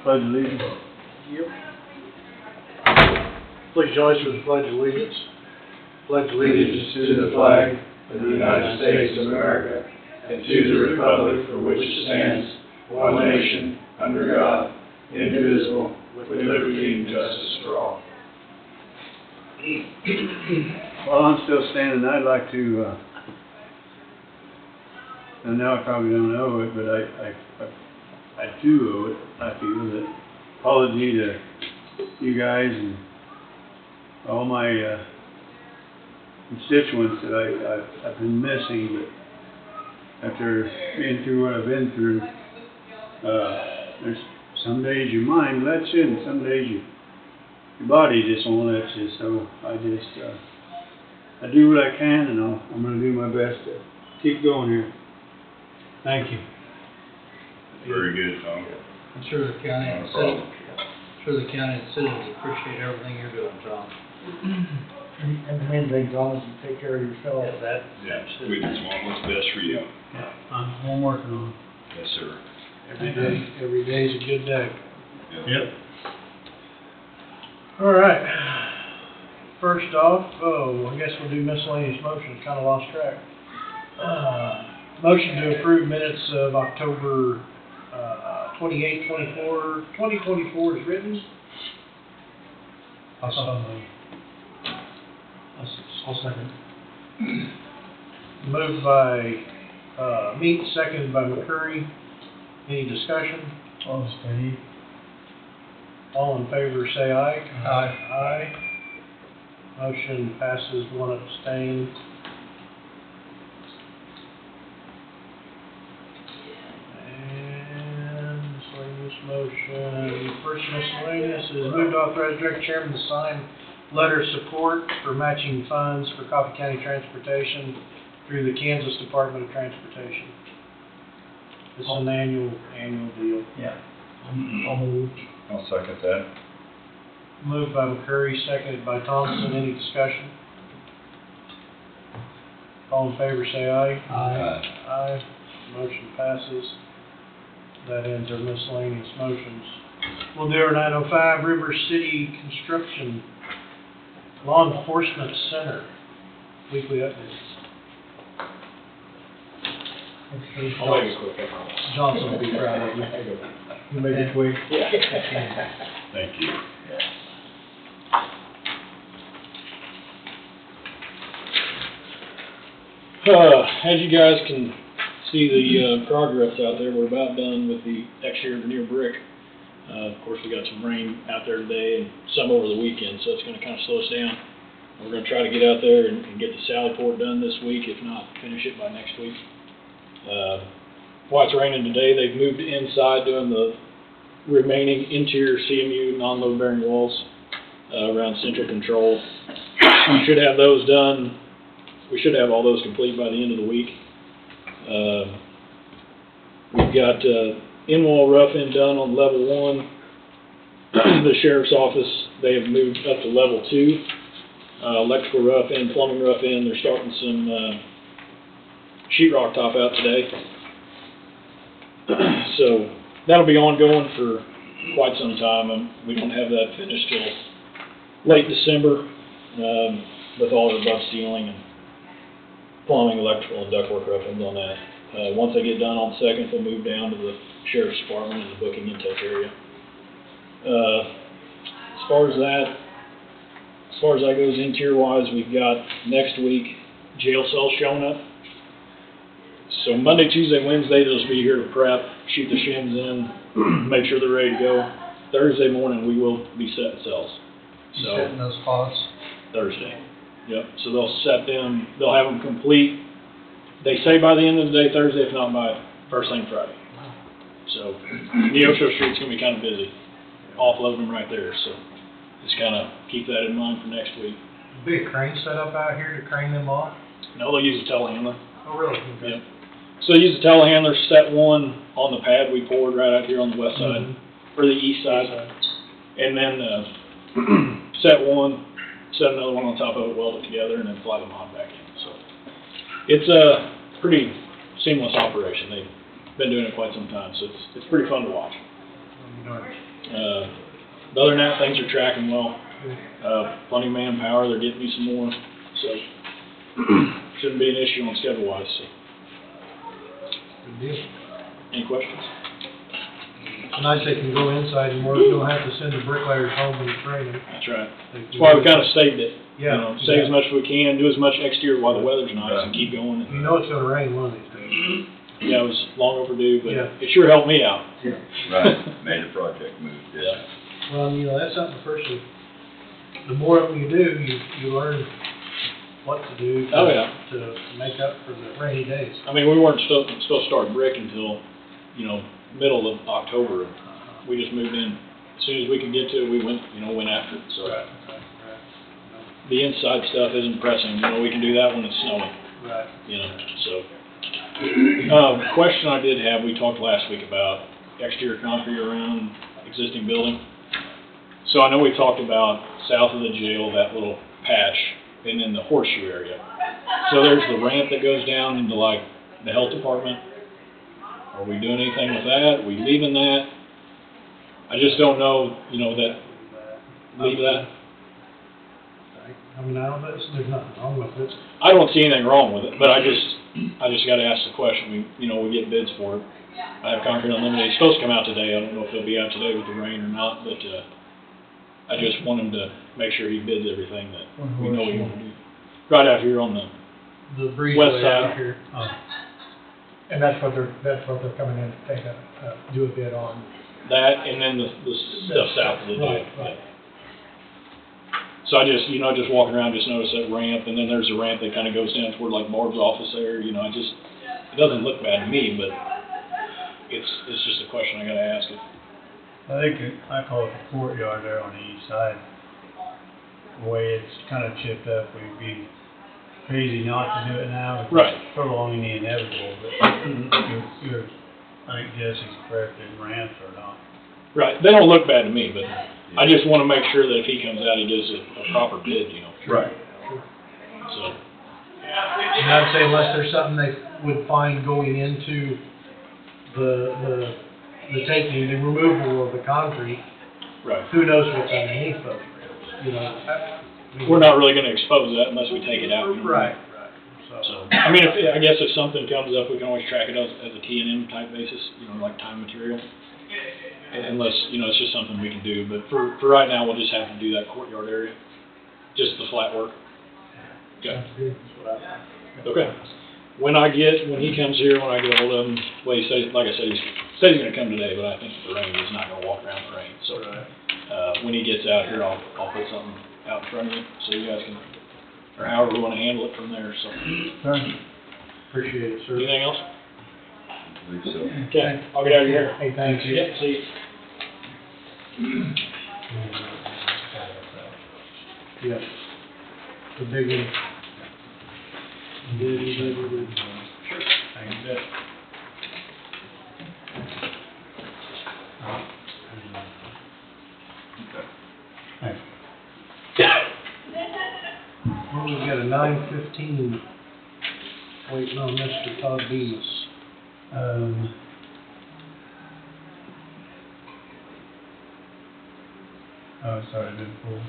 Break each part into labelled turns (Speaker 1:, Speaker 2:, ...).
Speaker 1: Pledge allegiance.
Speaker 2: Yep. Please join us with the Pledge of Allegiance. Pledge allegiance
Speaker 3: to the flag of the United States of America and to the republic for which it stands, one nation, under God, indivisible, with liberty and justice for all.
Speaker 1: While I'm still standing, I'd like to, and now I probably don't owe it, but I do owe it. I feel that apology to you guys and all my constituents that I've been missing, but after being through what I've been through, there's some days your mind lets you and some days your body just won't let you. So I do what I can, and I'm going to do my best to keep going here. Thank you.
Speaker 4: Very good, Tom.
Speaker 5: I'm sure the county and citizens appreciate everything you're doing, Tom.
Speaker 2: And the main thing, Tom, is you take care of yourself.
Speaker 4: Yeah, we just want what's best for you.
Speaker 1: Yeah, I'm working on it.
Speaker 4: Yes, sir.
Speaker 2: Every day is a good day.
Speaker 1: Yep.
Speaker 2: All right. First off, I guess we'll do miscellaneous motions, kind of lost track. Motion to approve minutes of October 28, 2024 is written. I'll second. Moved by Meek, seconded by McCurry. Any discussion?
Speaker 1: I'll stay.
Speaker 2: All in favor say aye.
Speaker 5: Aye.
Speaker 2: Aye. Motion passes, one abstain. And miscellaneous motion, first miscellaneous is moved to authorize direct chairman to sign letter of support for matching funds for Coffee County Transportation through the Kansas Department of Transportation. This is an annual deal.
Speaker 1: Yeah.
Speaker 2: I'll move.
Speaker 4: I'll second that.
Speaker 2: Moved by McCurry, seconded by Thompson. Any discussion? All in favor say aye. Aye. Motion passes. That ends our miscellaneous motions. We'll do our 905 River City Construction Law Enforcement Center weekly updates.
Speaker 3: I'll make it quick, I promise.
Speaker 2: Johnson will be proud of you.
Speaker 1: You make it quick.
Speaker 4: Thank you.
Speaker 6: As you guys can see the progress out there, we're about done with the exterior veneer brick. Of course, we got some rain out there today and some over the weekend, so it's going to kind of slow us down. We're going to try to get out there and get the Sally Port done this week, if not finish it by next week. While it's raining today, they've moved inside doing the remaining interior CMU non-load bearing walls around central control. We should have those done. We should have all those complete by the end of the week. We've got in-wall rough-in done on level 1. The sheriff's office, they have moved up to level 2. Electrical rough-in, plumbing rough-in. They're starting some sheetrock top out today. So that'll be ongoing for quite some time, and we don't have that finished till late December with all the above ceiling and plumbing, electrical, and ductwork rough-ins on that. Once they get done on the 2nd, they'll move down to the sheriff's department and the booking intake area. As far as that goes interior-wise, we've got next week jail cells showing up. So Monday, Tuesday, Wednesday, they'll be here to prep, shoot the shims in, make sure they're ready to go. Thursday morning, we will be setting cells. So
Speaker 5: Setting those spots.
Speaker 6: Thursday. Yep. So they'll set them. They'll have them complete. They say by the end of the day Thursday, if not by first thing Friday. So Neosho Street's gonna be kind of busy, offloading them right there. So just kind of keep that in mind for next week.
Speaker 2: Be a crane set up out here to crane them off?
Speaker 6: No, they'll use a telehandler.
Speaker 2: Oh, really?
Speaker 6: Yep. So use the telehandler, set one on the pad we poured right out here on the west side, or the east side, and then set one, set another one on top of it, weld it together, and then fly them on back in. So it's a pretty seamless operation. They've been doing it quite some time, so it's pretty fun to watch. But other than that, things are tracking well. Plenty of manpower, they're getting me some more, so shouldn't be an issue on schedule-wise, so.
Speaker 2: Good deal.
Speaker 6: Any questions?
Speaker 2: It's nice they can go inside and work, you don't have to send the bricklayers home and train them.
Speaker 6: That's right. That's why we kind of saved it.
Speaker 2: Yeah.
Speaker 6: You know, save as much as we can, do as much exterior while the weather's nice, and keep going.
Speaker 2: You know it's gonna rain one of these days.
Speaker 6: Yeah, it was long overdue, but
Speaker 2: Yeah.
Speaker 6: it sure helped me out.
Speaker 4: Right, made the project move,
Speaker 6: Yeah.
Speaker 2: Well, you know, that's something personally, the more of them you do, you learn what to do
Speaker 6: Oh, yeah.
Speaker 2: to make up for the rainy days.
Speaker 6: I mean, we weren't supposed to start brick until, middle of October. We just moved in. As soon as we could get to it, we went after it, so.
Speaker 2: Right.
Speaker 6: The inside stuff isn't pressing, we can do that when it's snowing,
Speaker 2: Right.
Speaker 6: so. Question I did have, we talked last week about exterior concrete around existing building. So I know we talked about south of the jail, that little patch, and then the horseshoe area. So there's the ramp that goes down into like the health department. Are we doing anything with that? Are we leaving that? I just don't know, that, leave that.
Speaker 2: I mean, I don't, there's nothing wrong with it.
Speaker 6: I don't see anything wrong with it, but I just gotta ask the question. We get bids for it. I have Concrete Unlimited. It's supposed to come out today. I don't know if it'll be out today with the rain or not, but, I just want him to make sure he bids everything that we know he wants to do. Right out here on the,
Speaker 2: The breezeway
Speaker 6: West side.
Speaker 2: out here.
Speaker 7: And that's what they're coming in to take do a bid on.
Speaker 6: that and then the stuff south of the jail.
Speaker 7: Right.
Speaker 6: So I just, just walking around, just noticed that ramp, and then there's a ramp that kind of goes down toward like Barb's office there, it doesn't look bad to me, but it's just a question I gotta ask it.
Speaker 1: I think I call it the courtyard there on the east side. The way it's kind of chipped up, we'd be crazy not to do it now. It's
Speaker 6: Right.
Speaker 1: prolonging the inevitable, but you're, I think Jesse's correct in ramps or not.
Speaker 6: Right, they don't look bad to me, but I just wanna make sure that if he comes out, he does a proper bid,
Speaker 4: Right.
Speaker 6: so.
Speaker 2: And I'd say unless there's something they would find going into the taking, the removal of the concrete,
Speaker 6: Right.
Speaker 2: who knows what's underneath those rails,
Speaker 6: We're not really gonna expose that unless we take it out.
Speaker 2: Right.
Speaker 6: So, I mean, I guess if something comes up, we can always track it as a T&M type basis, like time material. Unless, it's just something we can do, but for right now, we'll just have to do that courtyard area, just the flat work. Okay. Okay. When he comes here, when I get ahold of him, well, he says, like I said, he said he's gonna come today, but I think the rain, he's not gonna walk around the rain, so. When he gets out here, I'll put something out in front of you, so you guys can, or however we wanna handle it from there, so.
Speaker 2: Appreciate it, sir.
Speaker 6: Anything else?
Speaker 4: I believe so.
Speaker 6: Okay, I'll get out of here.
Speaker 7: Hey, thank you.
Speaker 6: Yep, see you.
Speaker 2: Yes. The big one.
Speaker 6: Thank you.
Speaker 2: Well, we've got a 9:15 waiting on Mr. Todd Beals.
Speaker 1: Oh, sorry, I didn't pull.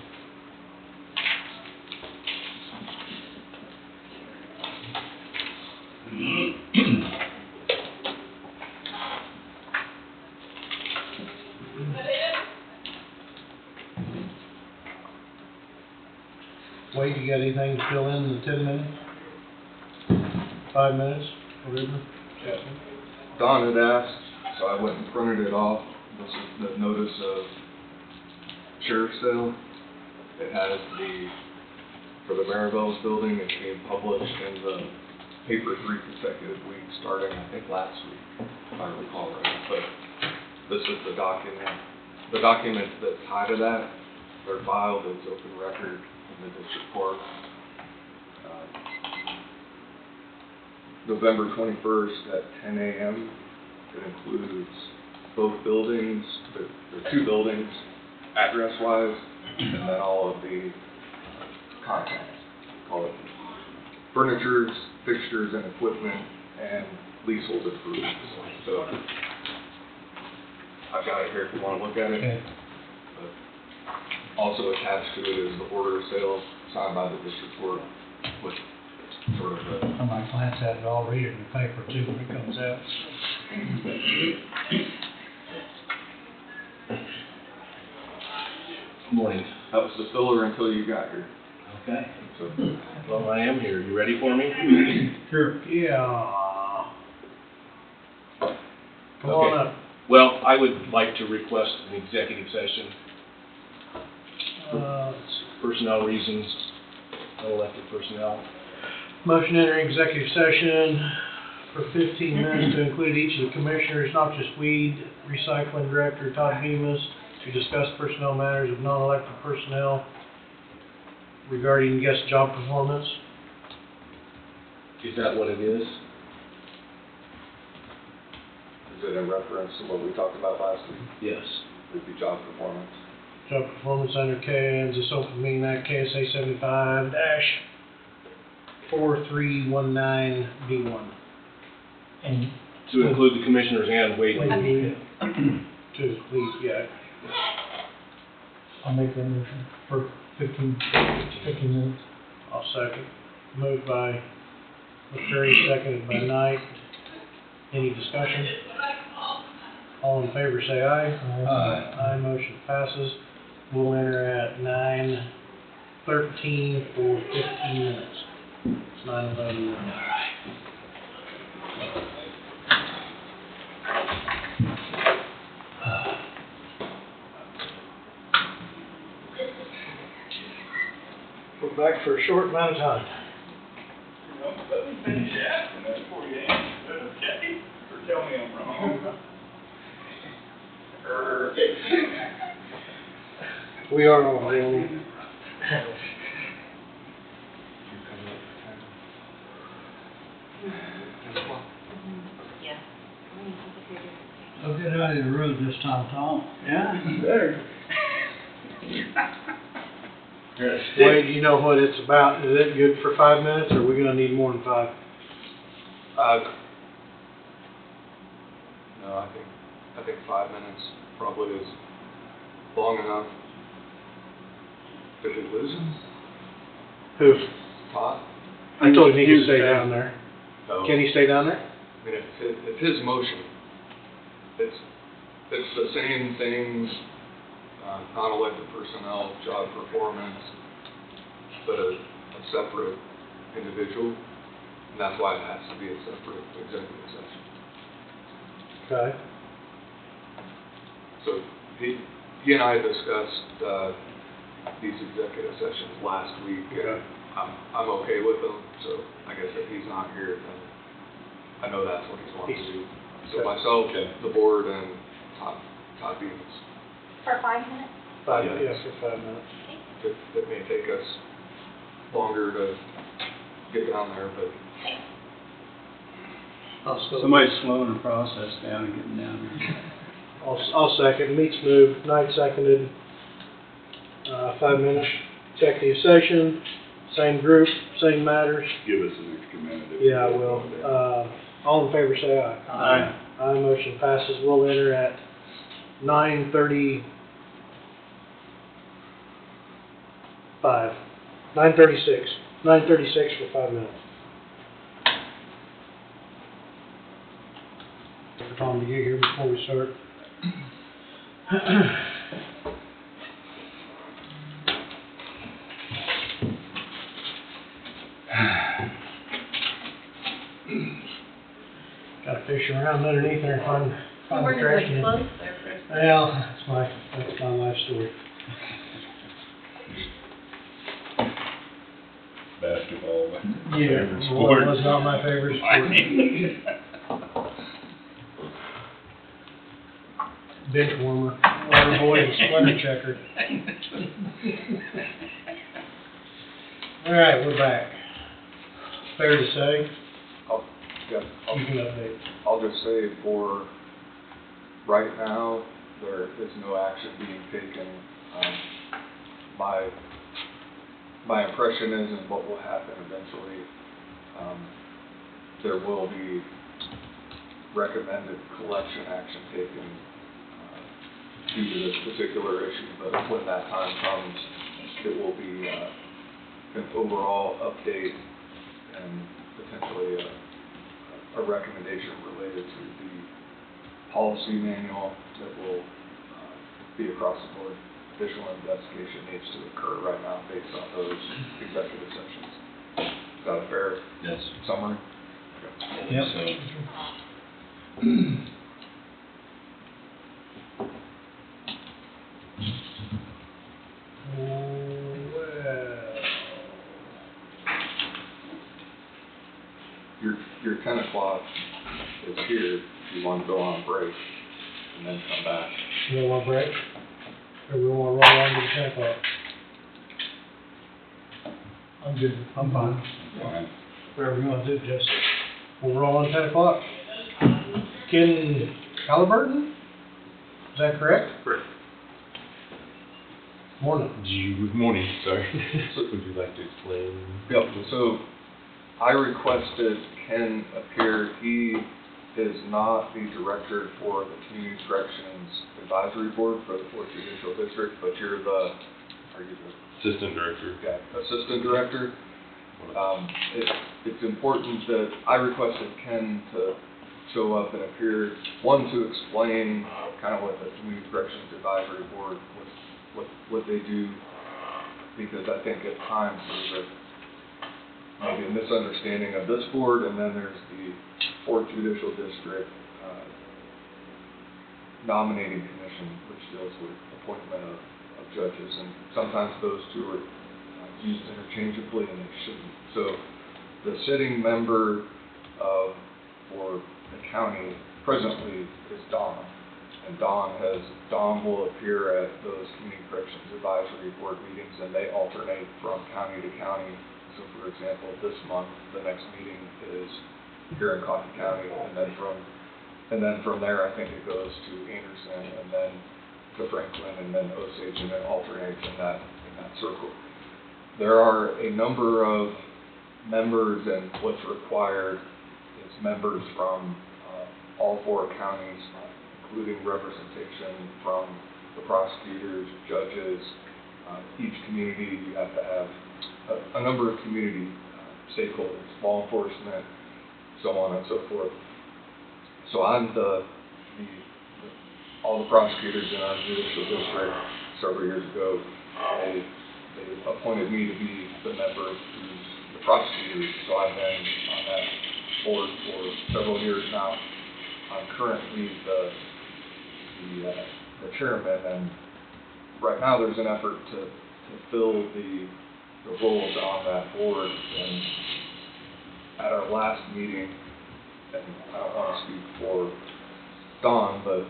Speaker 2: Wade, you got anything to fill in 10 minutes? 5 minutes, whatever?
Speaker 8: Don had asked, so I went and printed it off. This is the notice of sheriff's sale. It has for the Maribel's building, it's being published in the paper 3 consecutive weeks, starting, I think, last week, if I recall right. But this is the document. The documents that tie to that, they're filed as open record in the district court. November 21st at 10 a.m. It includes both buildings, the 2 buildings, address-wise, and then all of the contents. Call it furnitures, fixtures, and equipment, and leasehold improvements. So I've got it here if you wanna look at it.
Speaker 5: Okay.
Speaker 8: Also attached to it is the order of sale signed by the district court with sort of the,
Speaker 5: I might glance at it, I'll read it in the paper too when it comes out.
Speaker 3: Morning.
Speaker 8: that was the filler until you got here.
Speaker 3: Okay.
Speaker 8: So,
Speaker 3: Well, I am here. You ready for me?
Speaker 2: Sure. Yeah. Come on
Speaker 3: Okay.
Speaker 2: up.
Speaker 3: Well, I would like to request an executive session,
Speaker 2: Let's see.
Speaker 3: personnel reasons, elected personnel.
Speaker 2: Motion to enter executive session for 15 minutes to include each of the commissioners, not just weed, recycling director Todd Bemis, to discuss personnel matters of non-elected personnel regarding guest job performance.
Speaker 3: Is that what it is?
Speaker 8: is it in reference to what we talked about last week,
Speaker 3: Yes.
Speaker 8: with the job performance?
Speaker 2: Job performance under Kansas Open Meeting Act, KSA 75-4319B1.
Speaker 7: And
Speaker 3: To include the commissioners and wait.
Speaker 2: To please, yeah.
Speaker 7: I'll make that motion for 15 minutes.
Speaker 2: I'll second. Moved by McCreary, seconded by Knight. Any discussion? All in favor say aye. Aye, motion passes. We'll enter at 9:13 for 15 minutes. It's 9:11 now. We're back for a short amount of time. We are on, Danny.
Speaker 5: I'll get out of the road this time, Tom.
Speaker 1: Yeah, you better.
Speaker 2: Wade, you know what it's about? Is it good for 5 minutes, or are we gonna need more than 5?
Speaker 8: No, I think 5 minutes probably is long enough. Did we lose him?
Speaker 2: Who?
Speaker 8: Todd?
Speaker 2: I told him he could stay down there.
Speaker 8: No.
Speaker 2: Can he stay down there?
Speaker 8: I mean, it's his motion. It's the same things, non-elected personnel, job performance, but a separate individual. And that's why it has to be a separate executive session.
Speaker 2: Okay.
Speaker 8: So he and I discussed these executive sessions last week.
Speaker 2: Okay.
Speaker 8: And I'm okay with them, so I guess if he's not here, then I know that's what he's wanting to do. So
Speaker 2: Okay.
Speaker 8: myself, the board, and Todd Bemis.
Speaker 9: For 5 minutes?
Speaker 2: 5,
Speaker 8: Yeah.
Speaker 2: yeah, for 5 minutes.
Speaker 8: It may take us longer to get down there, but
Speaker 1: Somebody's slowing the process down and getting down there.
Speaker 2: I'll second. Meets moved. Knight seconded. 5 minutes. Executive session. Same group, same matters.
Speaker 4: Give us an extra minute.
Speaker 2: Yeah, I will. All in favor say aye.
Speaker 1: Aye.
Speaker 2: Aye, motion passes. We'll enter at 9:35. 9:36. 9:36 for 5 minutes. For Tom to get here before we start. Gotta fish around underneath there and find the trash can.
Speaker 9: Close there for a second.
Speaker 2: Well, that's my life story.
Speaker 4: Basketball.
Speaker 2: Yeah, well, it was not my favorite sport. Bench warmer, water boy, and splinter checker. All right, we're back. Fair to say, you can update.
Speaker 8: I'll just say for right now, there is no action being taken. My impression is, and what will happen eventually, there will be recommended collection action taken due to this particular issue, but when that time comes, it will be an overall update and potentially a recommendation related to the policy manual that will be across the board. Additional investigation needs to occur right now based on those executive sessions. Is that a fair
Speaker 4: Yes.
Speaker 8: summary?
Speaker 5: Yep.
Speaker 8: Your 10 o'clock is here if you want to go on break and then come back.
Speaker 2: You don't want a break? Or we want to roll on to the 10 o'clock?
Speaker 5: I'm good. I'm fine.
Speaker 4: Fine.
Speaker 5: Whatever you wanna do, Jesse.
Speaker 2: We'll roll on 10 o'clock. Ken Halliburton? Is that correct?
Speaker 10: Correct.
Speaker 2: Morning.
Speaker 10: Good morning, sorry. Would you like to explain?
Speaker 8: Yep, so I requested Ken appear. He is not the director for the Community Corrections Advisory Board for the 4th Judicial District, but you're the, are you the?
Speaker 10: Assistant Director.
Speaker 8: Okay, Assistant Director. It's important that I requested Ken to show up and appear, one, to explain kind of what the Community Corrections Advisory Board, what they do, because I think at times there's maybe a misunderstanding of this board, and then there's the 4th Judicial District nominating commission, which deals with appointment of judges, and sometimes those two are used interchangeably, and they shouldn't. So the sitting member for the county presently is Dawn, and Dawn will appear at those Community Corrections Advisory Board meetings, and they alternate from county to county. So for example, this month, the next meeting is here in Coffee County, and then from there, I think it goes to Anderson, and then to Franklin, and then Osage, and it alternates in that circle. There are a number of members, and what's required is members from all 4 counties, including representation from the prosecutors, judges, each community. You have to have a number of community stakeholders, law enforcement, so on and so forth. So I'm all the prosecutors in our judicial district several years ago, they appointed me to be the member who's the prosecutor, so I've been on that board for several years now. I'm currently the chairman, and right now there's an effort to fill the roles on that board. And at our last meeting, and I don't want to speak for Dawn, but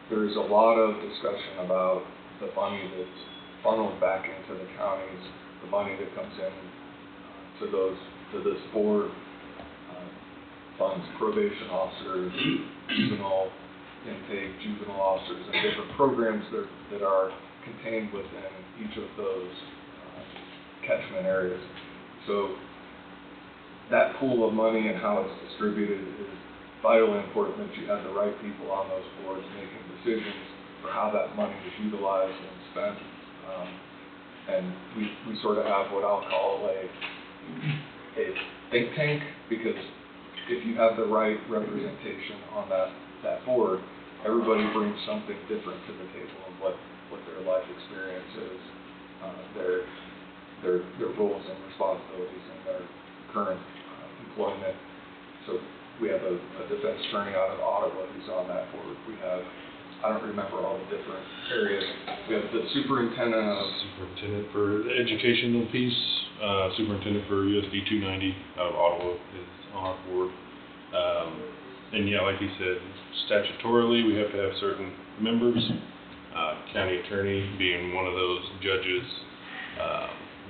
Speaker 8: there's a lot of discussion about the money that's funneled back into the counties, the money that comes in to this board, funds probation officers, juvenile intake, juvenile officers, and different programs that are contained within each of those catchment areas. So that pool of money and how it's distributed is vitally important, that you have the right people on those boards making decisions for how that money is utilized and spent. And we sort of have what I'll call a think tank, because if you have the right representation on that board, everybody brings something different to the table of what their life experience is, their roles and responsibilities in their current employment. So we have a defense attorney out of Ottawa who's on that board. We have, I don't remember all the different areas. We have the
Speaker 10: Superintendent for the educational piece, superintendent for USD 290 out of Ottawa is on our board. And yeah, like you said, statutorily, we have to have certain members, county attorney being one of those judges.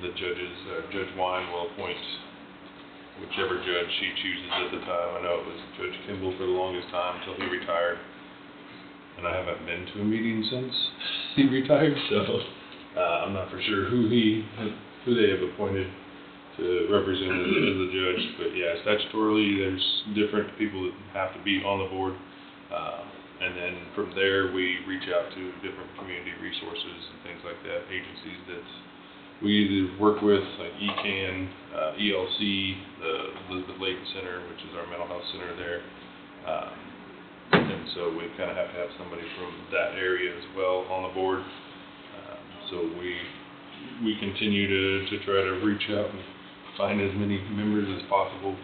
Speaker 10: The judges, Judge Wine will appoint whichever judge she chooses at the time. I know it was Judge Kimball for the longest time until he retired. And I haven't been to a meeting since he retired, so I'm not for sure who they have appointed to represent as a judge. But yeah, statutorily, there's different people that have to be on the board. And then from there, we reach out to different community resources and things like that, agencies that we either work with, like ECAN, ELC, the Elizabeth Layton Center, which is our mental health center there. And so we kind of have to have somebody from that area as well on the board. So we continue to try to reach out and find as many members as possible.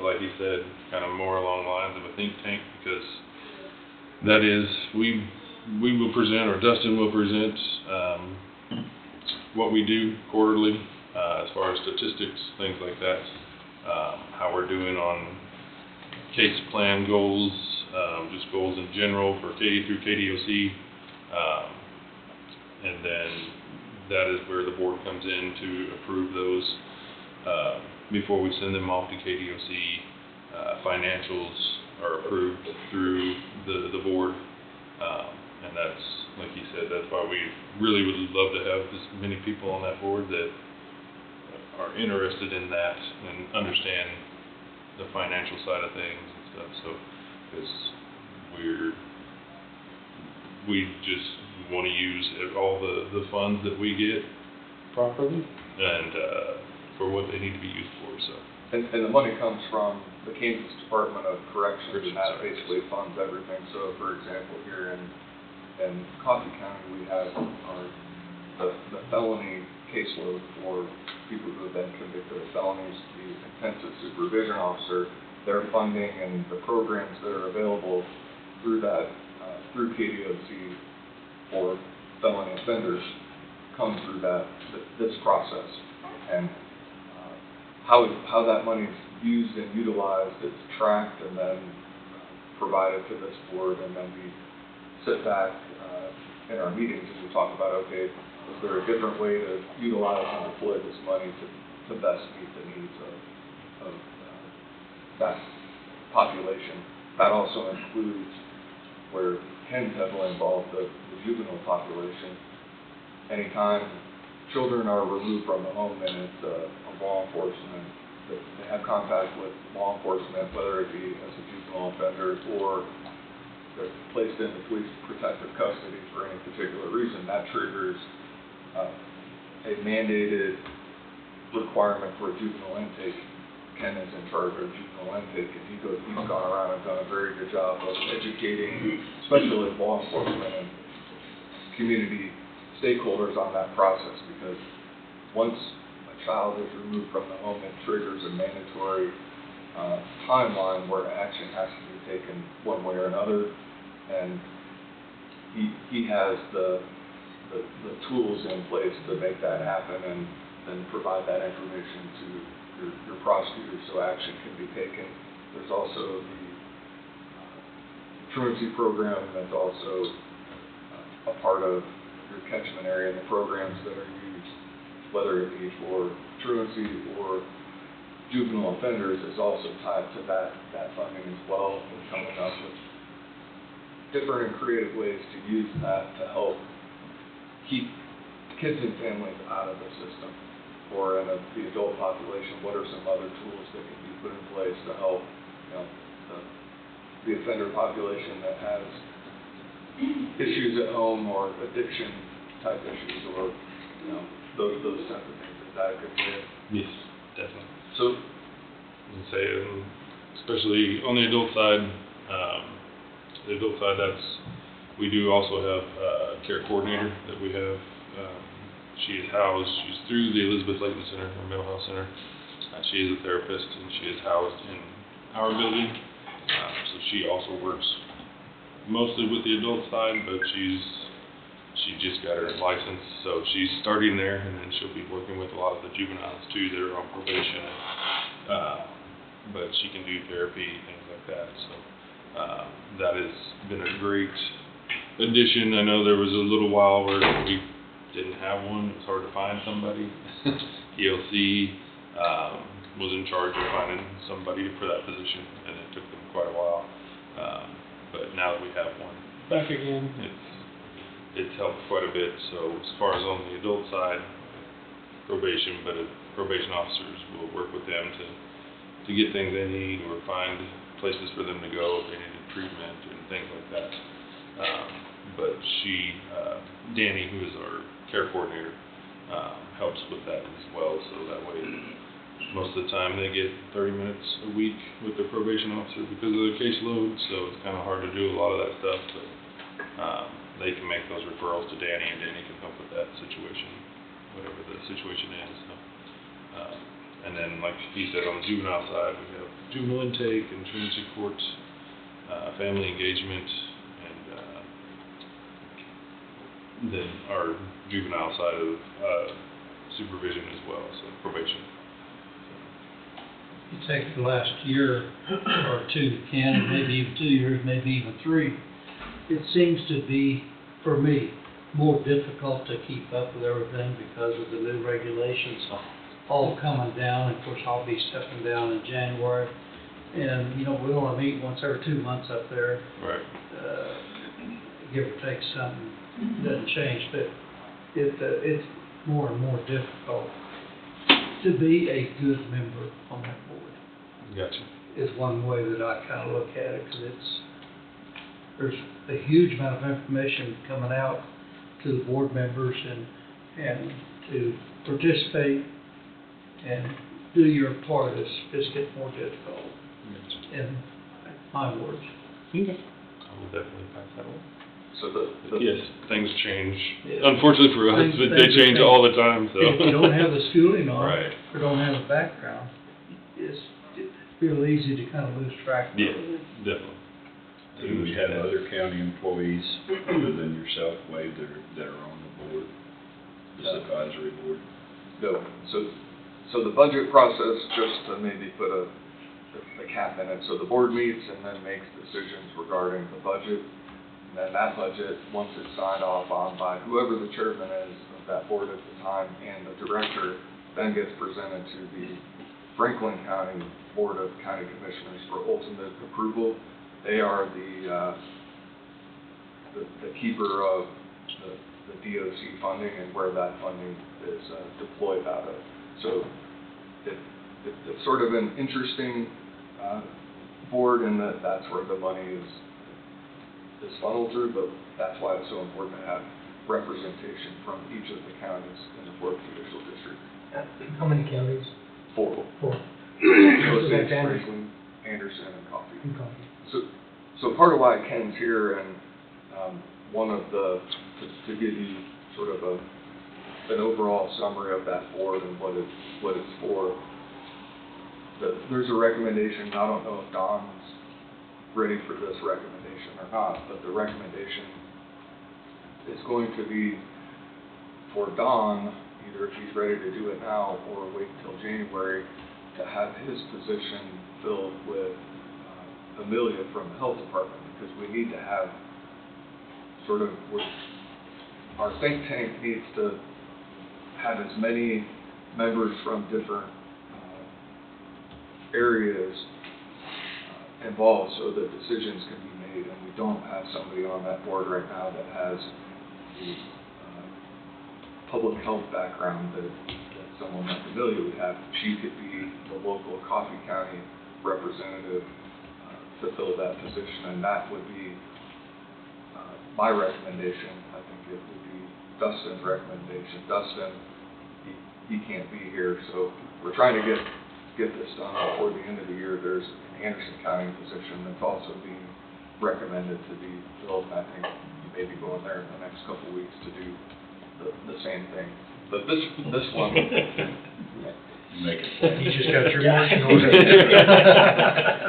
Speaker 10: Like you said, kind of more along the lines of a think tank, because that is, we will present, or Dustin will present, what we do quarterly, as far as statistics, things like that, how we're doing on case plan goals, just goals in general for KD through KDOC, and then that is where the board comes in to approve those before we send them off to KDOC. Financials are approved through the board, and that's, like you said, that's why we really would love to have as many people on that board that are interested in that and understand the financial side of things and stuff. So, because we just want to use all the funds that we get properly and for what they need to be used for. So.
Speaker 8: And the money comes from the Kansas Department of Corrections, and that basically funds everything. So, for example, here in Coffee County, we have the felony caseload for people who have been convicted of felonies. The intensive supervision officer, their funding and the programs that are available through that, through KDOC for felony offenders come through this process. And how that money is used and utilized, it's tracked and then provided to this board, and then we sit back in our meetings and we talk about, okay, is there a different way to utilize and deploy this money to best meet the needs of that population. That also includes, where Ken's heavily involved, the juvenile population. Anytime children are removed from the home and it's law enforcement, they have contact with law enforcement, whether it be as a juvenile offender or they're placed into police protective custody for any particular reason, that triggers a mandated requirement for a juvenile intake. Ken is in charge of juvenile intake, and he's gone around and done a very good job of educating, especially law enforcement and community stakeholders on that process, because once a child is removed from the home, it triggers a mandatory timeline where action has to be taken one way or another, and he has the tools in place to make that happen and then provide that information to your prosecutors so action can be taken. There's also the truancy program that's also a part of your catchment area, and the programs that are used, whether it be for truancy or juvenile offenders, is also tied to that funding as well, and coming up with different and creative ways to use that to help keep kids and families out of the system. Or in the adult population, what are some other tools that can be put in place to help, the offender population that has issues at home or addiction type issues, or those type of things. Is that a good way?
Speaker 10: Yes, definitely.
Speaker 8: So,
Speaker 10: and say, especially on the adult side, we do also have a care coordinator that we have. She's through the Elizabeth Layton Center, our mental health center. She is a therapist, and she is housed in our building. So she also works mostly with the adult side, but she just got her license, so she's starting there, and then she'll be working with a lot of the juveniles too that are on probation. But she can do therapy, things like that. So that has been a great addition. I know there was a little while where we didn't have one. It was hard to find somebody. ELC was in charge of finding somebody for that position, and it took them quite a while. But now that we have one back again, it's helped quite a bit. So as far as on the adult side, probation, but probation officers will work with them to get things they need or find places for them to go if they needed treatment and things like that. Danny, who is our care coordinator, helps with that as well, so that way, most of the time, they get 30 minutes a week with their probation officer because of their caseload, so it's kind of hard to do a lot of that stuff, but they can make those referrals to Danny, and Danny can help with that situation, whatever the situation is. So, and then, like he said, on the juvenile side, we have juvenile intake and truancy court, family engagement, and then our juvenile side of supervision as well, so probation.
Speaker 5: You take the last year or two, Ken, and maybe even 2 years, maybe even 3, it seems to be, for me, more difficult to keep up with everything because of the new regulations all coming down. Of course, I'll be stepping down in January. And, you know, we only meet once every 2 months up there.
Speaker 10: Right.
Speaker 5: Give or take something, doesn't change, but it's more and more difficult to be a good member on that board.
Speaker 10: Gotcha.
Speaker 5: Is one way that I kind of look at it, because there's a huge amount of information coming out to the board members, and to participate and do your part is just get more difficult, in my words.
Speaker 10: Okay. I will definitely pass that on.
Speaker 8: So
Speaker 10: Yes, things change.
Speaker 5: Yeah.
Speaker 10: Unfortunately for us,
Speaker 5: Things
Speaker 10: they change all the time, so.
Speaker 5: If you don't have the schooling on,
Speaker 10: Right.
Speaker 5: or don't have a background, it's real easy to kind of lose track of
Speaker 10: Yeah,
Speaker 5: it.
Speaker 10: definitely.
Speaker 4: Do we have other county employees other than yourself, Wade, that are on the board, this advisory board?
Speaker 8: No, so the budget process, just to maybe put a cap in it, so the board meets and then makes decisions regarding the budget. And then that budget, once it's signed off on by whoever the chairman is of that board at the time and the director, then gets presented to the Franklin County Board of County Commissioners for ultimate approval. They are the keeper of the DOC funding and where that funding is deployed out of. So it's sort of an interesting board in that that's where the money is funneled through, but that's why it's so important to have representation from each of the counties in the 4th Judicial District.
Speaker 7: How many counties?
Speaker 8: 4.
Speaker 7: 4.
Speaker 8: Osage, Franklin, Anderson, and Coffee. So part of why Ken's here, and one of to give you sort of an overall summary of that board and what it's for. There's a recommendation. I don't know if Don's ready for this recommendation or not, but the recommendation is going to be for Don, either if he's ready to do it now or wait until January, to have his position filled with Amelia from the health department, because we need to have sort of, our think tank needs to have as many members from different areas involved so that decisions can be made, and we don't have somebody on that board right now that has the public health background that someone like Amelia would have. She could be the local Coffee County representative to fill that position, and that would be my recommendation. I think it would be Dustin's recommendation. Dustin, he can't be here, so we're trying to get this done before the end of the year. There's an Anderson County position that's also being recommended to be filled, and I think you may be going there in the next couple of weeks to do the same thing. But this one,
Speaker 4: Make it.
Speaker 2: You just got your motion order.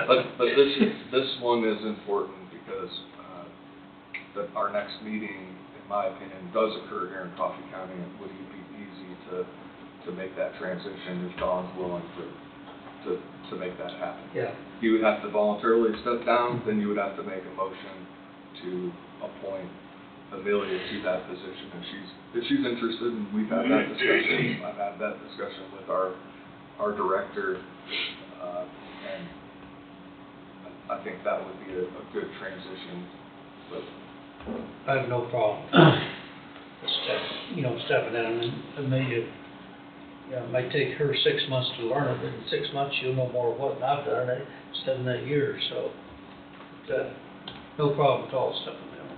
Speaker 8: but this one is important because our next meeting, in my opinion, does occur here in Coffee County, and would be easy to make that transition if Don's willing to make that happen.
Speaker 5: Yeah.
Speaker 8: He would have to voluntarily step down, then you would have to make a motion to appoint Amelia to that position if she's interested, and we've had that discussion. I've had that discussion with our director, and I think that would be a good transition. But
Speaker 5: I have no problem. Stepping down, and Amelia, it may take her 6 months to learn it, but in 6 months she'll know more of what I've done in 7, 8 years, so no problem at all stepping down.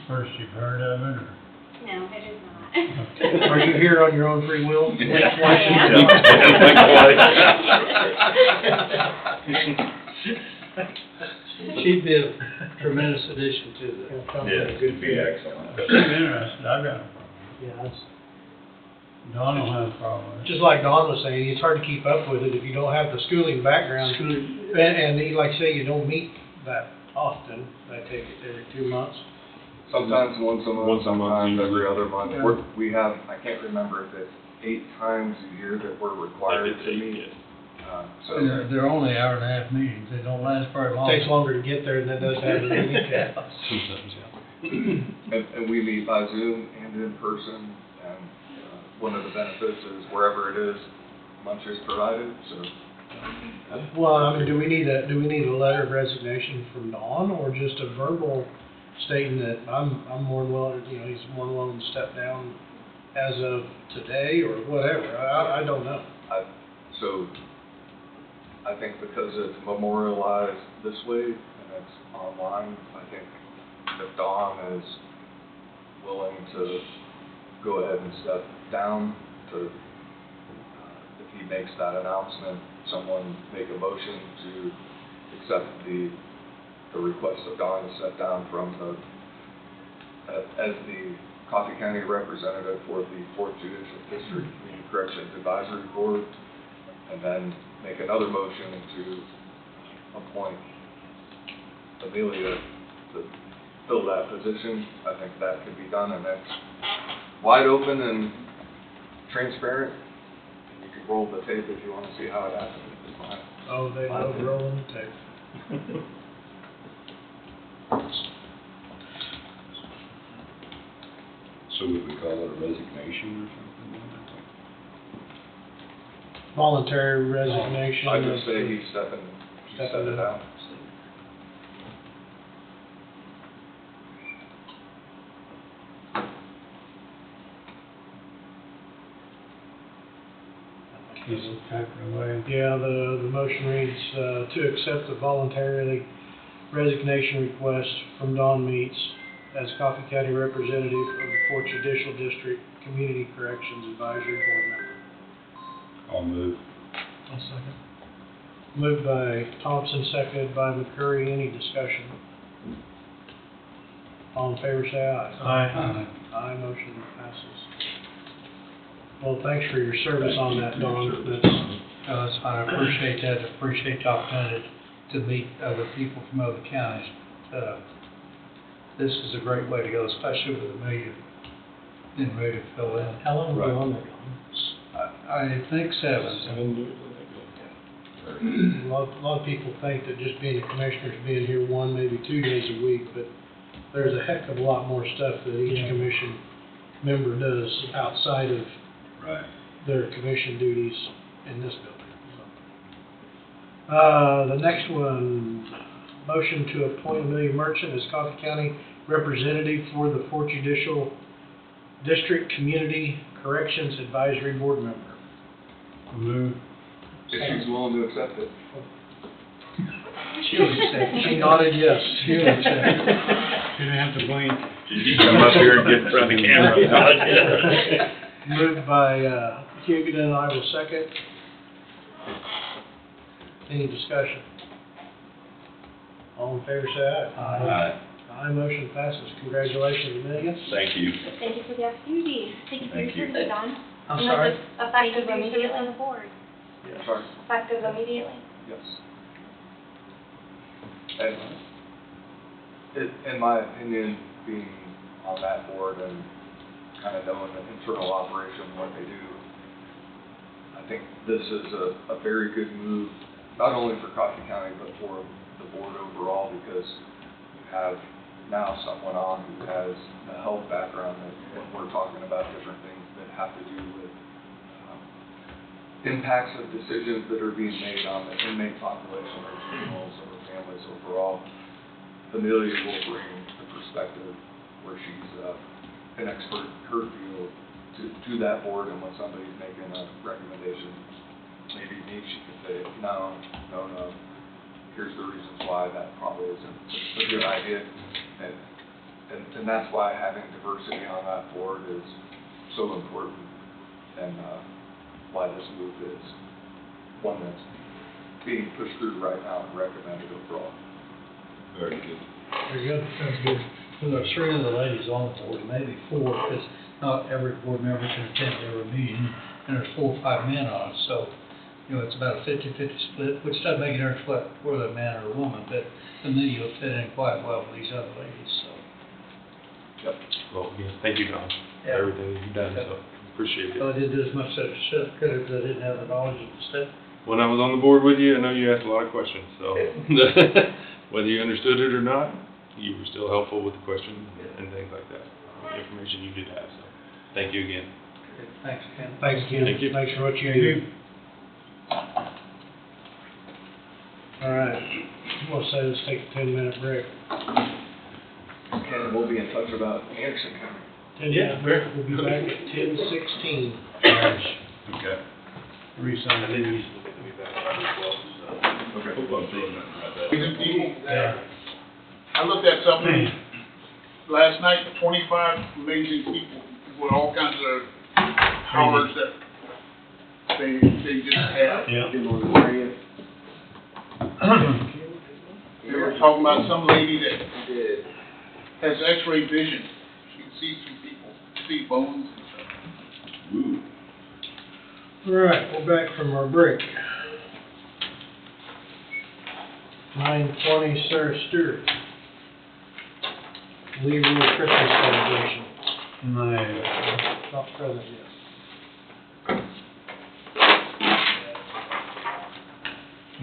Speaker 1: First you've heard of it, or?
Speaker 9: No, it is not.
Speaker 2: Are you here on your own free will?
Speaker 5: She'd be a tremendous addition to the,
Speaker 4: Yeah, it'd be excellent.
Speaker 1: She's interested, I've got a problem.
Speaker 2: Yeah, it's,
Speaker 1: Dawn don't have a problem with it.
Speaker 2: just like Don was saying, it's hard to keep up with it if you don't have the schooling background. And like I say, you don't meet that often. I take it every 2 months.
Speaker 8: Sometimes once a month,
Speaker 10: Once a month,
Speaker 8: sometimes
Speaker 10: usually.
Speaker 8: every other month.
Speaker 2: Yeah.
Speaker 8: We have, I can't remember if it's 8 times a year that we're required to meet. So,
Speaker 1: They're only hour and a half meetings, they don't last very long.
Speaker 2: Takes longer to get there than it does to have a meeting.
Speaker 10: Sometimes, yeah.
Speaker 8: and we meet by Zoom and in person, and one of the benefits is wherever it is, lunch is provided, so.
Speaker 2: Well, I mean, do we need a letter of resignation from Don, or just a verbal stating that I'm more than willing, he's more than willing to step down as of today, or whatever? I don't know.
Speaker 8: So, I think because it's memorialized this way and it's online, I think that Don is willing to go ahead and step down to, if he makes that announcement, someone make a motion to accept the request of Don to step down from as the Coffee County representative for the 4th Judicial District Community Corrections Advisory Board, and then make another motion to appoint Amelia to fill that position. I think that could be done, and that's wide open and transparent. You can roll the tape if you want to see how it happened. It's fine.
Speaker 2: Oh, they love rolling the tape.
Speaker 4: So would we call it a resignation or something?
Speaker 2: Voluntary resignation.
Speaker 8: I just say he's stepping it out.
Speaker 1: He's typing away.
Speaker 2: Yeah, the motion reads, to accept the voluntary resignation request from Don Meets as Coffee County representative of the 4th Judicial District Community Corrections Advisory Board member.
Speaker 4: I'll move.
Speaker 7: I'll second.
Speaker 2: Moved by Thompson, seconded by McCurry. Any discussion? All in favor, say aye.
Speaker 7: Aye.
Speaker 2: Aye, motion passes. Well, thanks for your service on that, Don.
Speaker 5: that's fine, I appreciate that, I appreciate the opportunity to meet other people from other counties. This is a great way to go, especially with Amelia getting ready to fill in.
Speaker 7: How long were you
Speaker 4: Right.
Speaker 7: on there?
Speaker 5: I think 7.
Speaker 10: 7 years, I think, yeah.
Speaker 2: A lot of people think that just being a commissioner is being here 1, maybe 2 days a week, but there's a heck of a lot more stuff that each
Speaker 7: Yeah.
Speaker 2: commission member does outside of
Speaker 4: Right.
Speaker 2: their commission duties in this building. The next one, motion to appoint Amelia Merchant as Coffee County representative for the 4th Judicial District Community Corrections Advisory Board member.
Speaker 1: Move.
Speaker 8: If she's willing to accept it.
Speaker 2: She'll accept. She nodded yes. She'll accept.
Speaker 1: She didn't have to blink.
Speaker 4: You come up here and get in front of the camera.
Speaker 2: Moved by Huguet, and I will second. Any discussion? All in favor, say aye.
Speaker 4: Aye.
Speaker 2: Aye, motion passes. Congratulations, Amelia.
Speaker 4: Thank you.
Speaker 9: Thank you for the opportunity. Thank you for your
Speaker 4: Thank you.
Speaker 9: service, Don.
Speaker 5: I'm
Speaker 9: And
Speaker 5: sorry?
Speaker 9: that's effective immediately on the board.
Speaker 8: Sorry.
Speaker 9: Effective immediately.
Speaker 8: Yes. And in my opinion, being on that board and kind of knowing the internal operation, what they do, I think this is a very good move, not only for Coffee County, but for the board overall, because you have now someone on who has a health background that we're talking about different things that have to do with impacts of decisions that are being made on the inmate population or juveniles or families overall. Amelia will bring the perspective where she's an expert in her field to that board, and when somebody's making a recommendation, maybe me, she can say, no, here's the reasons why that probably isn't a good idea. And and that's why having diversity on that board is so important, and why this move is one that's being pushed through right now and recommended overall.
Speaker 4: Very good.
Speaker 2: Very good. Sounds good.
Speaker 5: Well, there's 3 other ladies on the board, maybe 4, because not every board member can attend every meeting, and there's 4 or 5 men on it, so, you know, it's about a 50-50 split, which doesn't make a difference whether a man or a woman, but to me, you'll fit in quite well with these other ladies, so.
Speaker 8: Yep.
Speaker 10: Well, again, thank you, Don, for
Speaker 5: Yeah.
Speaker 10: everything that you've done, so appreciate
Speaker 5: So
Speaker 10: it.
Speaker 5: I didn't do as much as I should, could have, because I didn't have the knowledge of the step.
Speaker 10: When I was on the board with you, I know you asked a lot of questions, so whether you understood it or not, you were still helpful with the questions and things like that, the information you did have, so thank you again.
Speaker 5: Okay, thanks, Ken.
Speaker 2: Thanks, Ken.
Speaker 10: Thank you.
Speaker 2: Thanks for what you
Speaker 1: Thank
Speaker 2: do.
Speaker 1: you.
Speaker 2: All right. We'll say let's take a 10-minute break.
Speaker 8: And we'll be in touch about Anderson County.
Speaker 2: 10-minute break. We'll be back at 10:16.
Speaker 4: Okay.
Speaker 1: Resign.
Speaker 8: Okay.
Speaker 4: Hope I'm throwing nothing right there.
Speaker 2: Yeah.
Speaker 11: I looked at something last night, 25 amazing people with all kinds of powers that they just have.
Speaker 1: Yeah.
Speaker 11: They were talking about some lady that has X-ray vision. She can see through people, see bones and stuff.
Speaker 4: Ooh.
Speaker 2: All right, we're back from our break. 9:20, Sarah Stewart. Lee Rule Christmas celebration. Not present yet.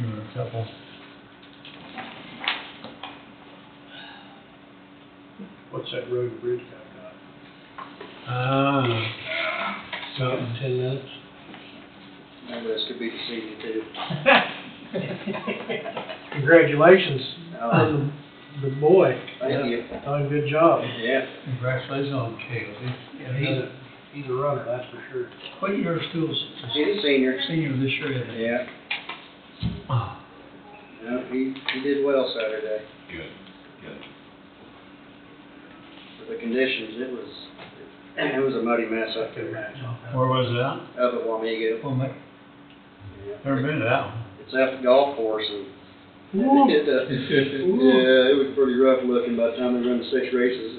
Speaker 1: A couple.
Speaker 2: What's that road and bridge guy got? 10 minutes?
Speaker 12: Maybe this could be the senior too.
Speaker 2: Congratulations on the boy.
Speaker 12: Thank you.
Speaker 2: Done a good job.
Speaker 12: Yeah.
Speaker 5: Congratulations on Caleb.
Speaker 2: He's a runner, that's for sure.
Speaker 5: What year of school is
Speaker 12: He's a senior.
Speaker 5: senior this year? isn't he?
Speaker 12: Yeah.
Speaker 5: Oh,
Speaker 12: No, he did well Saturday.
Speaker 4: Good, good.
Speaker 12: For the conditions, it was a muddy mess up there.
Speaker 1: Where was that?
Speaker 12: Up at Wamego.
Speaker 5: Well, ma-
Speaker 12: Yeah.
Speaker 1: Never been to that one.
Speaker 12: It's at the golf course and it was pretty rough looking by the time they run the 6 races.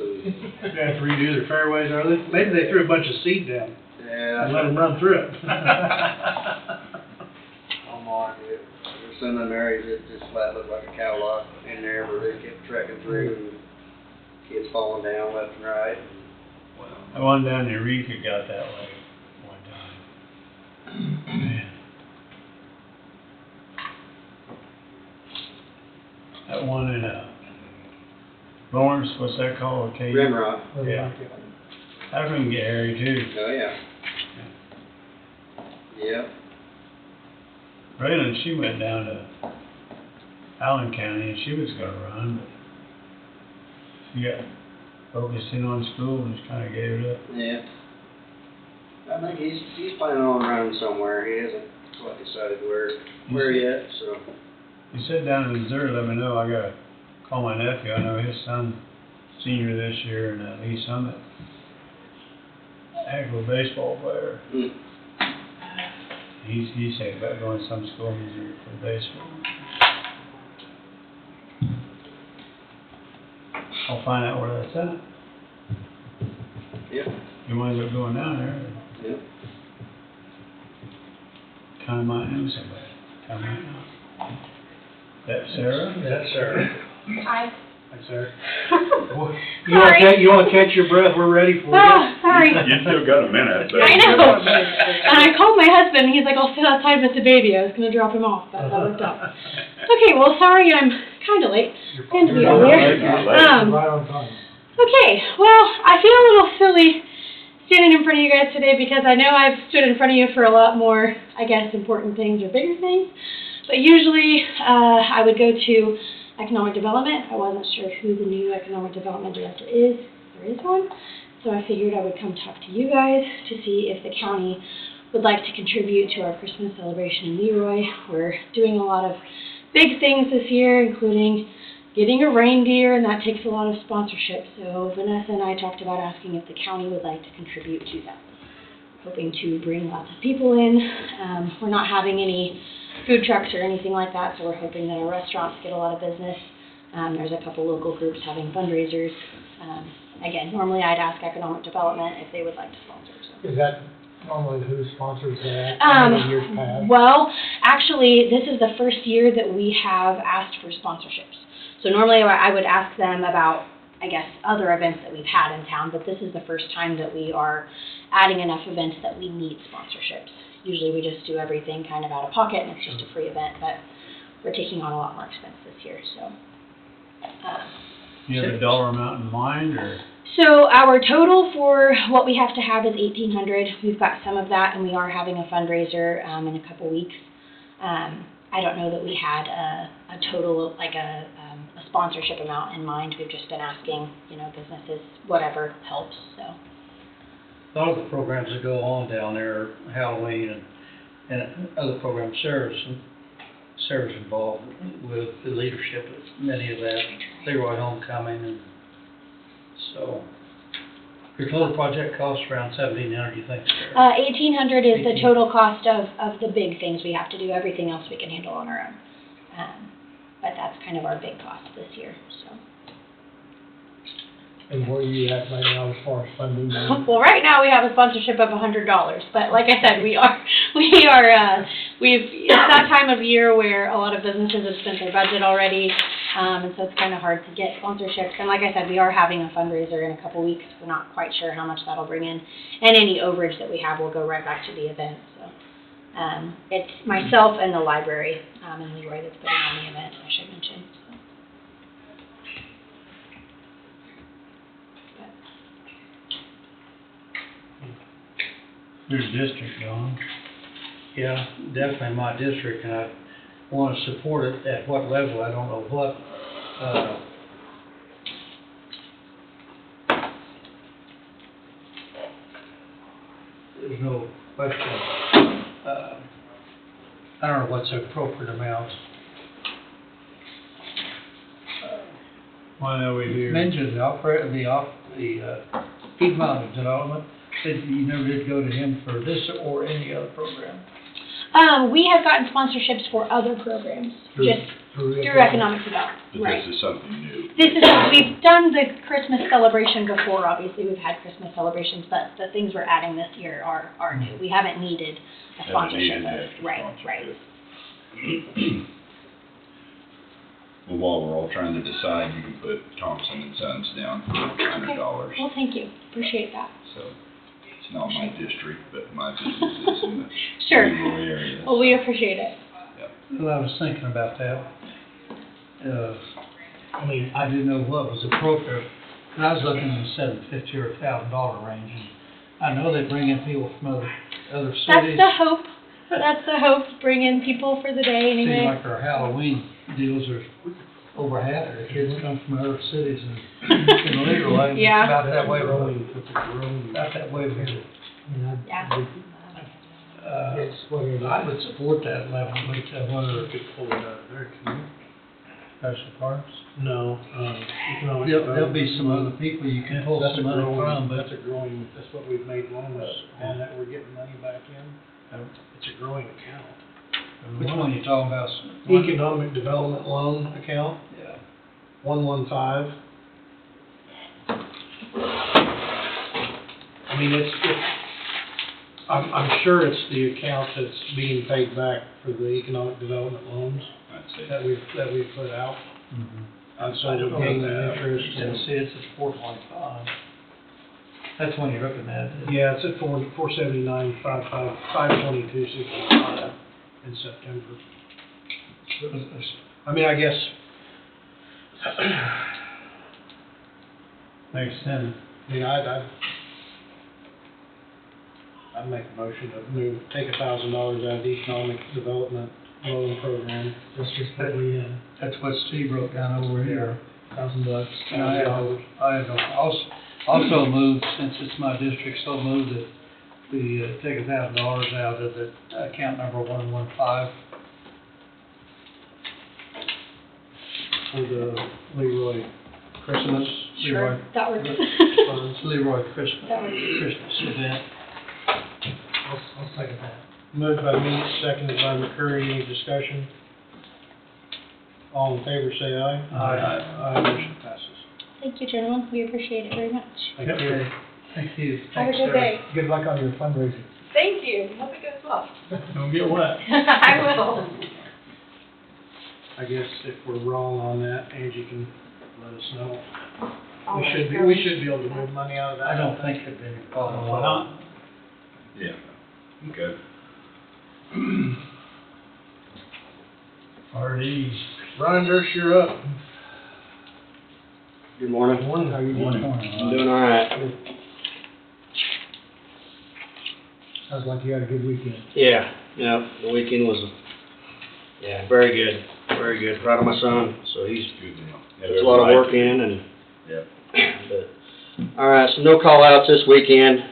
Speaker 2: They have to redo their fairways, are they? Maybe they threw a bunch of seed down
Speaker 12: Yeah.
Speaker 2: and let them run through it.
Speaker 12: Oh my, dude. There's some of them areas that just flat looked like a cow lot in there where they kept trekking through and kids falling down left and right.
Speaker 1: The one down in Eureka got that way one time. Man. That one in, Lawrence, what's that called? Acadian?
Speaker 12: Rimrock.
Speaker 1: Yeah. That can get hairy too.
Speaker 12: Oh, yeah. Yep.
Speaker 1: Raylan, she went down to Allen County and she was gonna run, but she got focused in on school and just kinda gave it up.
Speaker 12: Yeah. I think he's planning on running somewhere. He hasn't quite decided where yet, so.
Speaker 1: You said down in Missouri, let me know, I gotta call my nephew, I know his son, senior this year, and Lee Summit, actual baseball player.
Speaker 12: Mm.
Speaker 1: He's saying about going to some school in Missouri for baseball. I'll find out where that's at.
Speaker 12: Yep.
Speaker 1: He winds up going down there,
Speaker 12: Yep.
Speaker 1: kinda might know somebody, kinda might not. That Sarah?
Speaker 2: That's Sarah.
Speaker 9: Hi.
Speaker 2: Hi, Sarah.
Speaker 9: Sorry.
Speaker 2: You wanna catch your breath? We're ready for you.
Speaker 9: Oh, sorry.
Speaker 4: You still got a minute, but.
Speaker 9: I know. And I called my husband, and he's like, I'll sit outside with the baby. I was gonna drop him off, but that worked out. Okay, well, sorry, I'm kinda late. End of the
Speaker 2: You're
Speaker 9: year.
Speaker 2: right on time.
Speaker 9: Okay, well, I feel a little silly standing in front of you guys today because I know I've stood in front of you for a lot more, I guess, important things or bigger things. But usually, I would go to economic development. I wasn't sure who the new economic development director is. There is one. So I figured I would come talk to you guys to see if the county would like to contribute to our Christmas celebration in Leroy. We're doing a lot of big things this year, including getting a reindeer, and that takes a lot of sponsorship. So Vanessa and I talked about asking if the county would like to contribute to that. Hoping to bring lots of people in. We're not having any food trucks or anything like that, so we're hoping that our restaurants get a lot of business. There's a couple local groups having fundraisers. Again, normally I'd ask economic development if they would like to sponsor. So.
Speaker 7: Is that normally who sponsors that in the years past?
Speaker 9: Well, actually, this is the first year that we have asked for sponsorships. So normally I would ask them about, I guess, other events that we've had in town, but this is the first time that we are adding enough events that we need sponsorships. Usually we just do everything kind of out of pocket and it's just a free event, but we're taking on a lot more expense this year, so.
Speaker 1: You have a dollar amount in mind, or?
Speaker 9: So our total for what we have to have is $1,800. We've got some of that, and we are having a fundraiser in a couple weeks. I don't know that we had a total, like a sponsorship amount in mind. We've just been asking, businesses, whatever helps, so.
Speaker 5: A lot of the programs that go on down there, Halloween and other programs, Sarah's involved with the leadership of many of that, Leroy Homecoming, and so. Your total project costs around $1,700, you think, Sarah?
Speaker 9: $1,800 is the total cost of the big things we have to do. Everything else we can handle on our own. But that's kind of our big cost this year, so.
Speaker 7: And where are you at right now as far as funding?
Speaker 9: Well, right now we have a sponsorship of $100, but like I said, it's that time of year where a lot of businesses have spent their budget already, and so it's kind of hard to get sponsorships. And like I said, we are having a fundraiser in a couple weeks. We're not quite sure how much that'll bring in, and any overage that we have will go right back to the event. So it's myself and the library and Leroy that's putting on the event, I should mention. So.
Speaker 1: Your district, Don?
Speaker 5: Yeah, definitely my district, and I want to support it at what level, I don't know what. There's no question. I don't know what's the appropriate amount.
Speaker 1: Why are we here?
Speaker 5: Mentioned the Piedmont Development. Said you never did go to him for this or any other program?
Speaker 9: We have gotten sponsorships for other programs, through economic development.
Speaker 4: But
Speaker 9: Right.
Speaker 4: this is something new.
Speaker 9: We've done the Christmas celebration before, obviously, we've had Christmas celebrations, but the things we're adding this year are new. We haven't needed a sponsorship. Right.
Speaker 4: Well, while we're all trying to decide, you can put Thompson and Sons down for $100.
Speaker 9: Well, thank you, appreciate that.
Speaker 4: So, it's not my district, but my business is in the
Speaker 9: Sure.
Speaker 4: rural area.
Speaker 9: Well, we appreciate it.
Speaker 5: Well, I was thinking about that. I mean, I didn't know what was appropriate, and I was looking in the $750 or $1,000 range. And I know they bring in people from other cities.
Speaker 9: That's the hope. That's the hope. Bring in people for the day
Speaker 5: Seems
Speaker 9: anyway.
Speaker 5: like our Halloween deals are over half of the kids come from other cities and Leroy.
Speaker 9: Yeah.
Speaker 5: About that way,
Speaker 7: Growing.
Speaker 5: about that way over here.
Speaker 9: Yeah.
Speaker 5: I would support that level, but whether
Speaker 2: Could pull it out of there, can you?
Speaker 5: special parks.
Speaker 2: No, economic
Speaker 5: There'll be some other people you can pull
Speaker 2: That's a
Speaker 5: some money
Speaker 2: growing,
Speaker 5: from, but
Speaker 2: that's what we've made loans on that we're getting money back in. It's a growing account.
Speaker 5: which one you talking about?
Speaker 2: Economic Development Loan Account,
Speaker 5: Yeah.
Speaker 2: 115. I mean, I'm sure it's the account that's being paid back for the economic development loans
Speaker 4: I'd say.
Speaker 2: that we've put out.
Speaker 5: Mm-hmm.
Speaker 2: And so we're gaining interest.
Speaker 5: Yeah, see, it's at 425. That's when you're looking at it.
Speaker 2: Yeah, it's at 479, 522, 65 in September. I mean, I guess,
Speaker 1: Makes sense.
Speaker 2: I mean, I'd make a motion to take $1,000 out of the economic development loan program.
Speaker 5: That's just what that's what Steve wrote down over here.
Speaker 2: $1,000.
Speaker 5: And I have also moved, since it's my district, so moved that we take $1,000 out of the account number 115.
Speaker 2: for the Leroy Christmas, Leroy
Speaker 9: Sure, that works.
Speaker 2: funds.
Speaker 5: Leroy Christmas,
Speaker 9: That works.
Speaker 5: Christmas event.
Speaker 7: I'll second that.
Speaker 2: Moved by me, seconded by McCurry, any discussion? All in favor, say aye.
Speaker 5: Aye.
Speaker 2: Aye, motion passes.
Speaker 9: Thank you, gentlemen, we appreciate it very much.
Speaker 2: Thank you.
Speaker 5: Okay, thank you.
Speaker 9: Have a
Speaker 7: Thanks,
Speaker 9: good
Speaker 7: Sarah.
Speaker 9: day.
Speaker 7: Good luck on your fundraising.
Speaker 9: Thank you, hope it goes well.
Speaker 2: Don't get wet.
Speaker 9: I will.
Speaker 2: I guess if we're wrong on that, Angie can let us know.
Speaker 9: All
Speaker 2: We
Speaker 9: right,
Speaker 2: should be,
Speaker 9: so-
Speaker 2: we should be able to move money out of that.
Speaker 5: I don't think there'd been a problem.
Speaker 2: Why not?
Speaker 4: Yeah. Okay.
Speaker 5: RDs.
Speaker 2: Brian Durst, you're up.
Speaker 12: Good morning.
Speaker 2: Morning, how you doing?
Speaker 12: I'm doing all right.
Speaker 7: Sounds like you had a good weekend.
Speaker 12: Yeah, the weekend was, very good, very good. Proud of my son, so he's
Speaker 4: Good deal.
Speaker 12: puts a lot of work in and.
Speaker 4: Yep.
Speaker 12: But, all right, so no call outs this weekend.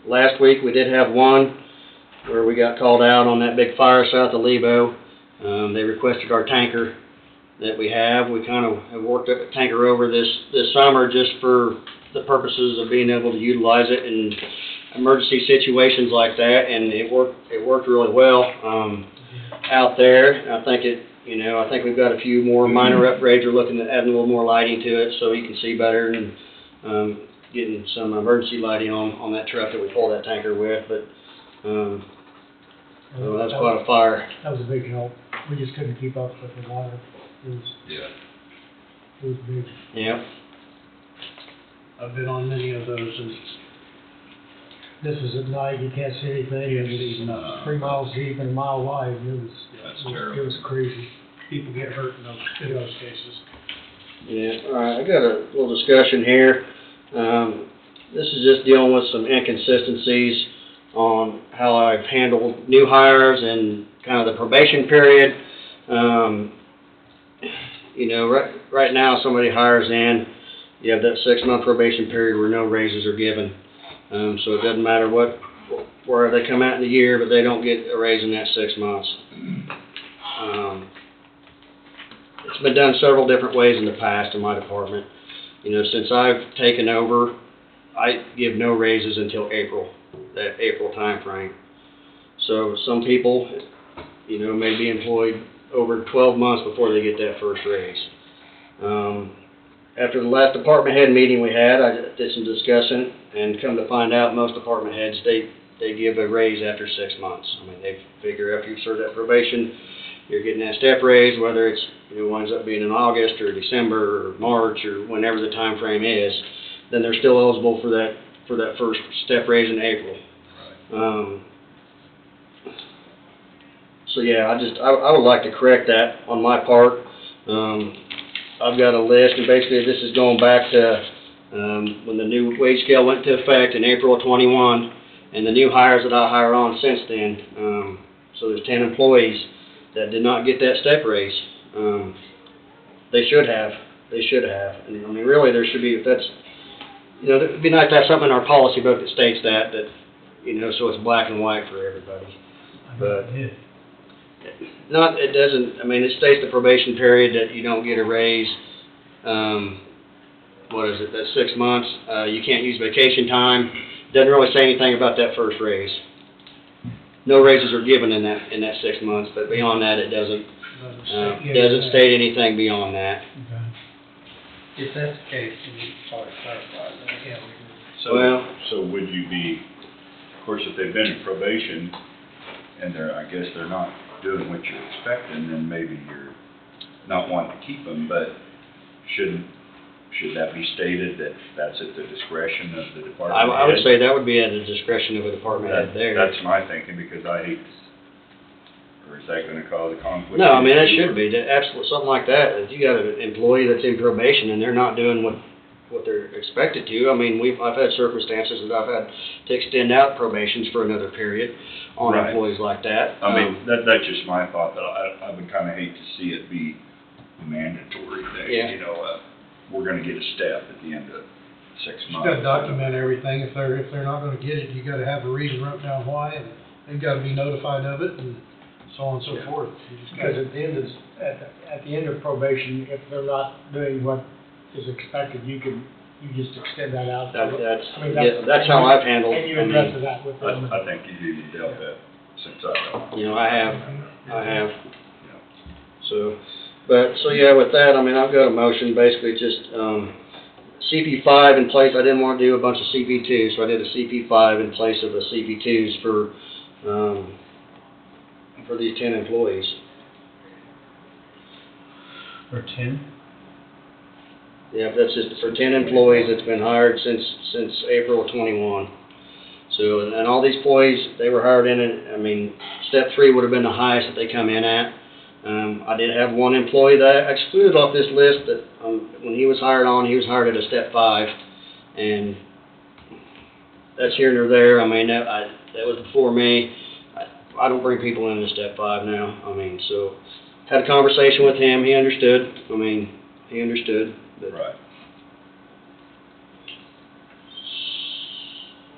Speaker 12: Last week we did have one where we got called out on that big fire south of Lebo. They requested our tanker that we have. We kind of have worked that tanker over this summer just for the purposes of being able to utilize it in emergency situations like that, and it worked really well out there. I think we've got a few more minor upgrades. We're looking at adding a little more lighting to it so you can see better, and getting some emergency lighting on that truck that we pull that tanker with. But so that's quite a fire.
Speaker 7: That was a big help. We just couldn't keep up with the water.
Speaker 4: Yeah.
Speaker 7: It was big.
Speaker 12: Yeah.
Speaker 2: I've been on many of those, and
Speaker 7: This is at night, you can't see anything, and it's 3 miles deep and a mile wide. It was,
Speaker 4: That's
Speaker 7: it
Speaker 4: terrible.
Speaker 7: was crazy.
Speaker 2: people get hurt in those cases.
Speaker 12: Yeah, all right, I got a little discussion here. This is just dealing with some inconsistencies on how I've handled new hires and kind of the probation period. Right now, somebody hires in, you have that 6-month probation period where no raises are given. So it doesn't matter where they come out in the year, but they don't get a raise in that 6 months. It's been done several different ways in the past in my department. Since I've taken over, I give no raises until April, that April time frame. So some people, may be employed over 12 months before they get that first raise. After the last department head meeting we had, I did some discussing, and come to find out most department heads, they give a raise after 6 months. I mean, they figure after you serve that probation, you're getting that step raise, whether it's, winds up being in August or December or March or whenever the time frame is, then they're still eligible for that first step raise in April. So yeah, I would like to correct that on my part. I've got a list, and basically this is going back to when the new wage scale went into effect in April of 21, and the new hires that I hire on since then. So there's 10 employees that did not get that step raise. They should have. And I mean, really, there should be, if that's, it'd be nice to have something in our policy book that states that, so it's black and white for everybody. But it doesn't, I mean, it states the probation period that you don't get a raise. That's 6 months. You can't use vacation time. Doesn't really say anything about that first raise. No raises are given in that 6 months, but beyond that, it doesn't state anything beyond that.
Speaker 5: If that's the case, you need to clarify that.
Speaker 4: So would you be, of course, if they've been in probation and I guess they're not doing what you're expecting, then maybe you're not wanting to keep them, but should that be stated that that's at the discretion of the department head?
Speaker 12: I would say that would be at the discretion of a department head there.
Speaker 4: That's my thinking, because I hate, or is that gonna cause a conflict?
Speaker 12: No, I mean, it should be, absolutely, something like that. If you got an employee that's in probation and they're not doing what they're expected to, I mean, I've had circumstances that I've had to extend out probations for another period on
Speaker 4: Right.
Speaker 12: employees like that.
Speaker 4: I mean, that's just my thought, that I would kinda hate to see it be a mandatory thing,
Speaker 12: Yeah.
Speaker 4: we're gonna get a step at the end of 6
Speaker 2: You
Speaker 4: months.
Speaker 2: gotta document everything. If they're not gonna get it, you gotta have a reason wrote down why, and they've gotta be notified of it, and so on and so forth. You just
Speaker 7: Because
Speaker 2: gotta-
Speaker 7: at the end of, at the end of probation, if they're not doing what is expected, you just extend that out. I mean,
Speaker 12: Yeah, that's how I've handled,
Speaker 7: And you
Speaker 12: I mean,
Speaker 7: address that with them.
Speaker 4: I think you've even dealt that since I,
Speaker 12: you know, I have. So, so yeah, with that, I mean, I've got a motion, basically just, CP5 in place. I didn't want to do a bunch of CP2s, so I did a CP5 in place of the CP2s for these 10 employees.
Speaker 5: Or 10?
Speaker 12: Yeah, that's just for 10 employees that's been hired since April of '21. So, and all these employees, they were hired in it, I mean, step 3 would have been the highest that they come in at. I did have one employee that I excluded off this list that, when he was hired on, he was hired at a step 5. And that's here nor there. I mean, that was before me. I don't bring people in at step 5 now. I mean, so, had a conversation with him, he understood. I mean, he understood. But
Speaker 4: right.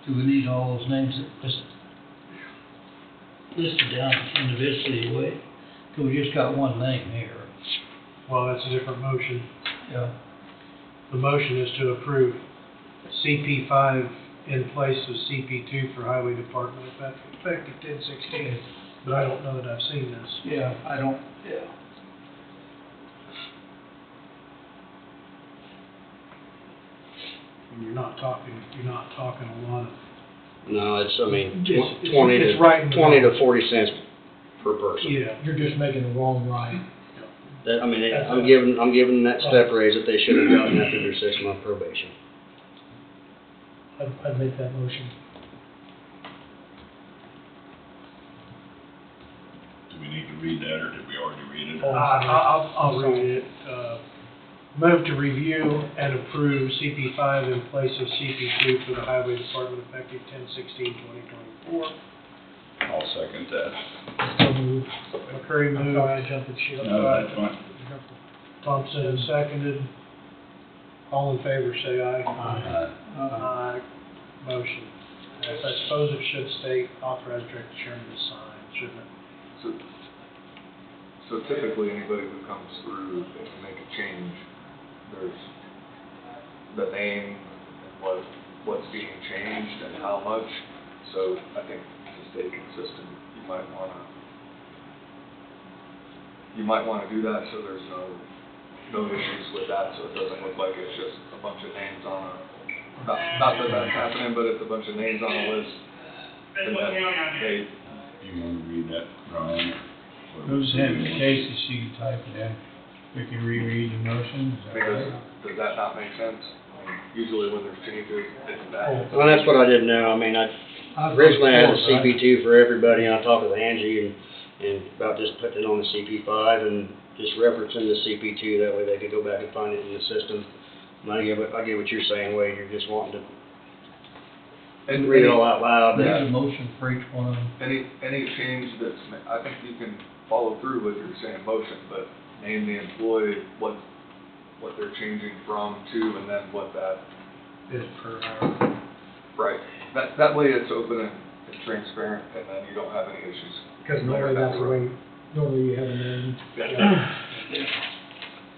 Speaker 5: Do we need all those names just listed down individually, wait? Cause we just got one name here.
Speaker 2: Well, that's a different motion.
Speaker 5: Yeah.
Speaker 2: The motion is to approve CP5 in place of CP2 for Highway Department effective 10/16. But I don't know that I've seen this.
Speaker 5: Yeah, I don't, yeah.
Speaker 2: And you're not talking a lot of.
Speaker 12: no, it's, I mean,
Speaker 2: It's-
Speaker 12: 20
Speaker 2: it's right in
Speaker 12: to,
Speaker 2: the
Speaker 12: 20 to
Speaker 2: wrong.
Speaker 12: 40 cents per person.
Speaker 2: Yeah.
Speaker 7: You're just making the wrong line.
Speaker 12: That, I mean, I'm giving them that step raise that they should have gotten after their 6-month probation.
Speaker 7: I'd make that motion.
Speaker 4: Do we need to read that, or did we already read it?
Speaker 2: I'll read it. Move to review and approve CP5 in place of CP2 for the Highway Department effective 10/16/2024.
Speaker 4: I'll second that.
Speaker 7: So moved.
Speaker 2: McCurry
Speaker 7: I'm
Speaker 2: moved.
Speaker 7: sorry, I jumped the ship.
Speaker 4: No, that's fine.
Speaker 2: Thompson is seconded. All in favor, say aye. Aye. Motion. Yes, I suppose it should state authorize director chairman to sign, shouldn't it?
Speaker 8: So typically, anybody who comes through and can make a change, there's the name and what's being changed and how much. So I think to stay consistent, you might wanna do that so there's no issues with that, so it doesn't look like it's just a bunch of names on not that that's happening, but it's a bunch of names on a list. And then
Speaker 4: You wanna read that, Ryan?
Speaker 1: Those have the cases, you can type it in. We can reread the motion, is that
Speaker 8: because,
Speaker 1: right?
Speaker 8: does that not make sense? I mean, usually when there's changes, it's that.
Speaker 12: Well, that's what I did now. I mean, originally I had a CP2 for everybody, and I talked with Angie and about just putting it on the CP5 and just referencing the CP2, that way they could go back and find it in the system. And I get what you're saying, Wade, you're just wanting to
Speaker 8: And
Speaker 12: read it all out loud.
Speaker 5: Need a motion for each one of them.
Speaker 8: Any change that's, I think you can follow through with your same motion, but name the employee, what they're changing from to, and then what that,
Speaker 2: Is per hour.
Speaker 8: right. That way it's open and transparent, and then you don't have any issues.
Speaker 7: Because normally that's the way, normally you have a name.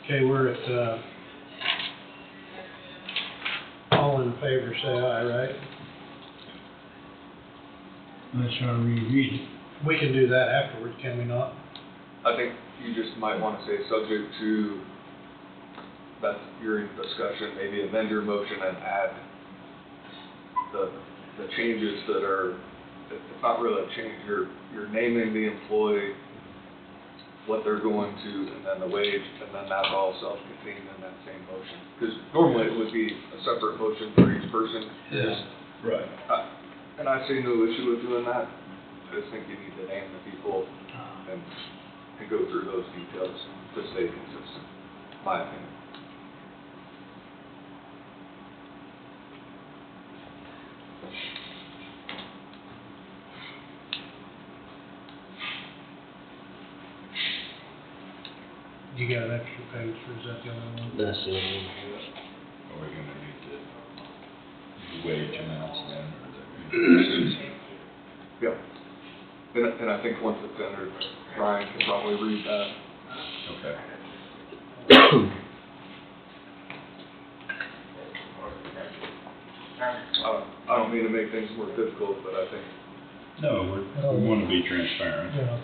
Speaker 2: Okay, we're at, all in favor, say aye, right?
Speaker 1: Unless you wanna reread it.
Speaker 2: We can do that afterward, can we not?
Speaker 8: I think you just might want to say subject to, that you're in discussion, maybe amend your motion and add the changes that are, it's not really a change, you're naming the employee, what they're going to, and then the wage, and then that's all self-contained in that same motion. Because normally it would be a separate motion for each person.
Speaker 4: Yeah. Right.
Speaker 8: And I see no issue with doing that. I just think you need to name the people and go through those details to stay consistent, my opinion.
Speaker 2: You got an extra page, or is that the only one?
Speaker 12: That's it.
Speaker 4: Are we gonna need the wage amounts then, or is that?
Speaker 8: Yeah. And I think once it's entered, Brian can probably read that.
Speaker 4: Okay.
Speaker 8: I don't mean to make things more difficult, but I think
Speaker 1: No, we want to be transparent.
Speaker 7: Yeah.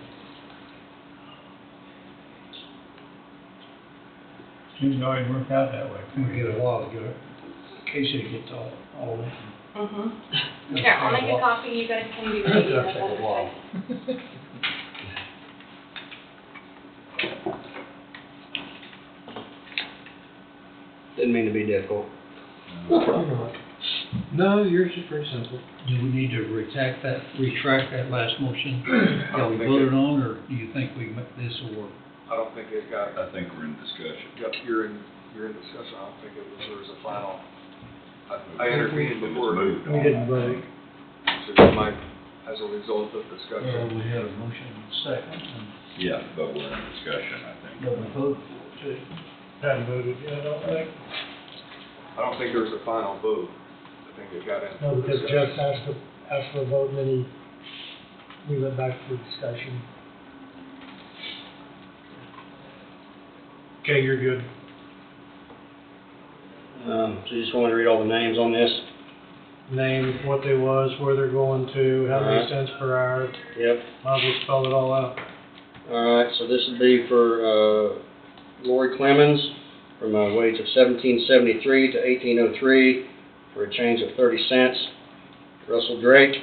Speaker 1: Seems to always work out that way.
Speaker 5: We get a while to get it. Casey gets all in.
Speaker 9: Here, I'll make a copy, you guys can do
Speaker 5: It's
Speaker 9: it.
Speaker 5: gonna take a while.
Speaker 12: Didn't mean to be difficult.
Speaker 2: No, yours is pretty simple.
Speaker 5: Do we need to retract that last motion that we
Speaker 8: think
Speaker 5: voted on, or do you think we make this work?
Speaker 8: I don't think it got,
Speaker 4: I think we're in discussion.
Speaker 8: you're in discussion, I don't think there was a final. I intervened
Speaker 4: It was
Speaker 8: before,
Speaker 4: moved
Speaker 7: We
Speaker 4: on,
Speaker 7: didn't
Speaker 4: I
Speaker 7: vote.
Speaker 4: think.
Speaker 8: so you might, as a result of
Speaker 5: Well,
Speaker 8: discussion.
Speaker 5: we had a motion and a second, and
Speaker 4: Yeah, but we're in discussion, I think.
Speaker 5: but we voted for it too.
Speaker 2: Hadn't voted yet, I don't think.
Speaker 8: I don't think there was a final vote. I think it got into
Speaker 7: No, because Jeff
Speaker 8: discussion.
Speaker 7: asked for a vote, and then we went back for discussion.
Speaker 2: Okay, you're good.
Speaker 12: So you just wanted to read all the names on this?
Speaker 2: Name, what they was, where they're going to, how many
Speaker 12: Alright.
Speaker 2: cents per hour.
Speaker 12: Yep.
Speaker 2: Might as well spell it all out.
Speaker 12: Alright, so this would be for, Lori Clemens, from a wage of $17.73 to $18.03, for a change of 30 cents. Russell Drake,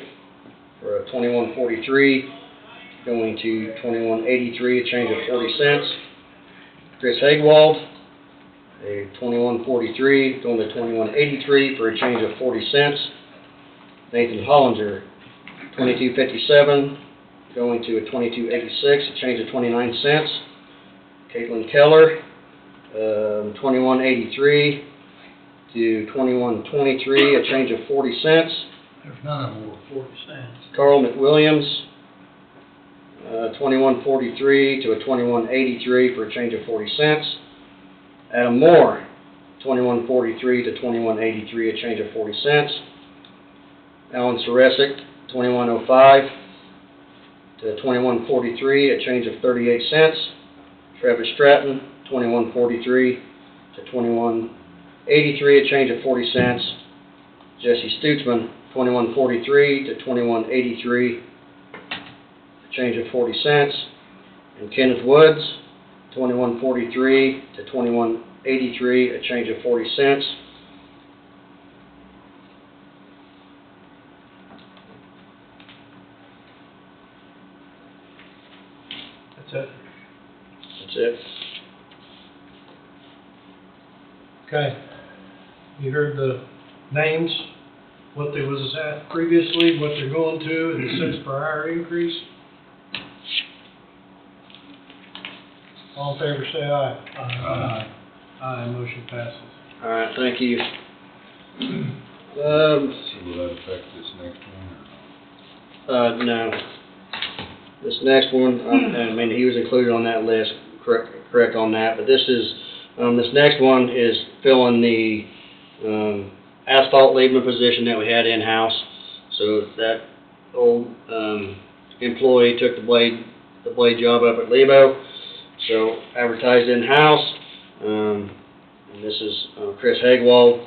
Speaker 12: for a $21.43, going to $21.83, a change of 40 cents. Chris Hagwald, a $21.43, going to $21.83, for a change of 40 cents. Nathan Hollinger, $22.57, going to a $22.86, a change of 29 cents. Caitlin Keller, $21.83 to $21.23, a change of 40 cents.
Speaker 5: There's none of them over 40 cents.
Speaker 12: Carl McWilliams, $21.43 to a $21.83, for a change of 40 cents. Adam Moore, $21.43 to $21.83, a change of 40 cents. Alan Saresic, $21.05 to $21.43, a change of 38 cents. Travis Stratton, $21.43 to $21.83, a change of 40 cents. Jesse Stutzman, $21.43 to $21.83, a change of 40 cents. And Kenneth Woods, $21.43 to $21.83, a change of 40 cents.
Speaker 2: That's it.
Speaker 12: That's it.
Speaker 2: Okay. You heard the names, what they was at previously, what they're going to, and the cents per hour increase. All in favor, say aye.
Speaker 1: Aye.
Speaker 2: Aye, motion passes.
Speaker 12: All right, thank you.
Speaker 1: So will that affect this next one or
Speaker 12: No. This next one, I mean, he was included on that list, correct on that, but this is, this next one is filling the, asphalt labeling position that we had in-house. So that old, employee took the blade job up at Lebo, so advertised in-house. And this is, Chris Hagwald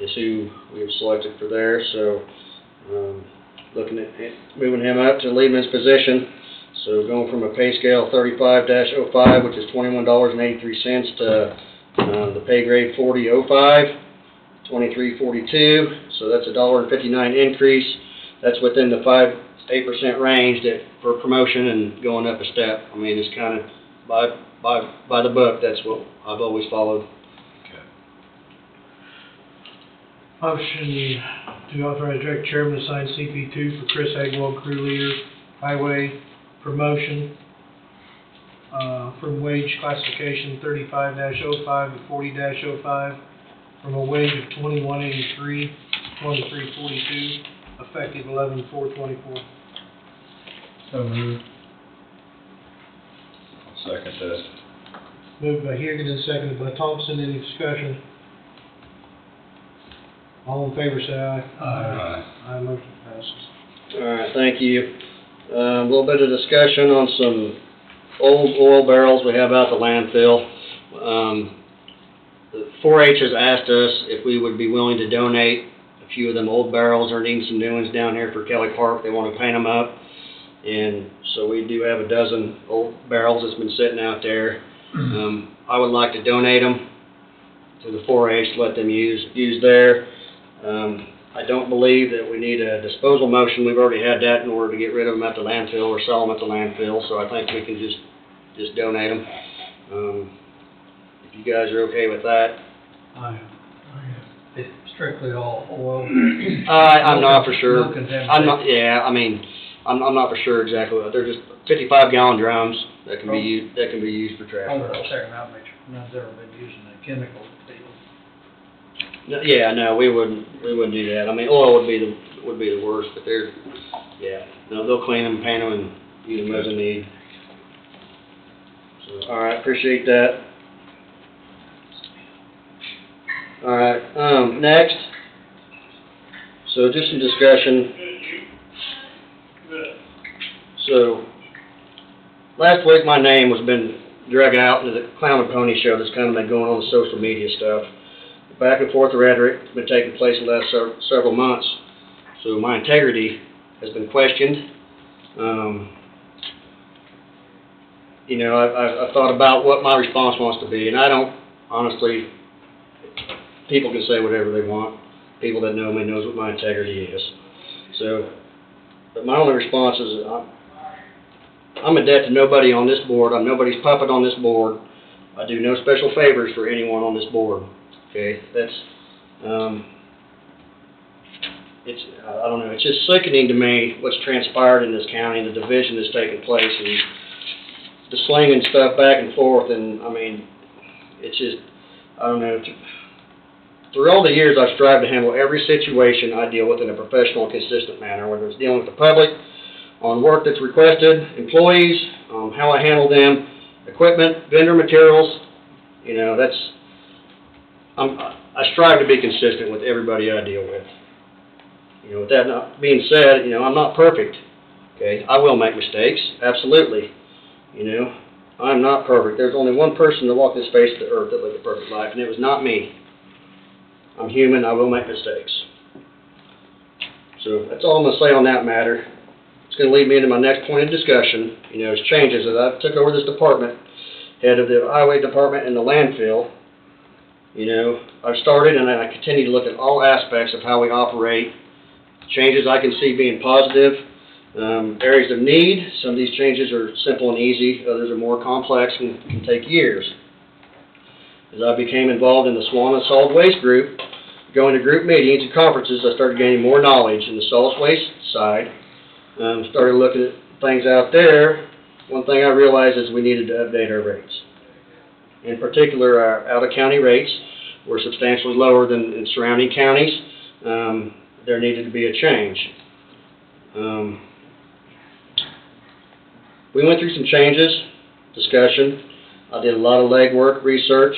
Speaker 12: is who we have selected for there, so, looking at moving him up to the leadman's position. So going from a pay scale 35-05, which is $21.83, to the pay grade 40-05, $23.42. So that's a $1.59 increase. That's within the 5-8% range that for promotion and going up a step. I mean, it's kind of by the book. That's what I've always followed.
Speaker 2: Motion to authorize direct chairman to sign CP2 for Chris Hagwell, crew leader, highway promotion, from wage classification 35-05 to 40-05, from a wage of $21.83 to $23.42, effective 11/4/24.
Speaker 1: So moved. I'll second that.
Speaker 2: Moved by Hagan and seconded by Thompson. Any discussion? All in favor, say aye.
Speaker 1: Aye.
Speaker 2: Aye, motion passes.
Speaker 12: All right, thank you. A little bit of discussion on some old oil barrels we have out the landfill. The 4-H has asked us if we would be willing to donate a few of them old barrels. They're needing some new ones down here for Kelly Park. They want to paint them up. And so we do have a dozen old barrels that's been sitting out there. I would like to donate them to the 4-H, let them use there. I don't believe that we need a disposal motion. We've already had that in order to get rid of them at the landfill or sell them at the landfill, so I think we can just donate them. If you guys are okay with that.
Speaker 5: It's strictly all oil.
Speaker 12: I'm not for sure.
Speaker 5: No contamination.
Speaker 12: I'm not for sure exactly. They're just 55-gallon drums that can be used for trash
Speaker 5: I'm
Speaker 12: barrels.
Speaker 5: not I've ever been using a chemical deal.
Speaker 12: Yeah, no, we wouldn't do that. I mean, oil would be the worst, but they'll clean them, paint them, and use them as a need. So, all right, appreciate that. All right, next. So just some discussion. So last week my name was been dragged out into the Clown and Pony show that's kind of been going on the social media stuff. Back and forth rhetoric has been taking place in the last several months. So my integrity has been questioned. I've thought about what my response wants to be, and I don't, honestly, people can say whatever they want. People that know me knows what my integrity is. So, but my only response is I'm in debt to nobody on this board. I'm nobody's puppet on this board. I do no special favors for anyone on this board. Okay, that's, I don't know, it's just sickening to me what's transpired in this county, the division that's taken place, and the slinging stuff back and forth, and, I mean, it's just, I don't know. Through all the years, I've strived to handle every situation I deal with in a professional and consistent manner, whether it's dealing with the public, on work that's requested, employees, how I handle them, equipment, vendor materials, I strive to be consistent with everybody I deal with. With that not being said, I'm not perfect. Okay, I will make mistakes, absolutely. I'm not perfect. There's only one person that walked this face of the earth that lived a perfect life, and it was not me. I'm human. I will make mistakes. So that's all I'm going to say on that matter. It's going to lead me into my next point of discussion. As changes as I took over this department, head of the highway department and the landfill. I've started and I continue to look at all aspects of how we operate. Changes I can see being positive. Areas of need. Some of these changes are simple and easy. Others are more complex and can take years. As I became involved in the Swan Solid Waste Group, going to group meetings and conferences, I started gaining more knowledge in the solid waste side. Started looking at things out there. One thing I realized is we needed to update our rates. In particular, our out-of-county rates were substantially lower than in surrounding counties. There needed to be a change. We went through some changes, discussion. I did a lot of legwork, research,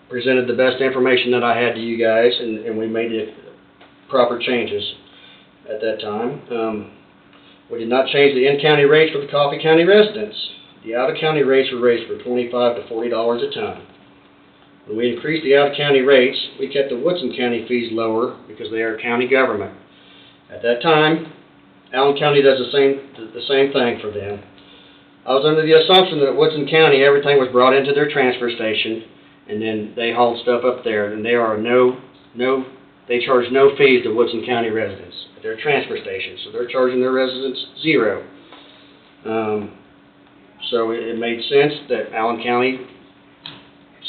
Speaker 12: presented the best information that I had to you guys, and we made the proper changes at that time. We did not change the in-county rates for the Coffee County residents. The out-of-county rates were raised from $25 to $40 a ton. When we increased the out-of-county rates, we kept the Woodson County fees lower because they are county government. At that time, Allen County does the same thing for them. I was under the assumption that at Woodson County everything was brought into their transfer station, and then they hauled stuff up there, and they charge no fees to Woodson County residents at their transfer station, so they're charging their residents zero. So it made sense that Allen County,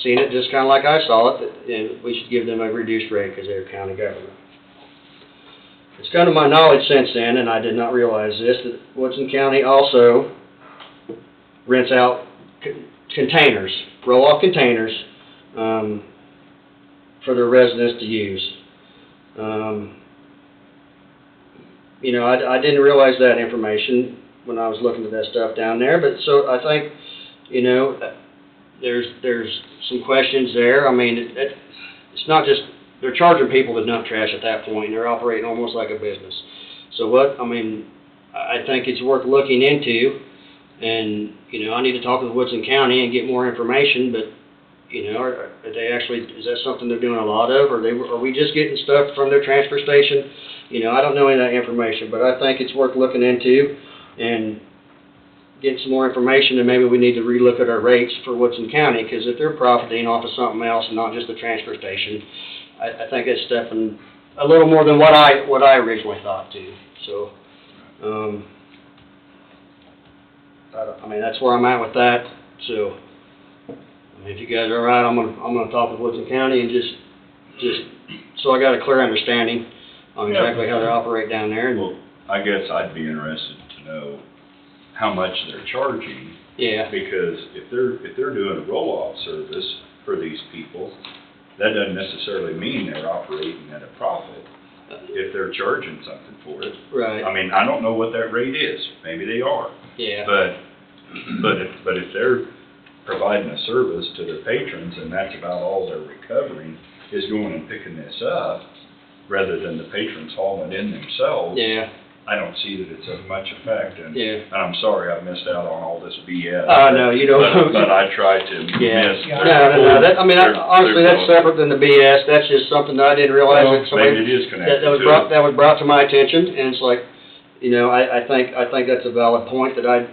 Speaker 12: seen it just kind of like I saw it, that we should give them a reduced rate because they're county government. It's come to my knowledge since then, and I did not realize this, that Woodson County also rents out containers, roll-off containers, for their residents to use. I didn't realize that information when I was looking at that stuff down there, but so I think, there's some questions there. I mean, it's not just, they're charging people to dump trash at that point, and they're operating almost like a business. So I think it's worth looking into, And, you know, I need to talk with Woodson County and get more information, but, you know, are they actually, is that something they're doing a lot of? Are we just getting stuff from their transfer station? You know, I don't know any of that information, but I think it's worth looking into and getting some more information, and maybe we need to relook at our rates for Woodson County, because if they're profiting off of something else and not just the transfer station, I think it's stepping a little more than what I originally thought too. So, I mean, that's where I'm at with that. So, I mean, if you guys are all right, I'm gonna talk with Woodson County and just so I got a clear understanding on exactly how they operate down there. And,
Speaker 4: Well, I guess I'd be interested to know how much they're charging.
Speaker 12: yeah,
Speaker 4: Because if they're doing a roll-off service for these people, that doesn't necessarily mean they're operating at a profit if they're charging something for it.
Speaker 12: right,
Speaker 4: I mean, I don't know what that rate is. Maybe they are.
Speaker 12: yeah,
Speaker 4: But if they're providing a service to their patrons and that's about all they're recovering is going and picking this up, rather than the patrons hauling it in themselves,
Speaker 12: yeah,
Speaker 4: I don't see that it's of much effect. And I'm sorry I missed out on all this BS.
Speaker 12: no, you don't.
Speaker 4: But I try to
Speaker 12: yeah.
Speaker 4: miss.
Speaker 12: No, that, I mean, honestly, that's separate than the BS. That's just something that I didn't realize that somebody.
Speaker 4: Maybe it is connected
Speaker 12: That was brought to my attention, and it's like, you know, I think that's a valid point that I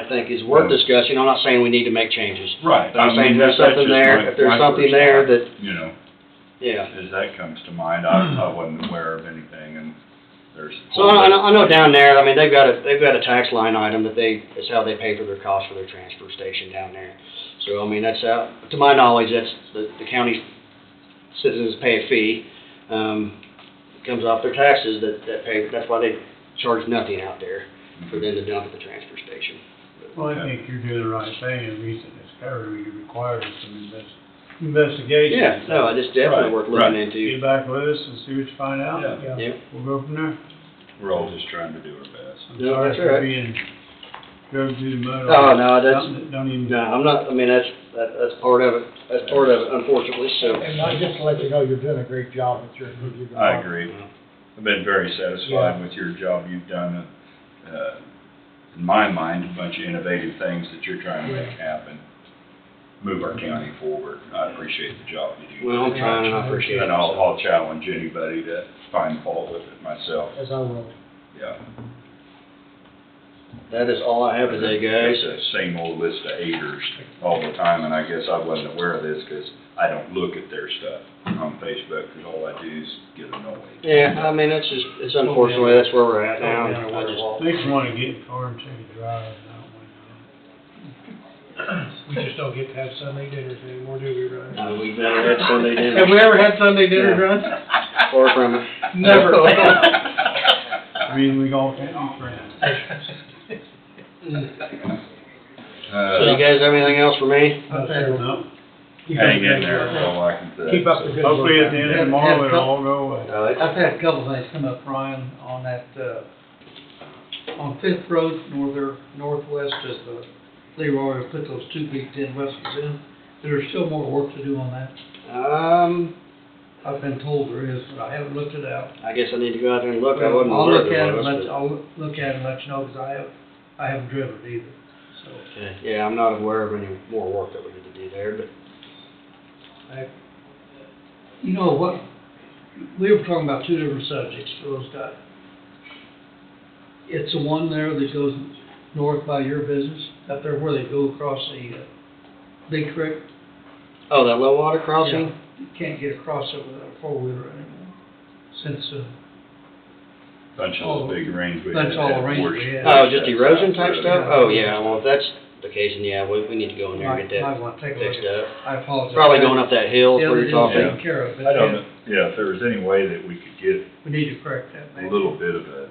Speaker 12: think is worth discussing. I'm not saying we need to make changes.
Speaker 4: Right.
Speaker 12: But I'm saying there's something there, if there's something there that,
Speaker 4: You know,
Speaker 12: yeah.
Speaker 4: as that comes to mind, I wasn't aware of anything, and there's.
Speaker 12: So I know down there, I mean, they've got a tax line item that is how they pay for their cost for their transfer station down there. So, I mean, that's how, to my knowledge, that's, the county citizens pay a fee. It comes off their taxes that pay, that's why they charge nothing out there for them to dump at the transfer station.
Speaker 1: Well, I think you're doing the right thing, and recent discovery requires some investigation.
Speaker 12: Yeah, no, it's definitely worth looking into.
Speaker 1: Get back with us and see what you find out.
Speaker 4: Yeah.
Speaker 12: Yep.
Speaker 1: We'll go from there.
Speaker 4: We're all just trying to do our best.
Speaker 1: I'm
Speaker 12: No,
Speaker 1: sorry
Speaker 12: that's
Speaker 1: for
Speaker 12: right.
Speaker 1: being drug through the mud.
Speaker 12: Oh, no, that's,
Speaker 1: Something that don't even.
Speaker 12: no, I'm not, I mean, that's part of it. That's part of it, unfortunately, so.
Speaker 7: And I just to let you know, you're doing a great job with your department.
Speaker 4: I agree. I've been very satisfied with your job you've done. In my mind, a bunch of innovative things that you're trying to make happen. Move our county forward. I appreciate the job you do.
Speaker 12: Well, I'm trying, and I appreciate it.
Speaker 4: And I'll challenge anybody to find fault with it myself.
Speaker 7: As I will.
Speaker 4: Yeah.
Speaker 12: That is all I have today, guys.
Speaker 4: It's the same old list of haters all the time, and I guess I wasn't aware of this because I don't look at their stuff on Facebook, because all I do is get annoyed.
Speaker 12: Yeah, I mean, it's unfortunately, that's where we're at now. I just,
Speaker 1: Makes me wanna get in the car and take a drive, and I don't wanna
Speaker 2: We just don't get to have Sunday dinners anymore, do we, Ryan?
Speaker 12: we've never had Sunday dinner.
Speaker 2: Have we ever had Sunday dinners, Ryan?
Speaker 12: Far from it.
Speaker 2: Never.
Speaker 1: do it. I mean, we all can't be friends.
Speaker 12: So you guys have anything else for me?
Speaker 1: No.
Speaker 4: Hang in there, that's all I can say.
Speaker 7: Keep up the good work.
Speaker 1: Hopefully at the end of tomorrow, it'll all go away.
Speaker 5: I've had a couple of things come up, Ryan, on that, on Fifth Road, northwest as the Leroy put those two big tin vessels in. There's still more work to do on that. I've been told there is, but I haven't looked it out.
Speaker 12: I guess I need to go out there and look. I wasn't
Speaker 5: I'll
Speaker 12: aware
Speaker 5: look at it,
Speaker 12: there was,
Speaker 5: I'll look at it and let you know, because I haven't driven it either, so.
Speaker 12: Okay. Yeah, I'm not aware of any more work that we need to do there, but.
Speaker 5: You know what, we were talking about two different subjects for those guys. It's the one there that goes north by your business, up there where they go across the, Big Creek.
Speaker 12: Oh, that low water crossing?
Speaker 5: Yeah, you can't get across it with a four-wheeler anymore, since,
Speaker 4: Bunch of those big rains we had.
Speaker 5: Bunch of all the rains we had.
Speaker 12: Oh, just erosion type stuff? Oh, yeah, well, if that's the case, then yeah, we need to go in there and
Speaker 5: might
Speaker 12: get that
Speaker 5: want to take a look
Speaker 12: fixed
Speaker 5: at it.
Speaker 12: up.
Speaker 5: I apologize.
Speaker 12: Probably going up that hill is
Speaker 5: Yeah,
Speaker 12: where
Speaker 5: it
Speaker 12: you're
Speaker 5: is
Speaker 12: talking.
Speaker 5: taken care of, but
Speaker 4: I don't know, yeah, if there was any way that we could get
Speaker 5: we need to correct that.
Speaker 4: a little bit of a,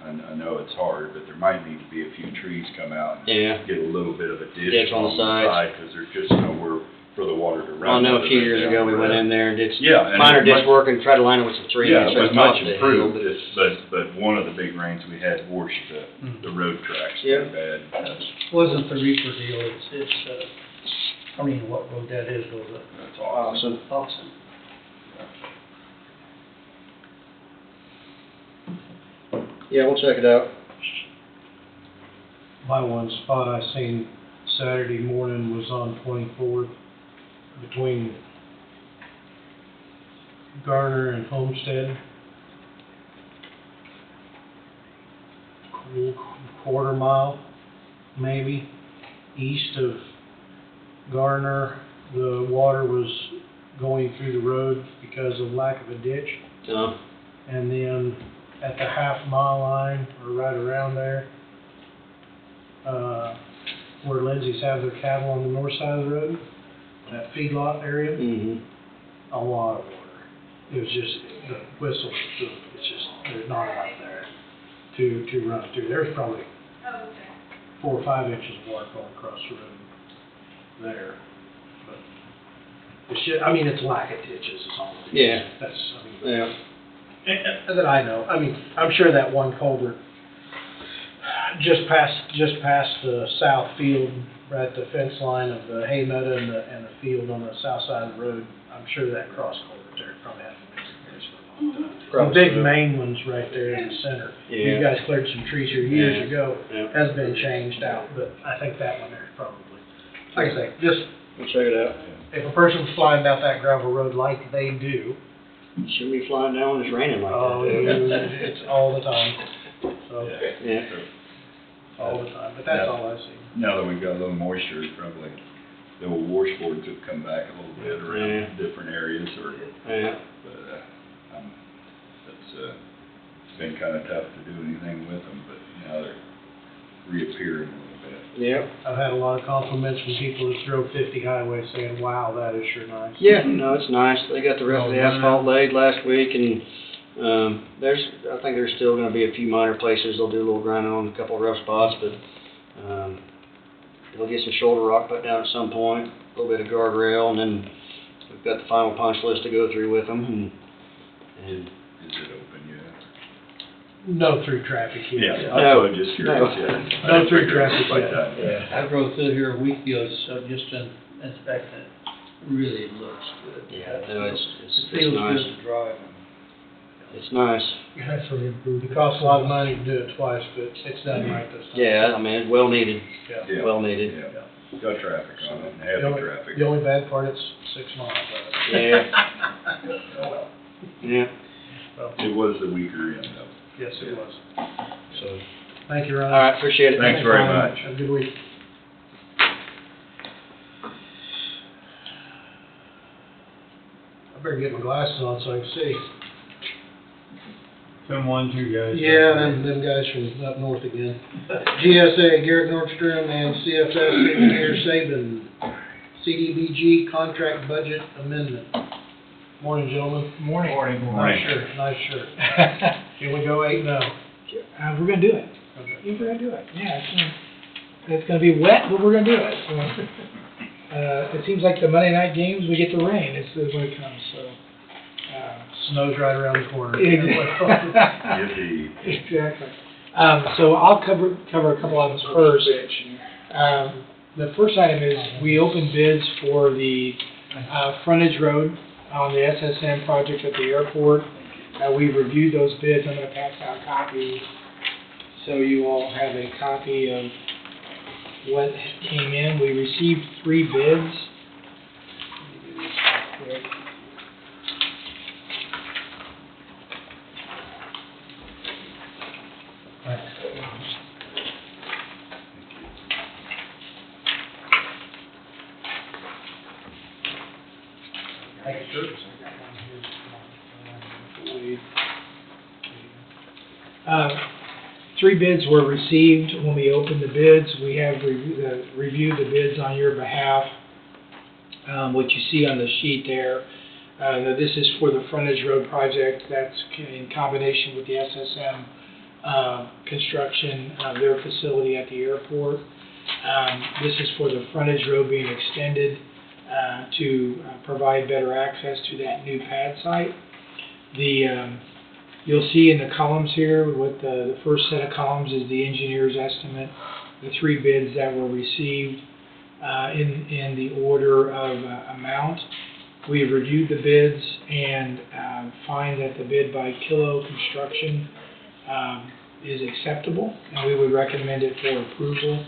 Speaker 4: I know it's hard, but there might need to be a few trees come out and
Speaker 12: Yeah.
Speaker 4: get a little bit of a ditch
Speaker 12: Ditch on the sides.
Speaker 4: because there's just nowhere for the water to
Speaker 12: Well, I
Speaker 4: run.
Speaker 12: know a
Speaker 4: other
Speaker 12: few
Speaker 4: than
Speaker 12: years
Speaker 4: down
Speaker 12: ago, we
Speaker 4: the
Speaker 12: went
Speaker 4: road.
Speaker 12: in there and did
Speaker 4: Yeah, and
Speaker 12: minor
Speaker 4: it
Speaker 12: ditch
Speaker 4: much-
Speaker 12: work and tried to line it with some trees.
Speaker 4: Yeah, it
Speaker 12: so
Speaker 4: was
Speaker 12: it's
Speaker 4: much
Speaker 12: top of the
Speaker 4: improved,
Speaker 12: hill,
Speaker 4: but one of the big rains we had washed the road tracks
Speaker 12: Yeah.
Speaker 4: pretty bad.
Speaker 5: Wasn't the Reaper deal, it's, I don't even know what road that is, goes up.
Speaker 4: That's
Speaker 12: but-
Speaker 4: awesome.
Speaker 12: Awesome. Yeah, we'll check it out.
Speaker 2: My one spot I seen Saturday morning was on 24th between Garner and Homestead. Quarter mile, maybe, east of Garner. The water was going through the road because of lack of a ditch.
Speaker 12: No.
Speaker 2: And then at the half-mile line, or right around there, where Lindsay's have their cattle on the north side of the road, that feedlot area,
Speaker 12: Mm-hmm.
Speaker 2: a lot of water. It was just, the whistle, it's just, there's not enough there to run through. There's probably 4 or 5 inches of water going across the road there. But it's just, I mean, it's lack of ditches is all it is.
Speaker 12: Yeah.
Speaker 2: That's, I mean,
Speaker 12: Yeah.
Speaker 2: that I know. I mean, I'm sure that one culvert just past the south field, right at the fence line of the hay meadow and the field on the south side of the road, I'm sure that cross culvert there probably hasn't been repaired for a long time. The big main one's right there in the center.
Speaker 12: Yeah.
Speaker 2: You guys cleared some trees here years
Speaker 12: Yeah.
Speaker 2: ago.
Speaker 12: Yeah.
Speaker 2: Has been changed out, but I think that one there is probably, like I say, just
Speaker 12: We'll check it out.
Speaker 2: if a person's flying down that gravel road like they do,
Speaker 12: Shouldn't be flying down when it's raining like
Speaker 2: oh,
Speaker 12: that.
Speaker 2: it's all the time. So,
Speaker 12: Yeah.
Speaker 2: all the time, but that's all I see.
Speaker 4: Now that we've got a little moisture, it's probably, the old washboards have come back a little bit around different areas, or,
Speaker 12: Yeah.
Speaker 4: but, it's been kinda tough to do anything with them, but now they're reappearing a little bit.
Speaker 12: Yep.
Speaker 2: I've had a lot of compliments from people that drove 50 highway saying, wow, that is sure nice.
Speaker 12: Yeah, no, it's nice. They got the rest of the asphalt laid last week, and I think there's still gonna be a few minor places they'll do a little grinding on, a couple of rough spots, but they'll get some shoulder rock put down at some point, a little bit of guardrail, and then we've got the final punch list to go through with them, and
Speaker 4: Is it open yet?
Speaker 2: No through traffic yet.
Speaker 4: Yeah,
Speaker 12: No.
Speaker 4: I'm just curious,
Speaker 12: No.
Speaker 4: yeah.
Speaker 2: No through traffic
Speaker 4: Like
Speaker 2: yet.
Speaker 4: that.
Speaker 12: yeah.
Speaker 5: I drove through here a week ago, so just to inspect it. Really looks good.
Speaker 12: Yeah, no,
Speaker 5: It
Speaker 12: it's
Speaker 5: feels
Speaker 12: nice.
Speaker 5: good to drive.
Speaker 12: It's nice.
Speaker 7: That's really improved.
Speaker 2: It costs a lot of money to do it twice, but it's done right this time.
Speaker 12: Yeah, I mean, it's well needed,
Speaker 2: Yeah.
Speaker 4: Yeah.
Speaker 12: well needed.
Speaker 4: Yeah, got traffic on it, and
Speaker 2: The
Speaker 4: heavy
Speaker 2: only,
Speaker 4: traffic.
Speaker 2: the only bad part, it's 6 miles.
Speaker 12: Yeah.
Speaker 4: Oh, well.
Speaker 12: Yeah.
Speaker 4: It was the weaker end of it.
Speaker 2: Yes, it was. So, thank you, Ron.
Speaker 12: All right, appreciate it.
Speaker 4: Thanks very
Speaker 2: Ron.
Speaker 4: much.
Speaker 2: Have a good week. I better get my glasses on so I can see.
Speaker 1: Some 1-2 guys.
Speaker 2: Yeah, them guys from up north again. GSA, Garrett Nordstrom, and CFS Engineer Saban, CDBG Contract Budget Amendment. Morning, gentlemen.
Speaker 7: Morning.
Speaker 2: Nice shirt, nice shirt. Here we go, 8-0.
Speaker 7: We're gonna do it. Yeah, we're gonna do it. Yeah, it's gonna be wet, but we're gonna do it. So, it seems like the Monday night games, we get the rain, it's when it comes, so.
Speaker 2: Snow's right around the corner.
Speaker 4: Yippee.
Speaker 7: Exactly. So I'll cover a couple items first. The first item is we opened bids for the frontage road on the SSM project at the airport. We've reviewed those bids. I'm going to pass out copies so you all have a copy of what came in. We received 3 bids. Let me do this real quick. Three bids were received when we opened the bids. We have reviewed the bids on your behalf, what you see on the sheet there. Now this is for the frontage road project that's in combination with the SSM construction of their facility at the airport. This is for the frontage road being extended to provide better access to that new pad site. You'll see in the columns here, what the first set of columns is the engineer's estimate, the 3 bids that were received in the order of amount. We have reviewed the bids and find that the bid by Kilo Construction is acceptable, and we would recommend it for approval.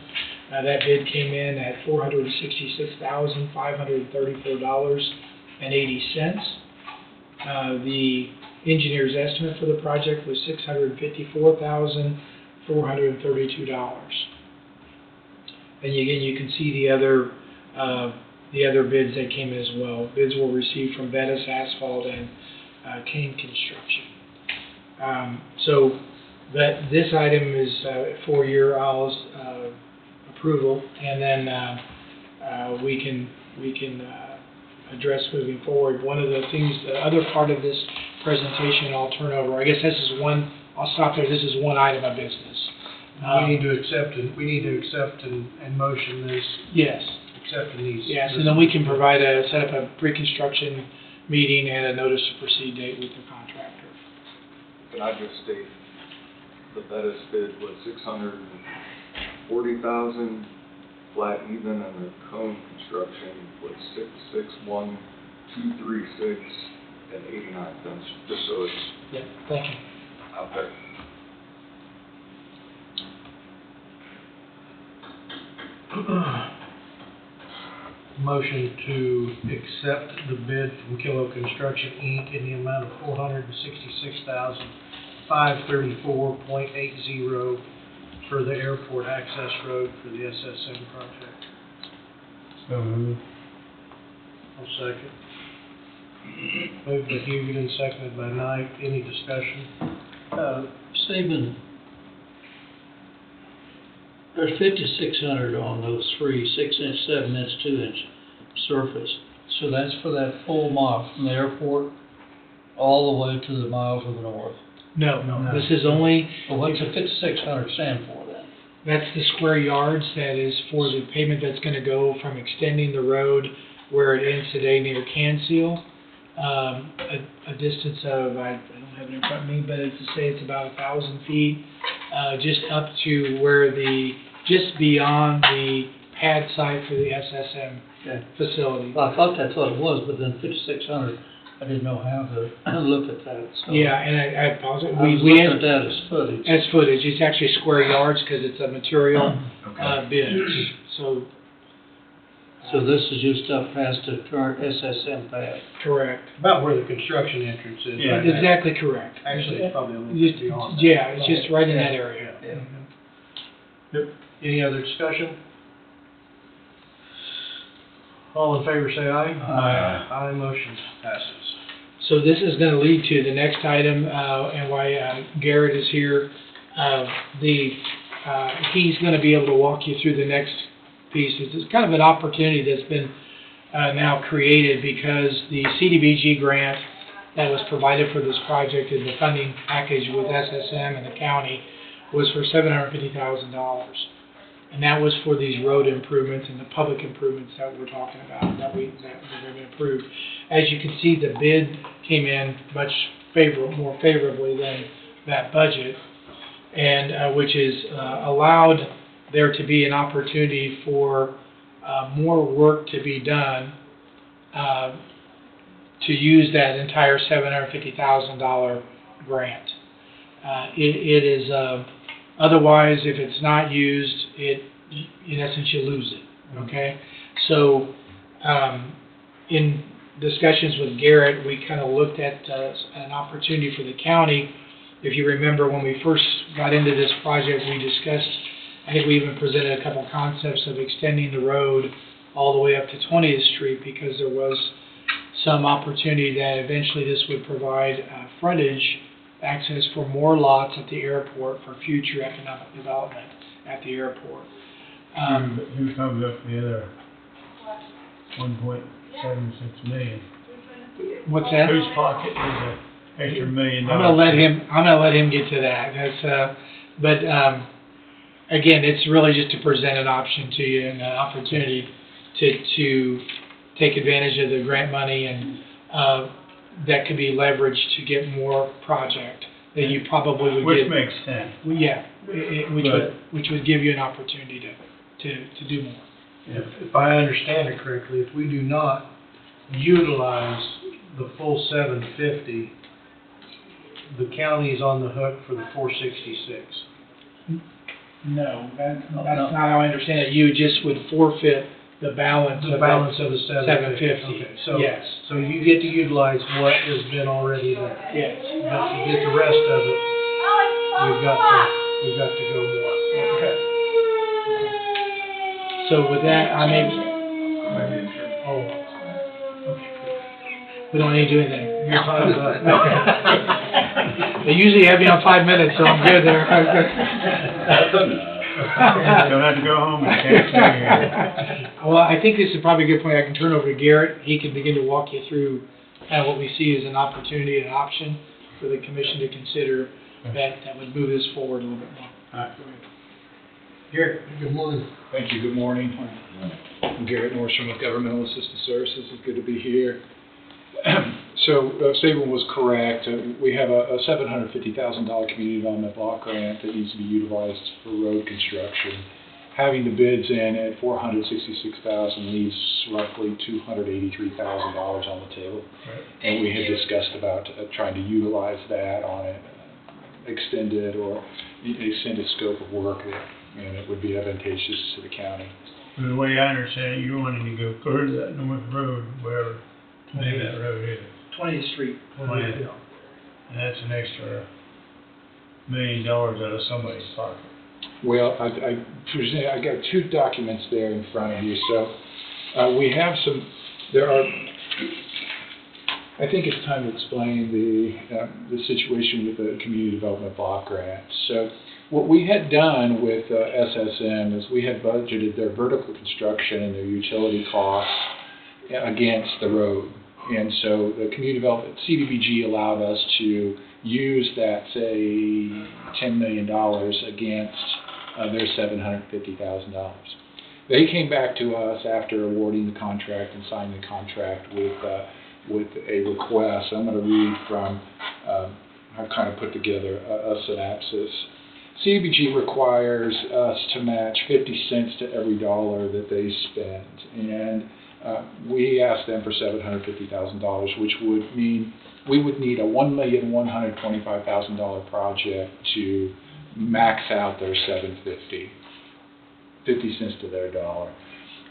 Speaker 7: That bid came in at $466,534.80. The engineer's estimate for the project was $654,432. And again, you can see the other bids that came in as well. Bids were received from Bettis Asphalt and Kane Construction. So that this item is for your all's approval, and then we can address moving forward. One of the things, the other part of this presentation, I'll turn over. I guess this is one. I'll stop there. This is one item of business.
Speaker 2: We need to accept and motion this,
Speaker 7: Yes.
Speaker 2: accepting these.
Speaker 7: Yes, and then we can set up a pre-construction meeting and a notice to proceed date with the contractor.
Speaker 8: Can I just state, the Bettis bid was $640,000 flat even, and the Cone Construction was $661,236.89, just so it's
Speaker 7: Yeah, thank you.
Speaker 8: out there.
Speaker 2: Motion to accept the bid from Kilo Construction, Inc. in the amount of $466,534.80 for the airport access road for the SSM project.
Speaker 1: So moved.
Speaker 2: I'll second. Moved by Hugian, seconded by Knight. Any discussion?
Speaker 5: Stephen, there's 5,600 on those three, 6-inch, 7-inch, 2-inch surface. So that's for that full mile from the airport all the way to the mile to the north.
Speaker 7: No, this is only,
Speaker 5: Well, what's the 5,600 stand for then?
Speaker 7: that's the square yards, that is for the pavement that's gonna go from extending the road where it ends today near Canseal. A distance of, I don't have it in front of me, but it's to say it's about 1,000 feet, just up to where just beyond the pad site for the SSM
Speaker 5: Okay.
Speaker 7: facility.
Speaker 5: Well, I thought that's what it was, but then 5,600, I didn't know how to look at that, so.
Speaker 7: Yeah, and I apologize,
Speaker 5: I was
Speaker 7: we
Speaker 5: looking
Speaker 7: had,
Speaker 5: at that as footage.
Speaker 7: as footage, it's actually square yards, cause it's a material,
Speaker 4: Okay.
Speaker 7: bid, so.
Speaker 5: So this is just stuff past the current SSM pad.
Speaker 7: Correct.
Speaker 2: About where the construction entrance is.
Speaker 1: Yeah.
Speaker 2: right now.
Speaker 7: Exactly correct.
Speaker 2: Actually, it's probably a little
Speaker 7: Just-
Speaker 2: bit beyond that.
Speaker 7: Yeah, it's just right in that area.
Speaker 2: Yep. Any other discussion? All in favor, say aye.
Speaker 1: Aye.
Speaker 2: Aye, motion passes.
Speaker 7: So this is gonna lead to the next item, and why Garrett is here. He's gonna be able to walk you through the next piece. It's kind of an opportunity that's been now created because the CDBG grant that was provided for this project in the funding package with SSM and the county was for $750,000. And that was for these road improvements and the public improvements that we're talking about, that have been approved. As you can see, the bid came in much more favorably than that budget, and which is allowed there to be an opportunity for more work to be done to use that entire $750,000 grant. It is otherwise, if it's not used, in essence, you lose it, okay? So, in discussions with Garrett, we kind of looked at an opportunity for the county. If you remember, when we first got into this project, we discussed, I think we even presented a couple concepts of extending the road all the way up to 20th Street, because there was some opportunity that eventually this would provide frontage access for more lots at the airport for future economic development at the airport.
Speaker 1: Who comes up the other 1.76 million?
Speaker 7: What's that?
Speaker 1: Whose pocket is the extra $1 million?
Speaker 7: I'm gonna let him get to that. That's, but, again, it's really just to present an option to you and an opportunity to take advantage of the grant money, and, that could be leveraged to get more project that you probably would
Speaker 1: Which
Speaker 7: get.
Speaker 1: makes sense.
Speaker 7: Well, yeah, which would give you an opportunity to do more.
Speaker 2: If I understand it correctly, if we do not utilize the full 750, the county is on the hook for the 466.
Speaker 7: No, that's not how I understand it. You just would forfeit the balance
Speaker 2: The
Speaker 7: of
Speaker 2: balance
Speaker 7: that
Speaker 2: of the
Speaker 7: 750.
Speaker 2: Okay, so,
Speaker 7: Yes.
Speaker 2: so you get to utilize what has been already there.
Speaker 7: Yes.
Speaker 2: But to get the rest of it, we've got to go more.
Speaker 7: Okay. So with that, I may,
Speaker 2: Oh,
Speaker 7: we don't need to do anything.
Speaker 2: your time's up.
Speaker 7: They usually have me on 5 minutes, so I'm good there.
Speaker 1: Don't have to go home and can't stay here.
Speaker 7: Well, I think this is probably a good point. I can turn over to Garrett. He can begin to walk you through kind of what we see as an opportunity and option for the commission to consider that would move this forward a little bit more.
Speaker 1: All right.
Speaker 7: Garrett?
Speaker 2: Good morning.
Speaker 13: Thank you, good morning. I'm Garrett Nordstrom with Governmental Assistance Services. It's good to be here. So, Saban was correct. We have a $750,000 community development block grant that needs to be utilized for road construction. Having the bids in at $466,000 leaves roughly $283,000 on the table. And we had discussed about trying to utilize that on an extended scope of work, and it would be advantageous to the county.
Speaker 1: The way I understand it, you're wanting to go clear to that north road, wherever today that road is.
Speaker 7: 20th Street.
Speaker 1: And that's an extra $1 million out of somebody's pocket.
Speaker 13: Well, I got two documents there in front of you, so we have I think it's time to explain the situation with the community development block grant. So what we had done with SSM is we had budgeted their vertical construction and their utility costs against the road. And so the community development, CDBG allowed us to use that, say, $10 million against their $750,000. They came back to us after awarding the contract and signing the contract with a request. I'm going to read from, I've kind of put together a synopsis. CDBG requires us to match 50 cents to every dollar that they spend. And we asked them for $750,000, which would mean we would need a $1,125,000 project to max out their $750, 50 cents to their dollar.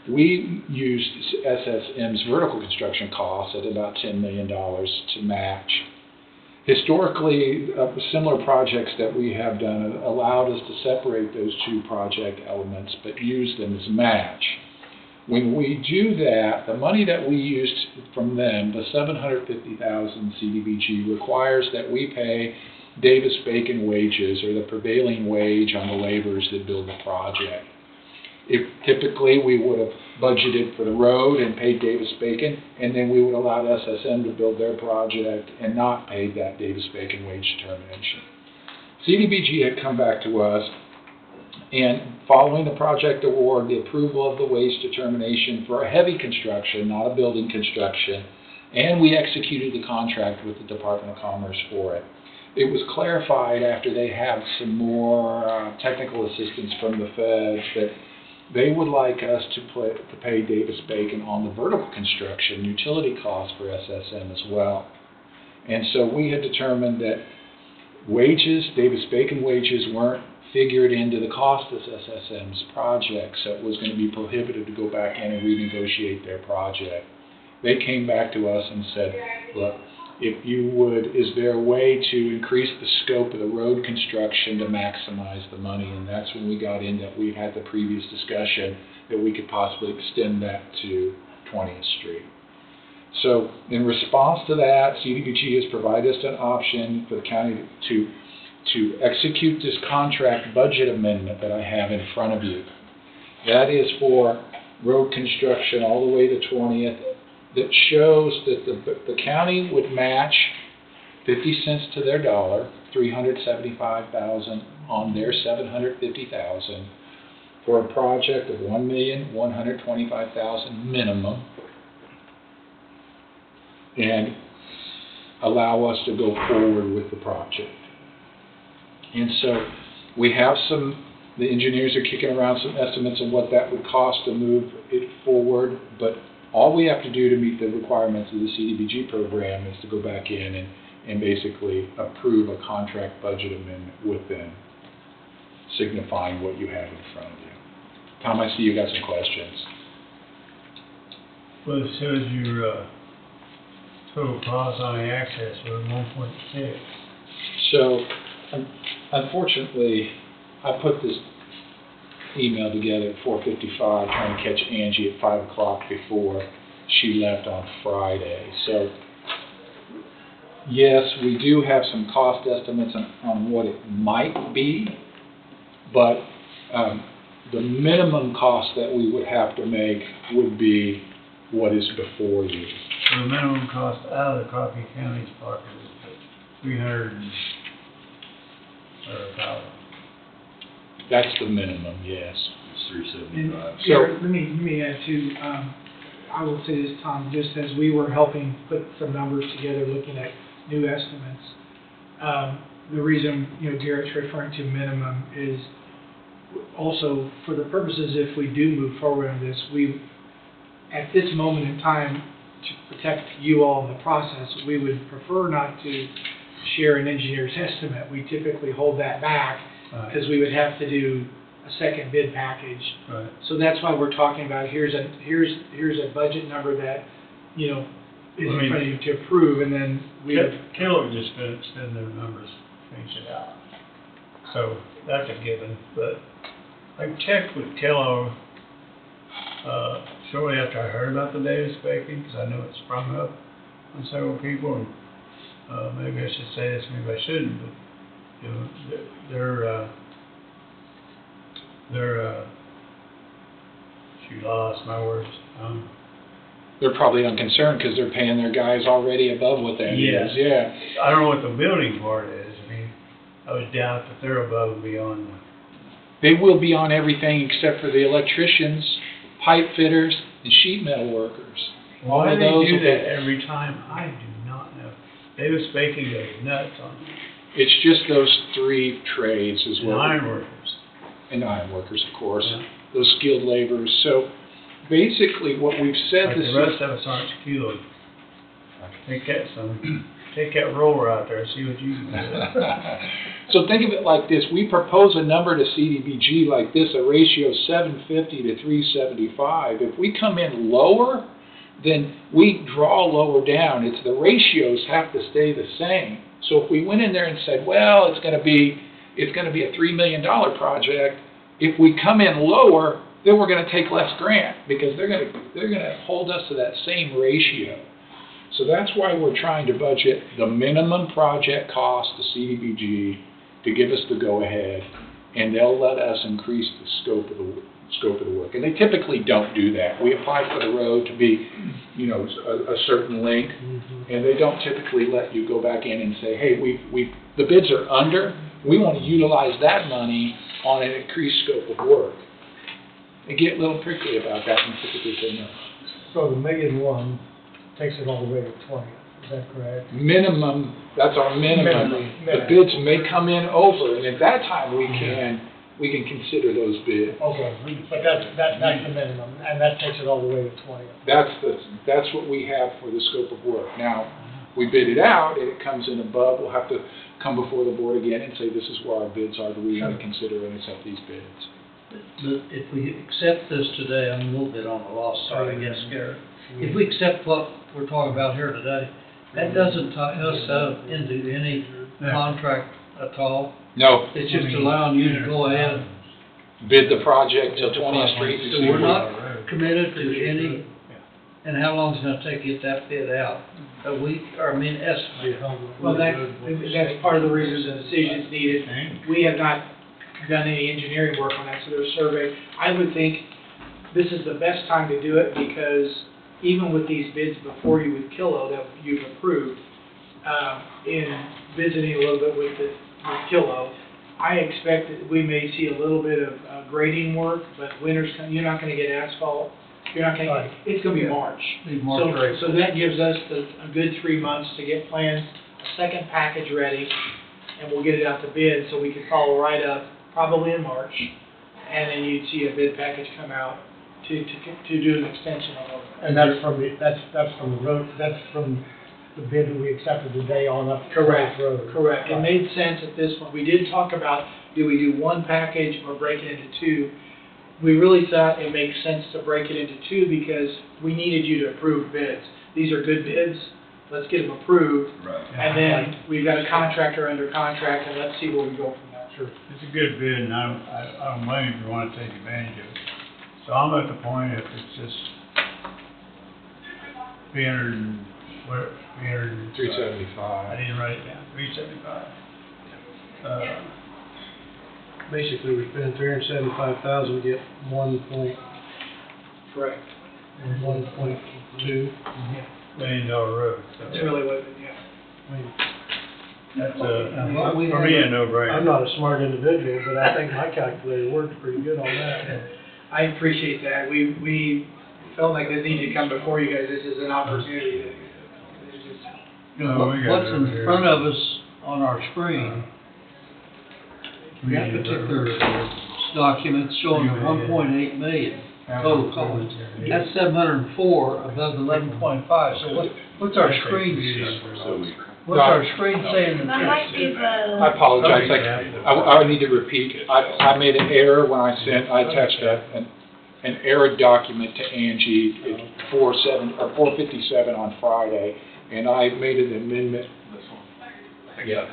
Speaker 13: We used SSM's vertical construction costs at about $10 million to match. Historically, similar projects that we have done allowed us to separate those two project elements, but use them as a match. When we do that, the money that we used from them, the $750,000 CDBG, requires that we pay Davis-Bacon wages, or the prevailing wage on the laborers that build the project. If typically we would have budgeted for the road and paid Davis-Bacon, and then we would allow SSM to build their project and not pay that Davis-Bacon wage determination. CDBG had come back to us, and following the project award, the approval of the wage determination for a heavy construction, not a building construction, and we executed the contract with the Department of Commerce for it. It was clarified after they had some more technical assistance from the feds that they would like us to pay Davis-Bacon on the vertical construction utility costs for SSM as well. And so we had determined that wages, Davis-Bacon wages, weren't figured into the cost of SSM's project, so it was going to be prohibited to go back in and renegotiate their project. They came back to us and said, look, if you would, is there a way to increase the scope of the road construction to maximize the money? And that's when we got in that we had the previous discussion that we could possibly extend that to 20th Street. So in response to that, CDBG has provided us an option for the county to execute this contract budget amendment that I have in front of you. That is for road construction all the way to 20th, that shows that the county would match 50 cents to their dollar, $375,000 on their $750,000 for a project of $1,125,000 minimum, and allow us to go forward with the project. And so we have the engineers are kicking around some estimates of what that would cost to move it forward, but all we have to do to meet the requirements of the CDBG program is to go back in and basically approve a contract budget amendment with them, signifying what you have in front of you. Tom, I see you got some questions.
Speaker 1: Well, it says your, total cost on the access was 1.6.
Speaker 13: So, unfortunately, I put this email together at 4:55, trying to catch Angie at 5 o'clock before she left on Friday. So, yes, we do have some cost estimates on what it might be, but the minimum cost that we would have to make would be what is before you.
Speaker 1: So the minimum cost out of the Coffee County's pocket is 300 or 1,000.
Speaker 13: That's the minimum, yes.
Speaker 4: It's 375.
Speaker 7: Here,
Speaker 13: So-
Speaker 7: let me add too, I will say this, Tom, just as we were helping put some numbers together, looking at new estimates, the reason, Garrett's referring to minimum is also for the purposes, if we do move forward on this, at this moment in time, to protect you all in the process, we would prefer not to share an engineer's estimate. We typically hold that back because we would have to do a second bid package.
Speaker 1: Right.
Speaker 7: So that's why we're talking about here's a budget number that, is in front of you to approve, and then we.
Speaker 1: Keller just send their numbers, finish it out. So that's a given, but I checked with Keller, shortly after I heard about the data spacing, because I know it sprung up on several people, and, maybe I should say this, maybe I shouldn't, but, she lost my words.
Speaker 13: They're probably unconcerned because they're paying their guys already above what that is. Yeah.
Speaker 1: I don't know what the building part is. I mean, I would doubt that they're above and beyond.
Speaker 13: They will be on everything except for the electricians, pipe fitters, and sheet metal workers.
Speaker 1: Why do
Speaker 13: All of
Speaker 1: they
Speaker 13: those
Speaker 1: do
Speaker 13: will be-
Speaker 1: that every time? I do not know. Davis Bacon goes nuts on it.
Speaker 13: It's just those three trades is
Speaker 1: And
Speaker 13: what.
Speaker 1: iron workers.
Speaker 13: And iron workers, of course.
Speaker 1: Yeah.
Speaker 13: Those skilled laborers. So basically what we've said
Speaker 1: Like
Speaker 13: this
Speaker 1: the rest of us aren't skilled. Take that roller out there and see what you can do.
Speaker 13: So think of it like this. We propose a number to CDBG like this, a ratio of 750 to 375. If we come in lower, then we draw lower down. It's the ratios have to stay the same. So if we went in there and said, well, it's going to be a $3 million project, if we come in lower, then we're going to take less grant because they're going to hold us to that same ratio. So that's why we're trying to budget the minimum project cost to CDBG to give us the go-ahead, and they'll let us increase the scope of the work. And they typically don't do that. We apply for the road to be, a certain length, and they don't typically let you go back in and say, hey, the bids are under. We want to utilize that money on an increased scope of work. They get a little prickly about that and typically say no.
Speaker 2: So the $1.1 million takes it all the way to 20, is that correct?
Speaker 13: Minimum, that's our minimum. The bids may come in over, and at that time, we can consider those bids.
Speaker 2: Okay, but that's the minimum, and that takes it all the way to 20.
Speaker 13: That's what we have for the scope of work. Now, we bid it out, and it comes in above, we'll have to come before the board again and say, this is where our bids are, do we want to consider and accept these bids?
Speaker 5: If we accept this today, I'm a little bit on the lost side, I guess, Garrett. If we accept what we're talking about here today, that doesn't tie us out into any contract at all.
Speaker 13: No.
Speaker 5: It's just allowing you to go ahead.
Speaker 13: Bid the project till 20th Street.
Speaker 5: So we're not committed to any, and how long is it gonna take to get that bid out? A week, or estimate?
Speaker 7: Well, that's part of the reason the decision's needed. We have not done any engineering work on that, so there's a survey. I would think this is the best time to do it because even with these bids before you with Kilo that you've approved, in visiting a little bit with Kilo, I expect that we may see a little bit of grading work, but winter's coming, you're not gonna get asphalt. It's gonna be March. So that gives us a good 3 months to get plans, a second package ready, and we'll get it out to bid, so we can follow right up, probably in March, and then you'd see a bid package come out to do an extension on it.
Speaker 2: And that's from the road, that's from the bid that we accepted today on up
Speaker 7: Correct,
Speaker 2: Road.
Speaker 7: correct. It made sense at this point. We did talk about, do we do one package or break it into two? We really thought it makes sense to break it into two because we needed you to approve bids. These are good bids, let's get them approved.
Speaker 4: Right.
Speaker 7: And then we've got a contractor under contract, and let's see where we go from there.
Speaker 2: Sure.
Speaker 1: It's a good bid, and I don't blame you if you wanna take advantage of it. So I'm at the point, if it's just
Speaker 13: 375.
Speaker 1: I didn't write it down, 375.
Speaker 2: Basically, we're spending $375,000 to get 1.2
Speaker 7: Correct.
Speaker 1: $1.2 million road, so.
Speaker 7: That's really what, yeah.
Speaker 2: I mean,
Speaker 1: That's,
Speaker 5: what we
Speaker 1: for me, a
Speaker 5: had-
Speaker 1: no-brainer.
Speaker 2: I'm not a smart individual, but I think my calculator worked pretty good on that.
Speaker 7: I appreciate that. We felt like this needed to come before you guys. This is an opportunity to, it's just,
Speaker 1: No, we got
Speaker 5: What's
Speaker 1: it over
Speaker 5: in
Speaker 1: here.
Speaker 5: front of us on our screen, that particular document showing the 1.8 million total cost. That's 704 above the 11.5, so what's our screen,
Speaker 4: So we,
Speaker 5: what's our screen saying?
Speaker 9: That might be the.
Speaker 13: I apologize, I need to repeat, I made an error when I attached an error document to Angie at 4:57 on Friday, and I made an amendment. Yeah.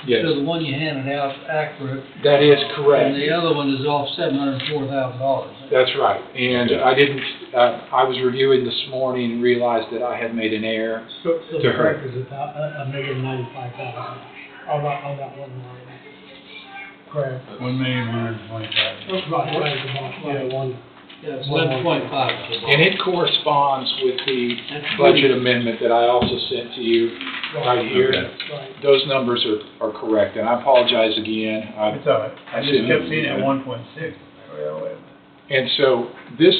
Speaker 13: Yes,
Speaker 5: So the one you handed out is accurate,
Speaker 13: that is
Speaker 5: and
Speaker 13: correct.
Speaker 5: the other one is off $704,000.
Speaker 13: That's right, and I didn't, I was reviewing this morning and realized that I had made an error.
Speaker 2: So
Speaker 13: To
Speaker 2: the
Speaker 13: her.
Speaker 2: correct is $1,095,000 on that one line. Correct.
Speaker 1: 1,125,000.
Speaker 2: Right, yeah, one.
Speaker 5: Yeah, it's 11.5.
Speaker 13: And it corresponds with the budget amendment that I also sent to you right here.
Speaker 2: Right.
Speaker 13: Those numbers are correct, and I apologize again.
Speaker 1: It's all right, I just kept seeing that 1.6.
Speaker 13: And so this,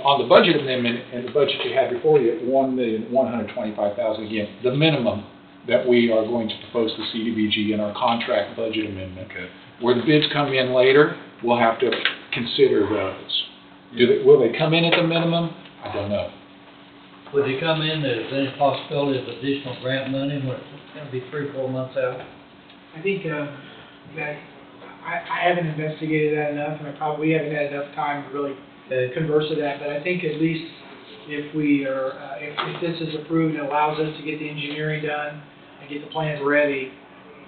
Speaker 13: on the budget amendment and the budget you had before you, at $1,125,000, again, the minimum that we are going to propose to CDBG in our contract budget amendment.
Speaker 4: okay.
Speaker 13: Where the bids come in later, we'll have to consider those. Will they come in at the minimum? I don't know.
Speaker 5: Would they come in, there's any possibility of additional grant money, when it's gonna be 3-4 months out?
Speaker 7: I think that I haven't investigated that enough, and we haven't had enough time to really converse with that. But I think at least if we are, if this is approved, it allows us to get the engineering done and get the plans ready,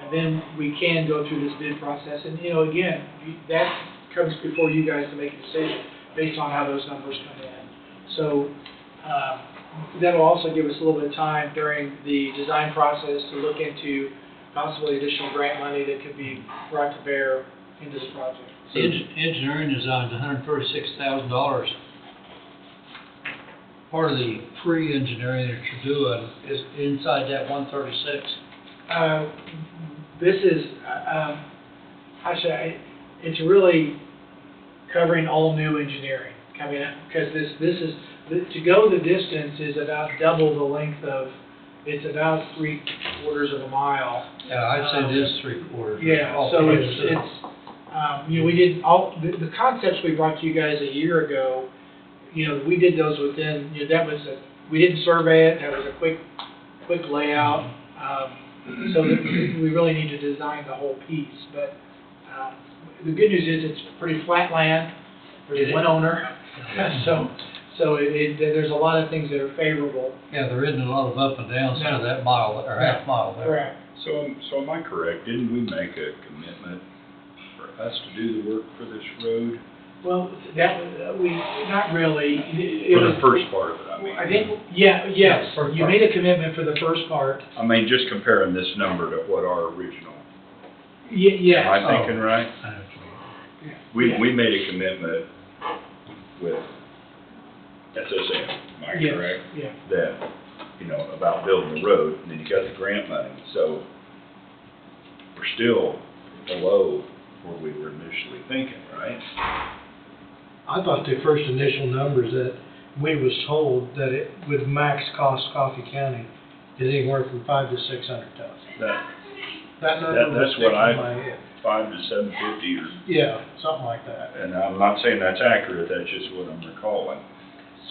Speaker 7: and then we can go through this bid process. And again, that comes before you guys to make a decision based on how those numbers come in. So that'll also give us a little bit of time during the design process to look into possibly additional grant money that could be brought to bear in this project.
Speaker 5: The engineering design's $136,000. Part of the pre-engineering that you're doing is inside that 136.
Speaker 7: This is, it's really covering all new engineering coming up, because to go the distance is about double the length of, it's about 3/4 of a mile.
Speaker 5: Yeah, I'd say it is 3/4.
Speaker 7: Yeah,
Speaker 5: All
Speaker 7: so
Speaker 5: three
Speaker 7: it's,
Speaker 5: percent.
Speaker 7: we did all, the concepts we brought to you guys a year ago, we did those within, we didn't survey it, that was a quick layout. So we really need to design the whole piece, but the good news is it's pretty flat land, there's one owner, so there's a lot of things that are favorable.
Speaker 5: Yeah, there isn't a lot of up and downs to that mile, or half mile there.
Speaker 7: Correct.
Speaker 4: So am I correct? Didn't we make a commitment for us to do the work for this road?
Speaker 7: Well, not really.
Speaker 4: For the first part of it, I mean.
Speaker 7: I think, yes,
Speaker 5: First
Speaker 7: you
Speaker 5: part.
Speaker 7: made a commitment for the first part.
Speaker 4: I mean, just comparing this number to what our original.
Speaker 7: Yes.
Speaker 4: Am I thinking right?
Speaker 7: Yeah.
Speaker 4: We made a commitment with SSM, am I
Speaker 7: Yes,
Speaker 4: correct?
Speaker 7: yeah.
Speaker 4: That, about building the road, and then you got the grant money, so we're still below where we were initially thinking, right?
Speaker 2: I thought the first initial numbers that we was told that it would max cost Coffee County is anywhere from $500,000 to $600,000. That number was
Speaker 4: That's
Speaker 2: sticking
Speaker 4: what
Speaker 2: in my head.
Speaker 4: 5 to 750 or.
Speaker 2: Yeah, something like that.
Speaker 4: And I'm not saying that's accurate, that's just what I'm recalling,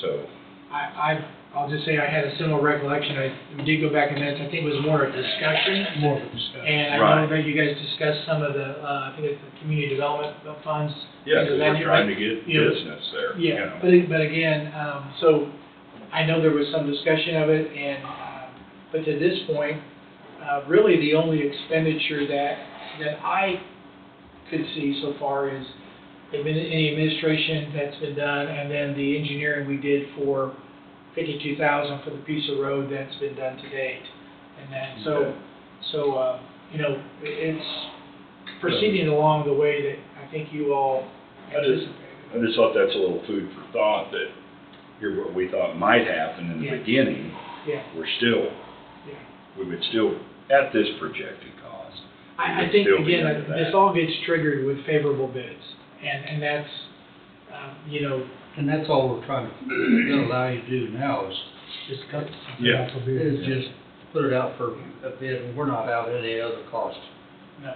Speaker 4: so.
Speaker 7: I I'll just say I had a similar recollection. We did go back in minutes. I think it was more a discussion.
Speaker 2: More of a discussion.
Speaker 7: And I know that you guys discussed some of the, I think it's the community development funds.
Speaker 4: Yeah,
Speaker 7: things of
Speaker 4: because
Speaker 7: that
Speaker 4: we're
Speaker 7: nature.
Speaker 4: trying to get
Speaker 7: You know,
Speaker 4: business there, you
Speaker 7: Yeah,
Speaker 4: know.
Speaker 7: but again, so I know there was some discussion of it, and, but to this point, really the only expenditure that I could see so far is any administration that's been done, and then the engineering we did for $52,000 for the piece of road that's been done to date. And then, so, you know, it's proceeding along the way that I think you all anticipated.
Speaker 4: I just thought that's a little food for thought, that here, what we thought might happen in the
Speaker 7: Yeah.
Speaker 4: beginning,
Speaker 7: Yeah,
Speaker 4: we're still,
Speaker 7: yeah.
Speaker 4: we would still, at this projected cost.
Speaker 7: I
Speaker 4: would
Speaker 7: think,
Speaker 4: still be
Speaker 7: again,
Speaker 4: under
Speaker 7: this
Speaker 4: that.
Speaker 7: all gets triggered with favorable bids, and that's, you know,
Speaker 5: And that's all we're trying to allow you to do now is just cut,
Speaker 4: Yeah.
Speaker 5: is just put it out for a bid, and we're not out any other cost.
Speaker 7: no.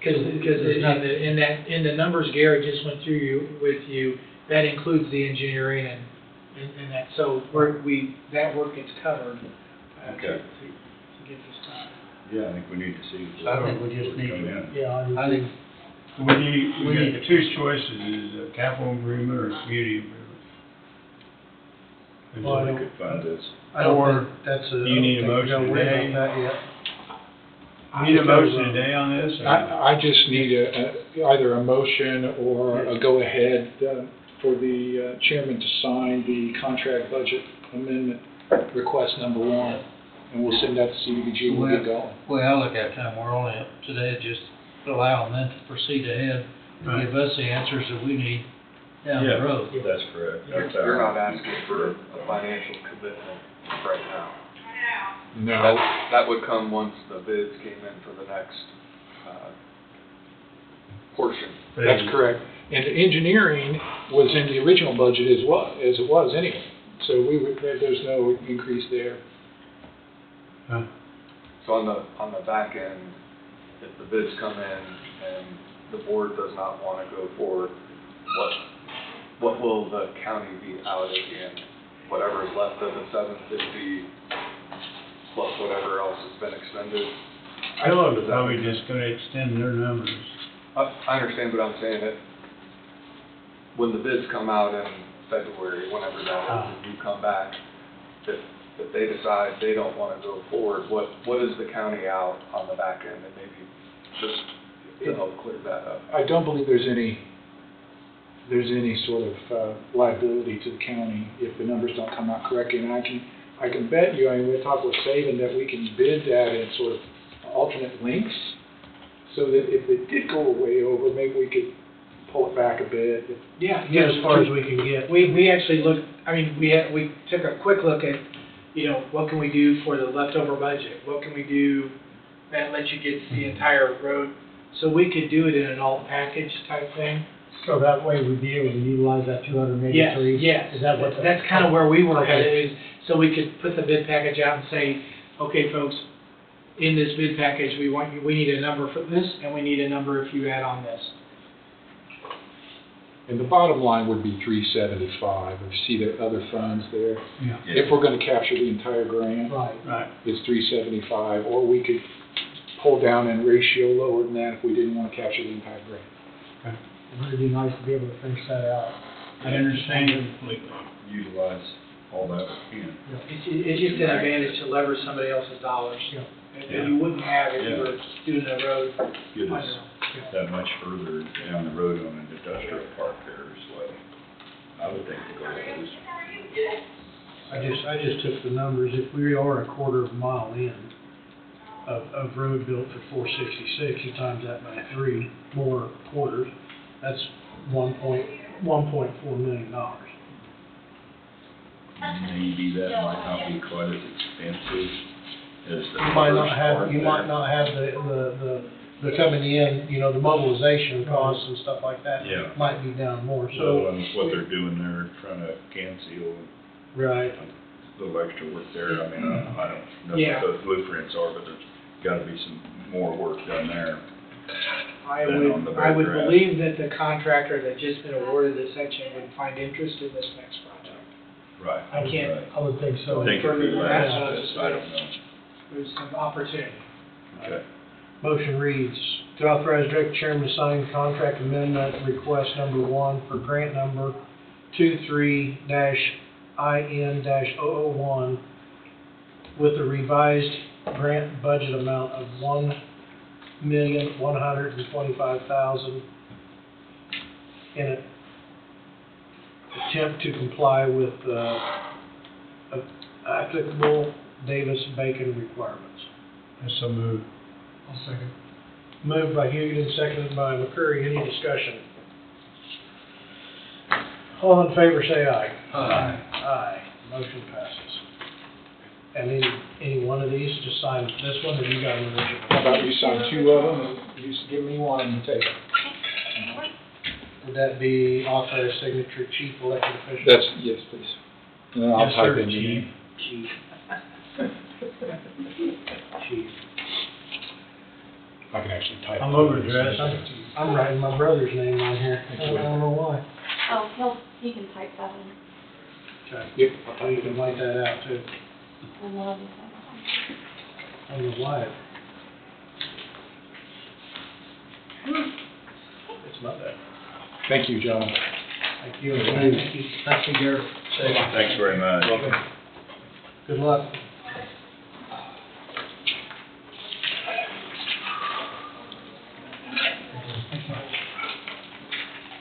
Speaker 7: Because in the numbers Gary just went through with you, that includes the engineering and that, so that work gets covered.
Speaker 4: Okay.
Speaker 7: To get this done.
Speaker 4: Yeah, I think we need to see.
Speaker 5: I think we just need
Speaker 4: Come
Speaker 5: to-
Speaker 4: in.
Speaker 2: Yeah,
Speaker 5: I think
Speaker 1: We
Speaker 5: We
Speaker 1: need,
Speaker 5: need-
Speaker 1: two choices, is a capital improvement or a community improvement.
Speaker 4: And
Speaker 2: Well, I
Speaker 4: so we
Speaker 2: don't-
Speaker 4: could fund this.
Speaker 2: I don't
Speaker 1: Or
Speaker 2: think that's a.
Speaker 1: you need a
Speaker 2: I don't think we gotta
Speaker 1: motion
Speaker 2: worry
Speaker 1: today.
Speaker 2: about that yet.
Speaker 1: Need a motion today on this? or-
Speaker 13: I just need either a motion or a go-ahead for the chairman to sign the contract budget amendment request number 1, and we'll send that to CDBG and we'll get going.
Speaker 5: Well, I look at time, we're only up today, just allow them then to proceed ahead, and give us the answers that we need down the road.
Speaker 4: Yeah, that's correct. That's
Speaker 8: You're
Speaker 4: our-
Speaker 8: not asking for a financial commitment right now.
Speaker 13: No.
Speaker 8: That would come once the bids came in for the next, portion.
Speaker 13: That's correct. And engineering was in the original budget as it was anyway. So there's no increase there.
Speaker 8: So on the back end, if the bids come in and the board does not want to go forward, what will the county be out again? Whatever is left of the 750 plus whatever else has been expended?
Speaker 1: I know they're probably just gonna extend their numbers.
Speaker 8: I understand, but I'm saying that when the bids come out in February, whenever that is, and you come back, if they decide they don't want to go forward, what is the county out on the back end? And maybe just, clear that up.
Speaker 13: I don't believe there's any sort of liability to the county if the numbers don't come out correctly. And I can bet you, we talked with Saban, that we can bid that in sort of alternate links, so that if it did go way over, maybe we could pull it back a bit.
Speaker 7: Yeah,
Speaker 2: Get as far as we can get.
Speaker 7: We actually looked, we took a quick look at, what can we do for the leftover budget? What can we do that lets you get the entire road? So we could do it in an alt package type thing.
Speaker 2: So that way we'd be able to utilize that 283?
Speaker 7: Yes.
Speaker 2: Is that what?
Speaker 7: That's kind of where we were
Speaker 2: Okay.
Speaker 7: headed, is so we could put the bid package out and say, okay, folks, in this bid package, we need a number for this, and we need a number if you add on this.
Speaker 13: And the bottom line would be 375. If you see the other funds there,
Speaker 1: Yeah.
Speaker 13: if we're going to capture the entire grant,
Speaker 2: Right.
Speaker 1: Right.
Speaker 13: it's 375, or we could pull down in ratio lower than that if we didn't want to capture the entire grant.
Speaker 2: It'd be nice to be able to finish that out.
Speaker 1: I understand completely.
Speaker 4: Utilize all that we can.
Speaker 7: It's just an advantage to leverage somebody else's dollars.
Speaker 2: Yeah.
Speaker 7: That you wouldn't have if you were doing the road
Speaker 4: Get
Speaker 7: on
Speaker 4: us
Speaker 7: your own.
Speaker 4: that much further down the road on an industrial park there is what I would think the goal is.
Speaker 2: I just took the numbers, if we are a quarter of a mile in of road built for 466, you times that by 3 more quarters, that's $1.4 million.
Speaker 4: Maybe that might not be quite as expensive as the
Speaker 2: You might not
Speaker 4: first
Speaker 2: have,
Speaker 4: part
Speaker 2: you
Speaker 4: there.
Speaker 2: might not have the coming in, the mobilization costs and stuff like that.
Speaker 4: Yeah.
Speaker 2: Might be down more,
Speaker 4: So,
Speaker 2: so.
Speaker 4: and what they're doing there, trying to can seal
Speaker 2: Right.
Speaker 4: a little extra work there, I mean, I don't know
Speaker 7: Yeah.
Speaker 4: what those blueprints are, but there's gotta be some more work done there.
Speaker 7: I
Speaker 4: Than on the
Speaker 7: would
Speaker 4: background.
Speaker 7: believe that the contractor that just been awarded this section would find interest in this next project.
Speaker 4: Right.
Speaker 7: I can't,
Speaker 4: Right.
Speaker 2: I would think so.
Speaker 4: Think it'd be less,
Speaker 7: Yeah.
Speaker 4: but I don't know.
Speaker 7: there's some opportunity.
Speaker 4: Okay.
Speaker 2: Motion reads, to authorize Director Chairman to sign contract amendment request number 1 for grant number 23-IN-001 with a revised grant budget amount of $1,125,000 in an attempt to comply with applicable Davis-Bacon requirements.
Speaker 1: So move.
Speaker 2: I'll second. Moved by Huguet, seconded by McCurry. Any discussion? All in favor, say aye.
Speaker 1: Aye.
Speaker 2: Aye. Motion passes. And any one of these, just sign this one, or you got an original?
Speaker 13: How about you sign 2 of them, and you just give me one and take it?
Speaker 2: Would that be authorized signature, chief elected official?
Speaker 13: That's, yes, please. And then I'll
Speaker 2: Yes,
Speaker 13: type
Speaker 2: sir,
Speaker 13: in your
Speaker 2: chief.
Speaker 13: name.
Speaker 2: Chief. Chief.
Speaker 13: I can actually type.
Speaker 1: I'm overdressed.
Speaker 2: I'm writing my brother's name on here. I don't know why.
Speaker 9: Oh, he can type that in.
Speaker 2: Okay.
Speaker 13: Yep.
Speaker 2: Oh, you can write that out too.
Speaker 9: I love it.
Speaker 2: I don't know why. It's not that.
Speaker 13: Thank you, gentlemen.
Speaker 2: Thank you.
Speaker 5: Thank you. Thank you, Gary.
Speaker 4: Thanks very much.
Speaker 2: Good luck.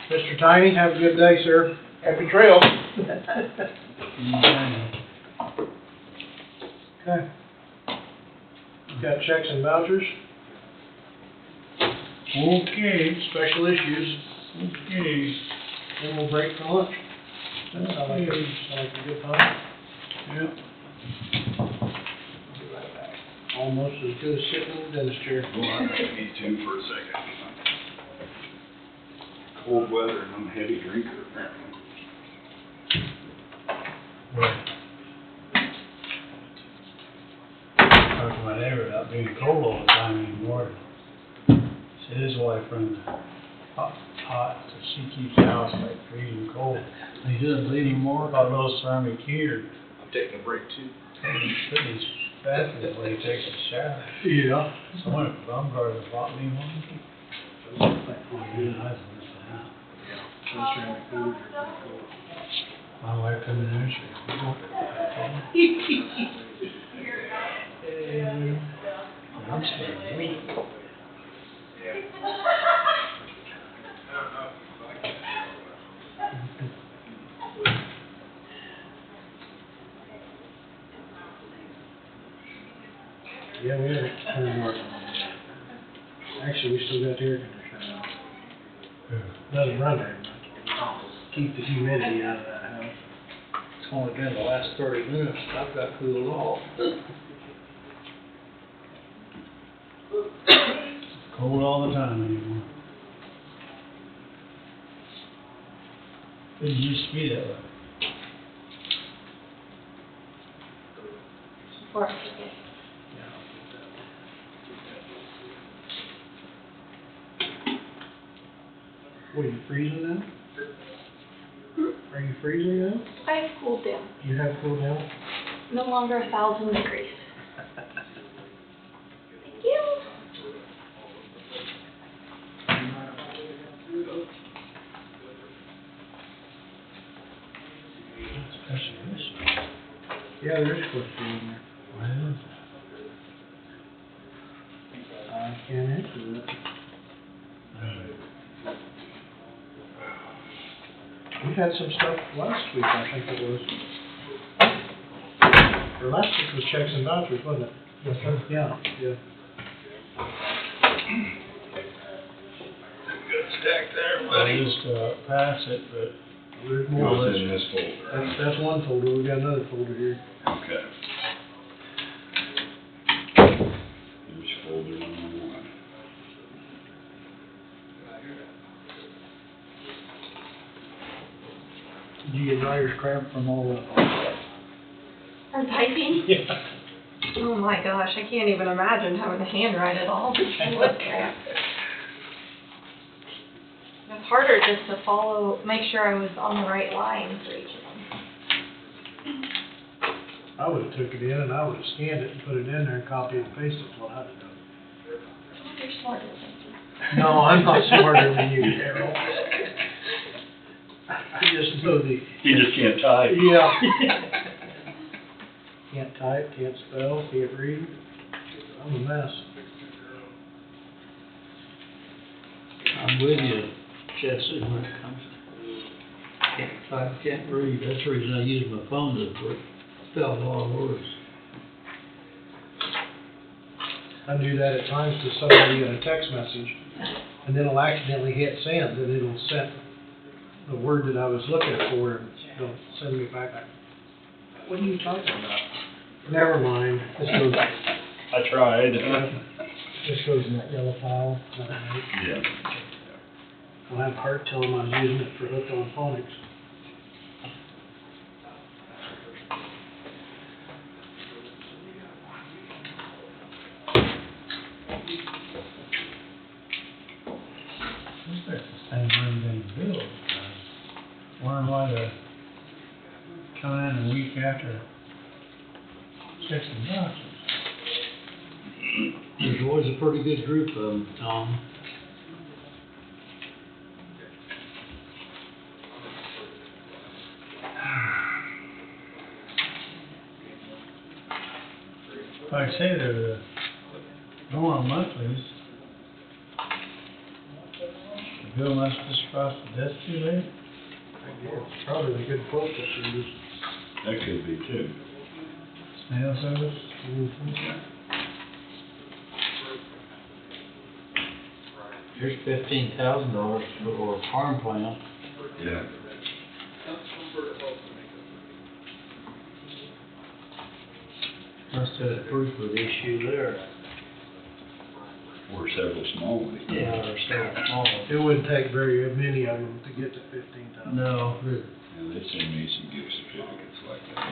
Speaker 2: Mr. Tiny, have a good day, sir.
Speaker 11: Happy trails.
Speaker 2: Okay. Got checks and vouchers,
Speaker 1: Okay,
Speaker 2: special issues,
Speaker 1: okay.
Speaker 2: then we'll break for lunch. Sound like a good time.
Speaker 1: Yep.
Speaker 2: Almost as good as sitting in the dentist chair.
Speaker 4: Well, I may need to for a second. Cold weather and I'm a heavy drinker apparently.
Speaker 1: Talked to my neighbor about being cold all the time anymore. Said his wife runs hot, so she keeps the house like freezing cold.
Speaker 5: He doesn't leave anymore.
Speaker 1: Got a little ceramic heater.
Speaker 8: I'm taking a break too.
Speaker 1: Put in his bathroom where he takes a shower.
Speaker 2: Yeah.
Speaker 1: Someone at Baumgartner bought me one. Yeah, I was missing out. My wife come in there and she I'm staying weak.
Speaker 2: Yeah, we had a turn. Actually, we still got the air conditioner on. Doesn't run very much. Keep the humidity out of that house.
Speaker 5: It's only been the last 30 minutes, I've got cooled off.
Speaker 1: Cold all the time anymore. Didn't used to be that way.
Speaker 9: Or,
Speaker 2: What, are you freezing now? Are you freezing now?
Speaker 9: I have cooled down.
Speaker 2: You have cooled down?
Speaker 9: No longer 1,000 degrees. Thank you.
Speaker 2: Yeah, there is supposed to be in there.
Speaker 1: What is
Speaker 2: I can't answer that. We had some stuff last week, I think it was. Or last week was checks and vouchers, wasn't it? Yes, sir. Yeah, yeah.
Speaker 4: Good stack there,
Speaker 1: I'll just, pass it, but
Speaker 2: There's more.
Speaker 4: Goes in this folder.
Speaker 2: That's one folder, we got another folder here.
Speaker 4: Okay. Here's folder number 1.
Speaker 2: Did you get writer's cramp from all the?
Speaker 9: I'm typing.
Speaker 2: Yeah.
Speaker 14: Oh my gosh, I can't even imagine having to handwrite it all. What crap. It's harder just to follow, make sure I was on the right line for each of them.
Speaker 2: I would've took it in and I would've scanned it and put it in there and copy and paste it, what I'd have done.
Speaker 14: You're smarter than me.
Speaker 2: No, I'm not smarter than you, Carol. I just know the.
Speaker 4: You just can't type.
Speaker 2: Yeah. Can't type, can't spell, can't read. I'm a mess.
Speaker 5: I'm with you, Jesse, when it comes to, can't type, can't read, that's the reason I use my phone to spell all the words.
Speaker 2: I do that at times to somebody in a text message, and then I'll accidentally hit send, and it'll send the word that I was looking for, and it'll send me back, what are you talking about? Never mind, this goes,
Speaker 4: I tried.
Speaker 2: this goes in that yellow file.
Speaker 4: Yeah.
Speaker 2: I'll have Hart tell him I was using it for hooked on phonics.
Speaker 1: That's the same room they built. Wondering why they're coming in a week after fixing boxes.
Speaker 5: There's always a pretty good group of them, Tom.
Speaker 1: Like I say, they're going on monthlies. The bill must just cross the desk too late.
Speaker 2: Probably the good quote that she used.
Speaker 4: That could be too.
Speaker 1: Snail service.
Speaker 5: Here's $15,000 for a farm plan.
Speaker 4: Yeah.
Speaker 5: Must have a proof of issue there.
Speaker 4: Or several small ones.
Speaker 5: Yeah, or so small.
Speaker 2: It wouldn't take very many of them to get to 15,000.
Speaker 5: No.
Speaker 4: Yeah, they send me some gift certificates like that.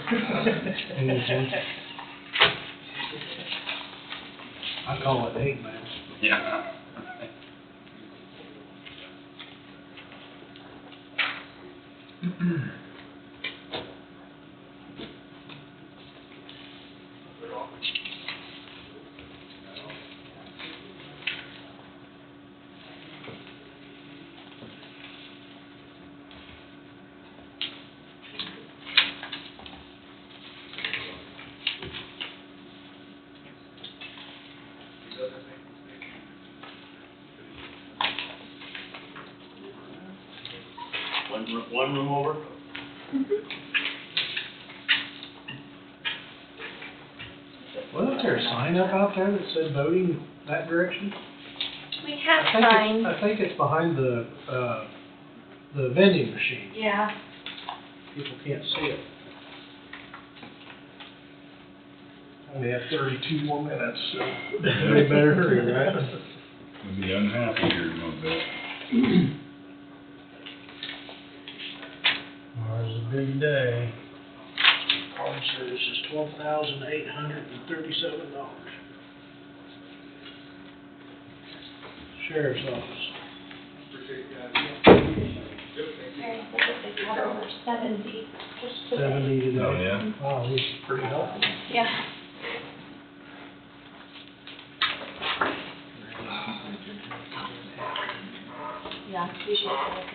Speaker 2: I call it hate mail.
Speaker 4: Yeah.
Speaker 6: One room over?
Speaker 2: Wasn't there a sign up out there that said voting that direction?
Speaker 14: We
Speaker 2: I
Speaker 14: have
Speaker 2: think
Speaker 14: signs.
Speaker 2: I think it's behind the vending machine.
Speaker 14: Yeah.
Speaker 2: People can't see it. Only have 32 more minutes, so they better hurry, right?
Speaker 4: We'll be unhappy here in a little bit.
Speaker 1: Tomorrow's a big day.
Speaker 2: Farm service is $12,837. Sheriff's office.
Speaker 9: They got over 70 just today.
Speaker 2: 70 today.
Speaker 4: Oh, yeah?
Speaker 2: Wow, he's pretty healthy.
Speaker 9: Yeah. Yeah, you should have it.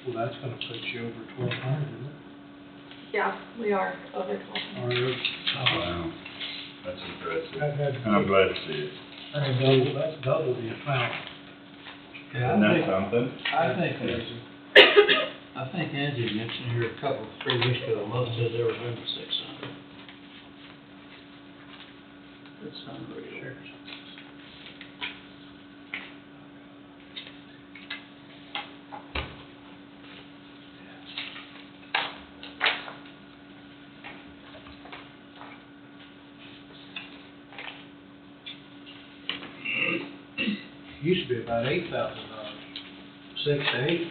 Speaker 2: Well, that's gonna put you over 1,200, isn't it?
Speaker 14: Yeah, we are over 12.
Speaker 2: Or,
Speaker 4: Wow. That's impressive.
Speaker 2: I've had,
Speaker 4: I'm glad to see it.
Speaker 2: that's double the amount.
Speaker 5: Yeah,
Speaker 4: Isn't that something?
Speaker 5: I think Angie mentioned here a couple, 3 weeks ago, most said they were under 600. That's unreal.
Speaker 2: Used to be about $8,000, 6 to 8.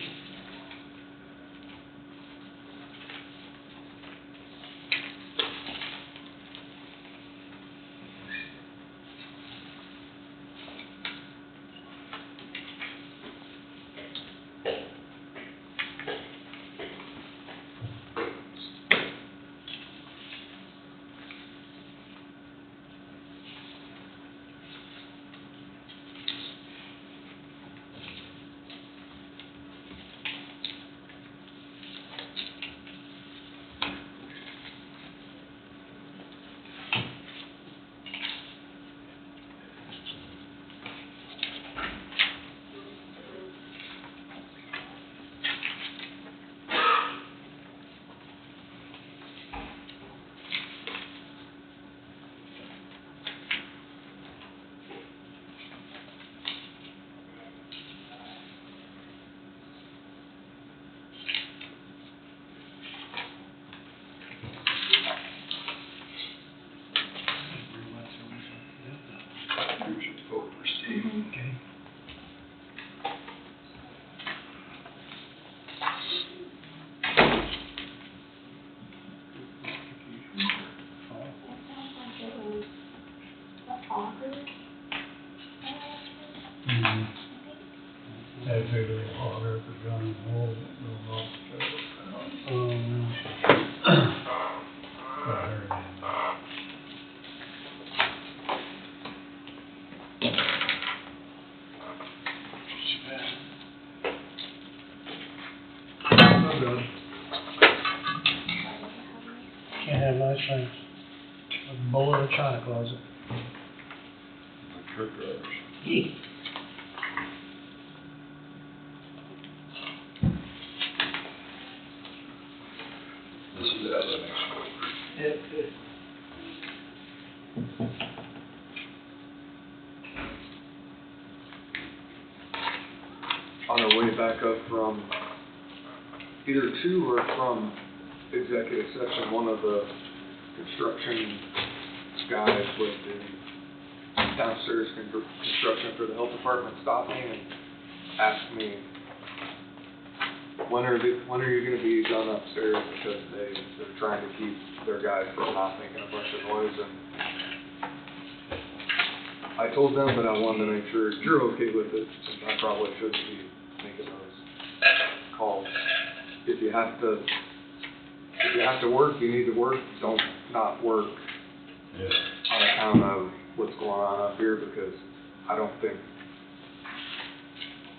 Speaker 5: John Wall, no, oh, there it is.
Speaker 2: Oh, good. Can't have nice things. A bullet in a china closet.
Speaker 4: Truck drivers. This is out of the next quarter.
Speaker 8: On our way back up from either to or from executive session, one of the construction guys with the downstairs construction for the health department stopped me and asked me, when are you gonna be done upstairs, because they're trying to keep their guys from not making a bunch of noise. And I told them that I wanted to make sure you're okay with it, since I probably shouldn't be making those calls. If you have to work, you need to work. Don't not work on account of what's going on up here, because I don't think,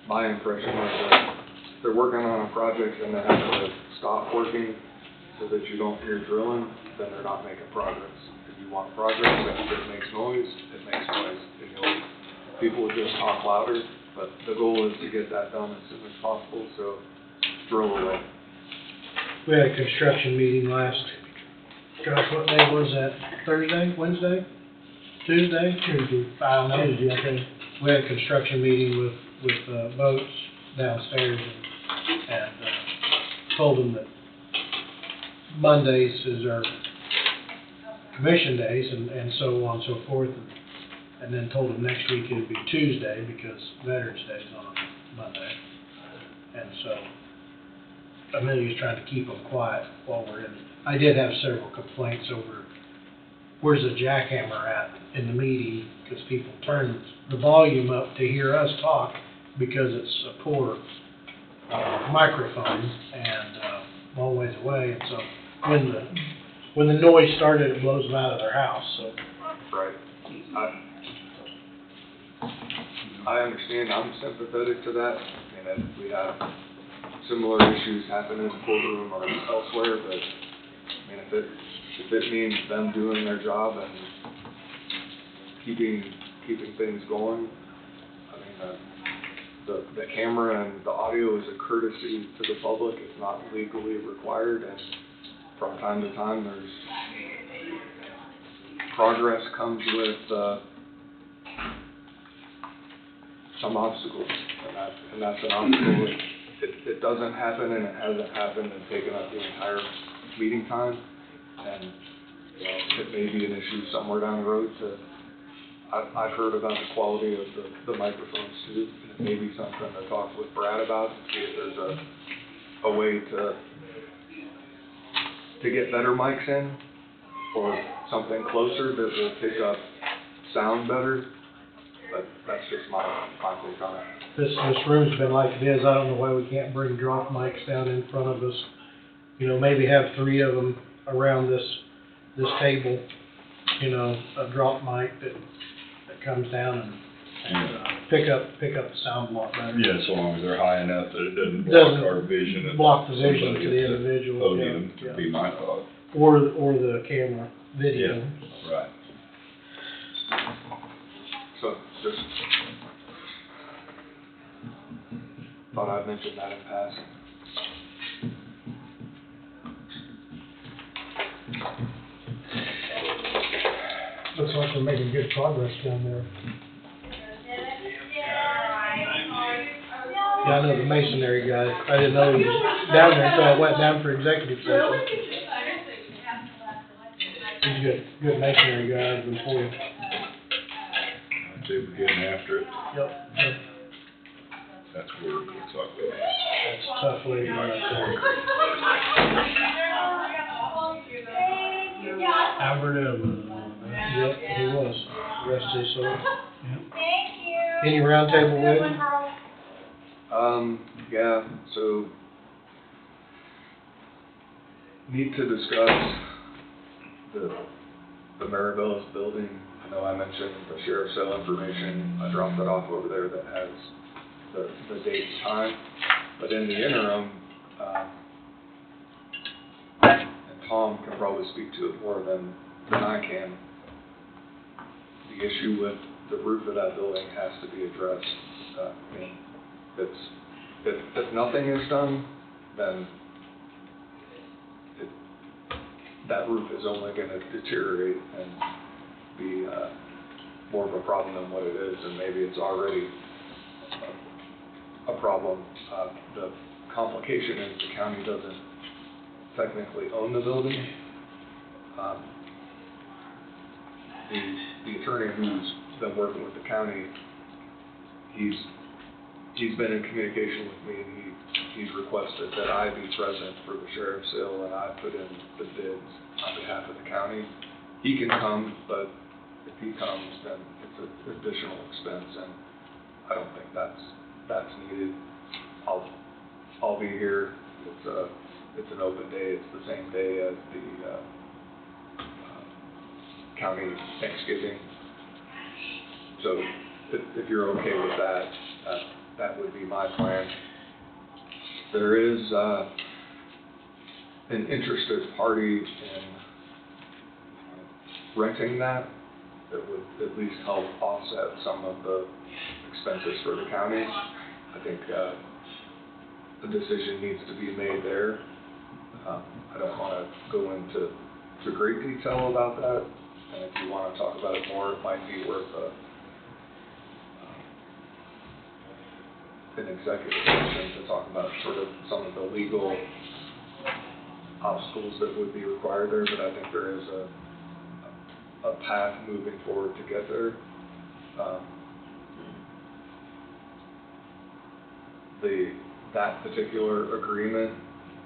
Speaker 8: my impression was that they're working on a project and they have to stop working so that you don't hear drilling, then they're not making progress. If you want progress, and if it makes noise, it makes noise. And people will just talk louder, but the goal is to get that done as soon as possible, so drill away.
Speaker 2: We had a construction meeting last, gosh, what day was that? Thursday, Wednesday, Tuesday? Tuesday. I don't know. Tuesday, I think. We had a construction meeting with boats downstairs and told them that Mondays is our commission days and so on and so forth. And then told them next week it would be Tuesday because Veterans Day is on a Monday. And so Amelia's trying to keep them quiet while we're in. I did have several complaints over where's the jackhammer at in the meeting, because people turn the volume up to hear us talk because it's a poor microphone and long ways away. And so when the noise started, it blows them out of their house. So
Speaker 8: right. I understand. I'm sympathetic to that. I mean, we have similar issues happen in the courtroom or elsewhere, but I mean, if it means them doing their job and keeping things going, I mean, the camera and the audio is a courtesy to the public. It's not legally required, and from time to time, there's progress comes with some obstacles, and that's an obstacle. It doesn't happen, and it hasn't happened and taken up the entire meeting time, and it may be an issue somewhere down the road. I've heard about the quality of the microphones too, and it may be something to talk with Brad about and see if there's a way to get better mics in, or something closer that will pick up sound better. But that's just my take on it.
Speaker 2: this room's been like it is. I don't know why we can't bring drop mics down in front of us. You know, maybe have 3 of them around this table. You know, a drop mic that comes down and pick up the sound a lot better.
Speaker 4: Yeah, so long as they're high enough that it doesn't
Speaker 2: Doesn't
Speaker 4: block our vision. of
Speaker 2: block the vision
Speaker 4: somebody
Speaker 2: to the
Speaker 4: at
Speaker 2: individual,
Speaker 4: Podium,
Speaker 2: yeah,
Speaker 4: would be my thought.
Speaker 2: Or the camera video.
Speaker 4: Yeah, right.
Speaker 8: So just thought I'd mention that in passing.
Speaker 2: Looks like we're making good progress down there. Yeah, I know the masonry guy. I didn't know he was down there until I went down for executive session. He's a good masonry guy. I've been for you.
Speaker 4: I'd say we're getting after it.
Speaker 2: Yep.
Speaker 4: That's work, looks like.
Speaker 2: That's a tough lady right there. Albert Edwards. Yep, he was. Rest his soul. Yep. Any roundtable with him?
Speaker 8: Yeah, so need to discuss the Maribel's building. I know I mentioned the sheriff's sale information. I dropped it off over there that has the date and time. But in the interim, and Tom can probably speak to it more than I can, the issue with the roof of that building has to be addressed. If nothing is done, then that roof is only going to deteriorate and be more of a problem than what it is, and maybe it's already a problem. The complication is the county doesn't technically own the building. The attorney who's been working with the county, he's been in communication with me, and he's requested that I be present for the sheriff's sale, and I put in the bids on behalf of the county. He can come, but if he comes, then it's an additional expense, and I don't think that's needed. I'll be here. It's an open day. It's the same day as the county Thanksgiving. So if you're okay with that, that would be my plan. There is an interested party in renting that would at least help offset some of the expenses for the county. I think the decision needs to be made there. I don't want to go into great detail about that, and if you want to talk about it more, it might be worth an executive session to talk about sort of some of the legal obstacles that would be required there, but I think there is a path moving forward to get there. That particular agreement,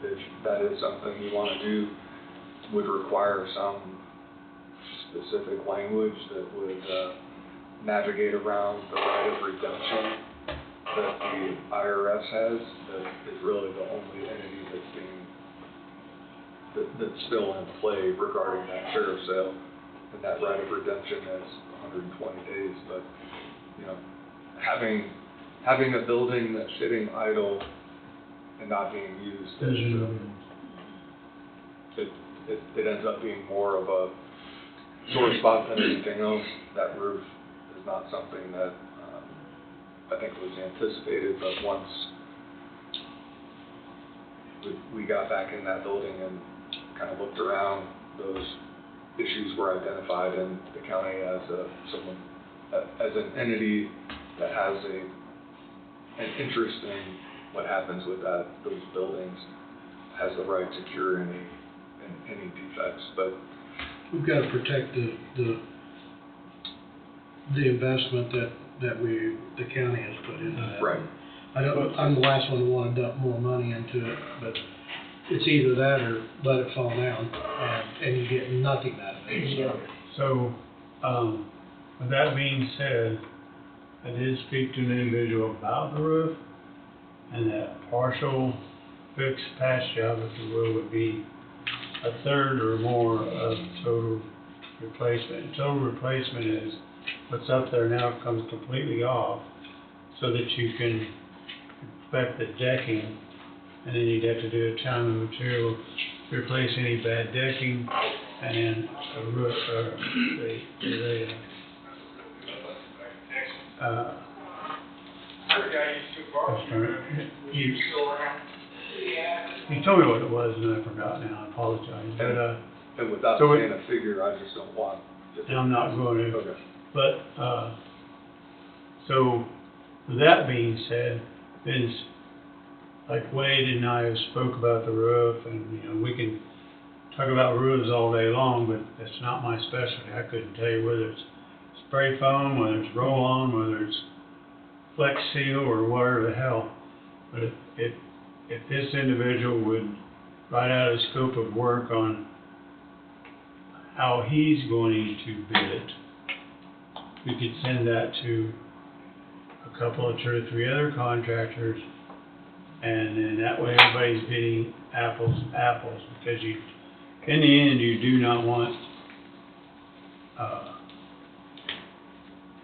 Speaker 8: if that is something you want to do, would require some specific language that would navigate around the right of redemption that the IRS has. That is really the only entity that's still in play regarding that sheriff's sale, and that right of redemption is 120 days. But you know, having a building that's sitting idle and not being used, it ends up being more of a sore spot than anything else. That roof is not something that I think was anticipated, but once we got back in that building and kind of looked around, those issues were identified, and the county as an entity that has an interest in what happens with those buildings, has the right to cure any defects. But
Speaker 2: we've got to protect the investment that the county has put into that.
Speaker 8: Right.
Speaker 2: I'm the last one to want to dump more money into it, but it's either that or let it fall down, and you get nothing out of it.
Speaker 1: So, with that being said, I did speak to an individual about the roof, and that partial fixed patch job, if you will, would be a third or more of total replacement. Total replacement is what's up there now comes completely off, so that you can inspect the decking, and then you'd have to do a time and material, replace any bad decking, and then a roof, you told me what it was, and I forgot now. I apologize. But
Speaker 8: and without saying a figure, I just don't want.
Speaker 1: And I'm not going to.
Speaker 8: Okay.
Speaker 1: But so with that being said, is like Wade and I have spoke about the roof, and we can talk about roofs all day long, but that's not my specialty. I couldn't tell you whether it's spray foam, whether it's roll on, whether it's flex seal, or whatever the hell. But if this individual would write out a scope of work on how he's going to bid it, we could send that to a couple of 2 or 3 other contractors And then that way everybody's bidding apples to apples, because you, in the end, you do not want,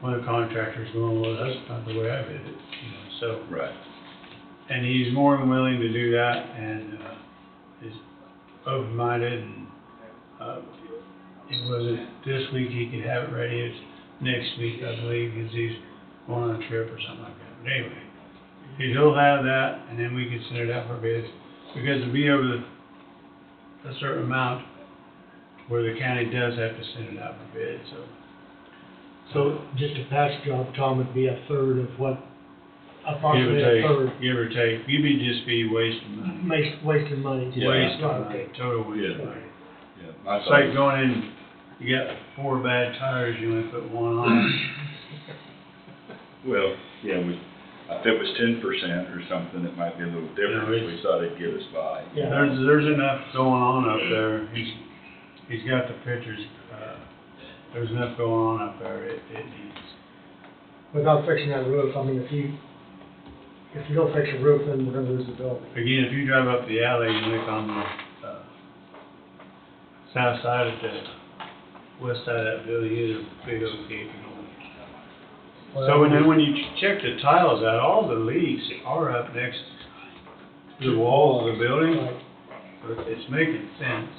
Speaker 1: one of the contractors going, well, that's not the way I bid it, so.
Speaker 4: Right.
Speaker 1: And he's more than willing to do that, and, is open-minded, and, it wasn't this week he could have it ready, it's next week, I believe, because he's going on a trip or something like that. But anyway, he'll have that, and then we can send it out for bids, because to be over a certain amount, where the county does have to send it out for bid, so.
Speaker 2: So just a patch job, Tom, would be a third of what,
Speaker 1: Give
Speaker 2: approximately
Speaker 1: or
Speaker 2: a third.
Speaker 1: take, give or take, you'd be just be wasting money.
Speaker 2: Wasting money.
Speaker 4: Yeah.
Speaker 1: Wasting
Speaker 2: Right,
Speaker 1: money,
Speaker 2: okay.
Speaker 1: total waste
Speaker 4: Yeah.
Speaker 1: of money.
Speaker 4: Yeah, I
Speaker 1: It's
Speaker 4: thought,
Speaker 1: like going in, you got 4 bad tires, you only put 1 on.
Speaker 4: well, yeah, if it was 10% or something, it might be a little different.
Speaker 1: it's-
Speaker 4: We thought it'd get us by.
Speaker 2: Yeah.
Speaker 1: There's enough going on up there, he's got the pictures, there's enough going on up there, it needs.
Speaker 2: Without fixing that roof, I mean, if you don't fix the roof, then we're gonna lose the building.
Speaker 1: Again, if you drive up the alley and look on the, south side of the west side of that building, there's a big old gaping hole. So, and then when you check the tiles out, all the leaks are up next to the walls of the building, so it's making sense.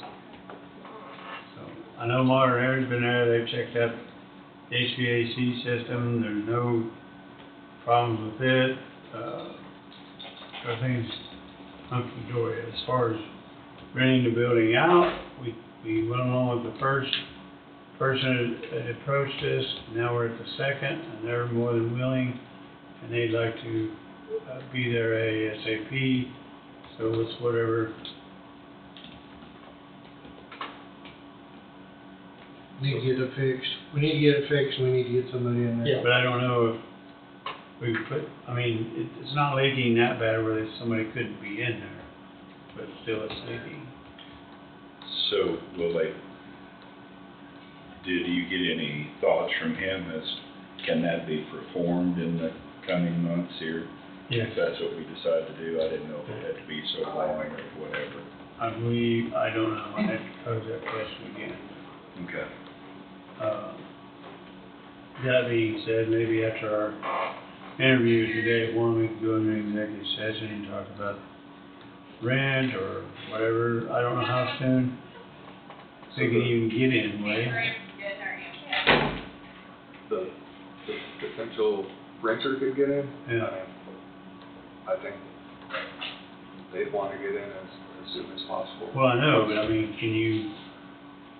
Speaker 1: So, I know Modern Air's been there, they've checked out the HVAC system, there's no problems with it, everything's hunky-dory. As far as renting the building out, we went along with the first person that approached us, now we're at the second, and they're more than willing, and they'd like to be there ASAP, so it's whatever.
Speaker 2: Need to get it fixed. We need to get it fixed, we need to get somebody in there.
Speaker 1: But I don't know if we could put, I mean, it's not leaking that bad where somebody couldn't be in there, but still it's leaking.
Speaker 4: So, did you get any thoughts from him as, can that be performed in the coming months here?
Speaker 1: Yes.
Speaker 4: If that's what we decide to do, I didn't know if it had to be so long or whatever.
Speaker 1: I don't know, I have to pose that question again.
Speaker 4: Okay.
Speaker 1: That being said, maybe after our interview today at 1, we can go into an executive session and talk about rent or whatever, I don't know how soon they can even get in, Wade.
Speaker 8: The potential renter could get in.
Speaker 1: Yeah.
Speaker 8: I think they'd want to get in as soon as possible.
Speaker 1: Well, I know, but I mean,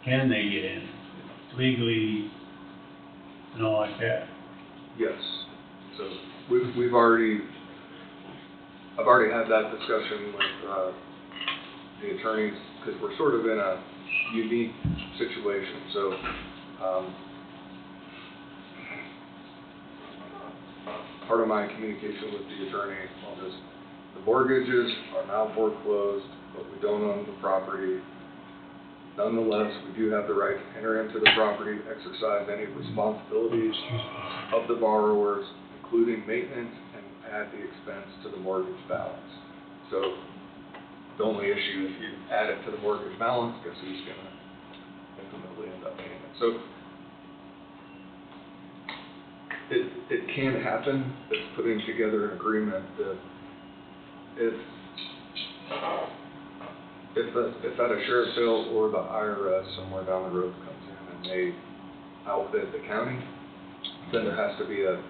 Speaker 1: can they get in legally and all like that?
Speaker 8: Yes. So I've already had that discussion with the attorneys, because we're sort of in a unique situation. So part of my communication with the attorney is the mortgages are now foreclosed, but we don't own the property. Nonetheless, we do have the right to enter into the property, exercise any responsibilities of the borrowers, including maintenance, and add the expense to the mortgage balance. So the only issue, if you add it to the mortgage balance, guess who's going to ultimately end up paying it? So it can happen. It's putting together an agreement that if at a sheriff's sale or the IRS somewhere down the road comes in and they outbid the county, then there has to be an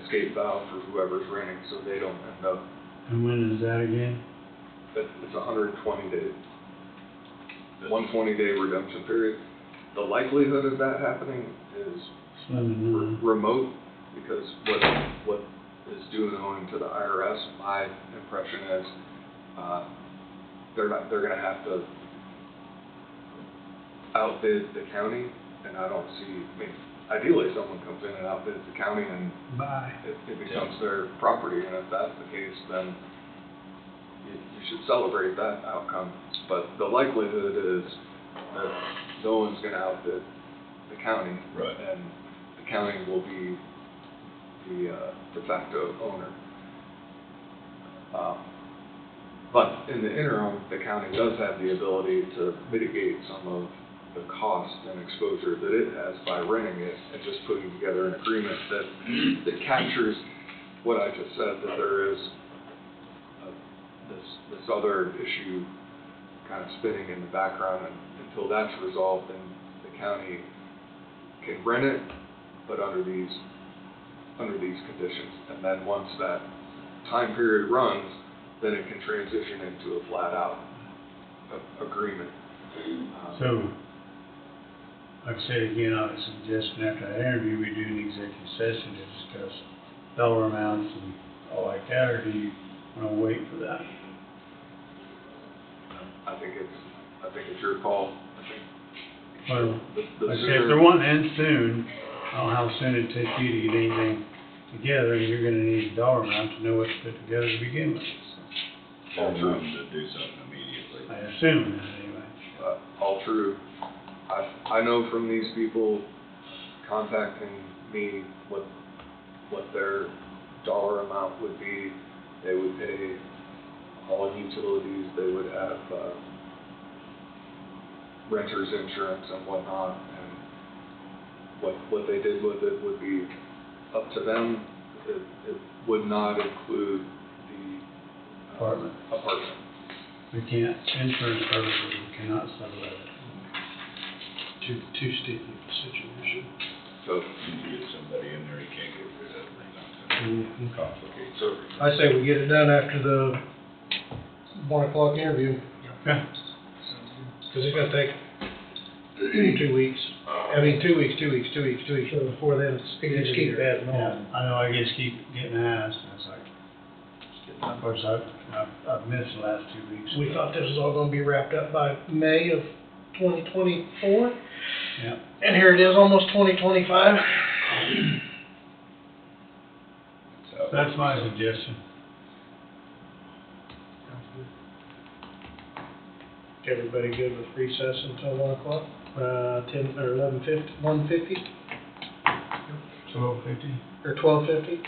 Speaker 8: escape valve for whoever's renting, so they don't end up.
Speaker 1: And when is that again?
Speaker 8: It's 120 days. 120-day redemption period. The likelihood of that happening is remote, because what is due and owing to the IRS, my impression is they're going to have to outbid the county, and I don't see. I mean, ideally, someone comes in and outbids the county, and it becomes their property. And if that's the case, then you should celebrate that outcome. But the likelihood is that no one's going to outbid the county,
Speaker 4: right,
Speaker 8: and the county will be the de facto owner. But in the interim, the county does have the ability to mitigate some of the cost and exposure that it has by renting it and just putting together an agreement that captures what I just said, that there is this other issue kind of spinning in the background, and until that's resolved, then the county can rent it, but under these conditions. And then once that time period runs, then it can transition into a flat-out agreement.
Speaker 1: So, like I said again, I was suggesting after that interview, we do an executive session to discuss dollar amounts and all like that, or do you want to wait for that?
Speaker 8: I think it's your call. I think
Speaker 1: Well,
Speaker 8: the
Speaker 1: like I said, if
Speaker 8: sooner-
Speaker 1: they're wanting to end soon, I don't know how soon it'd take you to get anything together, and you're gonna need a dollar amount to know what to put together to begin with. So,
Speaker 4: All true to do something immediately.
Speaker 1: I assume that anyway.
Speaker 8: all true. I know from these people contacting me what their dollar amount would be. They would pay all utilities, they would have renter's insurance and whatnot, and what they did with it would be up to them. It would not include the
Speaker 1: Apartment.
Speaker 8: apartment.
Speaker 1: We can't, insurance purposes, we cannot sublet it.
Speaker 2: Too steep of a situation.
Speaker 8: So,
Speaker 4: You get somebody in there, you can't get rid of it, it's complicated.
Speaker 8: so
Speaker 2: I say we get it done after the 1 o'clock interview,
Speaker 1: Okay.
Speaker 2: because it's gonna take 2 weeks. I mean, 2 weeks. So before then, it's just keep adding
Speaker 1: Yeah,
Speaker 2: on.
Speaker 1: I know, I just keep getting asked, and it's like, of course, I've missed the last 2 weeks.
Speaker 2: We thought this was all gonna be wrapped up by May of 2024,
Speaker 1: Yeah.
Speaker 2: and here it is, almost 2025.
Speaker 4: So-
Speaker 1: That's my suggestion.
Speaker 2: Everybody good with recess until 1 o'clock? 10, or 11:50, 1:50,
Speaker 1: 12:50?
Speaker 2: or 12:50?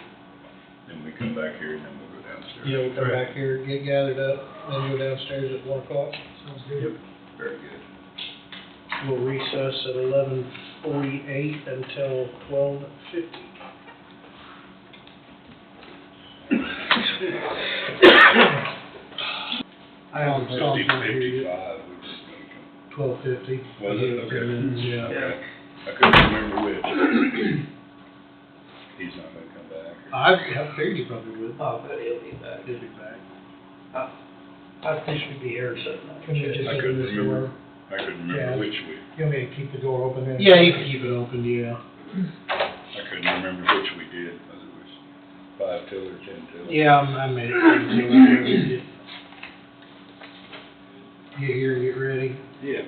Speaker 4: Then we come back here and then we'll go downstairs.
Speaker 2: Yeah, we'll come back here, get gathered up, then go downstairs at 1 o'clock. Sounds good.
Speaker 4: Very good.
Speaker 2: We'll recess at 11:48 until 12:50. I haven't stopped my period.
Speaker 4: 55, we just gonna come.
Speaker 2: 12:50.
Speaker 4: Was it? Okay.
Speaker 2: Yeah.
Speaker 4: Okay. I couldn't remember which. He's not gonna come back.
Speaker 2: I figured he probably would.
Speaker 5: Oh, but he'll be back.
Speaker 2: He'll be back.
Speaker 5: I think we'd be here sitting
Speaker 2: Can you just
Speaker 4: I
Speaker 2: open
Speaker 4: couldn't
Speaker 2: this
Speaker 4: remember.
Speaker 2: door?
Speaker 4: I couldn't
Speaker 2: Yeah.
Speaker 4: remember which we,
Speaker 7: You want me to keep the door open then?
Speaker 2: Yeah, you can keep it open, yeah.
Speaker 4: I couldn't remember which we did, whether it was 5 till or 10 till.
Speaker 2: Yeah, I made it. Get here and get ready.
Speaker 4: Yeah.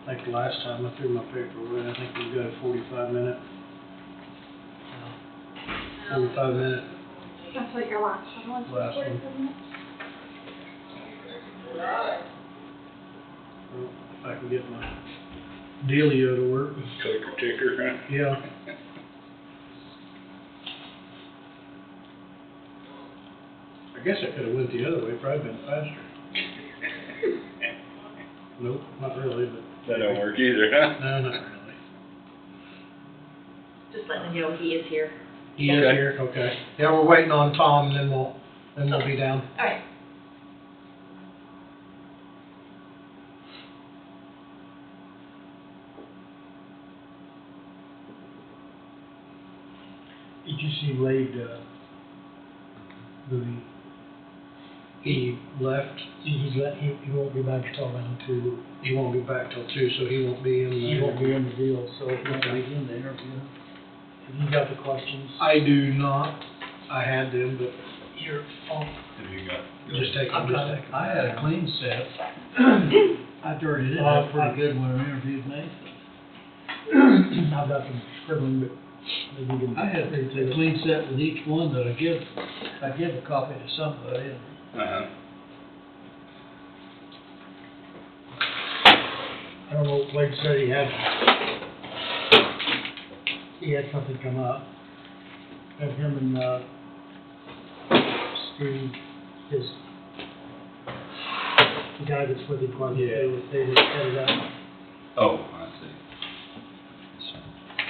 Speaker 2: Like the last time I threw my paper away, I think we've got a 45-minute. 45-minute
Speaker 14: That's what your last one was.
Speaker 2: last one.
Speaker 14: 47 minutes?
Speaker 2: Well, if I can get my dealio to work.
Speaker 4: Clicker ticker, huh?
Speaker 2: Yeah. I guess I could have went the other way, probably been faster. Nope, not really, but.
Speaker 4: That don't work either, huh?
Speaker 2: No, not really.
Speaker 15: Just letting them know he is here.
Speaker 2: He is
Speaker 4: Okay.
Speaker 2: here, okay. Yeah, we're waiting on Tom, and then we'll be down.
Speaker 15: All right.
Speaker 7: Did you see Wade, Bowie?
Speaker 2: He left,
Speaker 7: He won't be back till around 2.
Speaker 2: he won't be back till 2, so he won't be in the.
Speaker 7: He won't be in the deal, so if
Speaker 5: Nobody's in the interview.
Speaker 7: you got the questions,
Speaker 2: I do not. I had them, but
Speaker 7: you're on.
Speaker 4: Have you got?
Speaker 2: just take them, just take them.
Speaker 5: I had a clean set. I turned it in, that's pretty good when I interviewed me.
Speaker 7: I've got some scribbling, but maybe you can.
Speaker 5: I had a clean set with each one that I give a copy to somebody. And
Speaker 4: Uh-huh.
Speaker 7: I don't know, Wade said he had something come up. And him and,
Speaker 2: to his guy that's with him quite a bit, they just set it up.
Speaker 4: Oh, I see. It's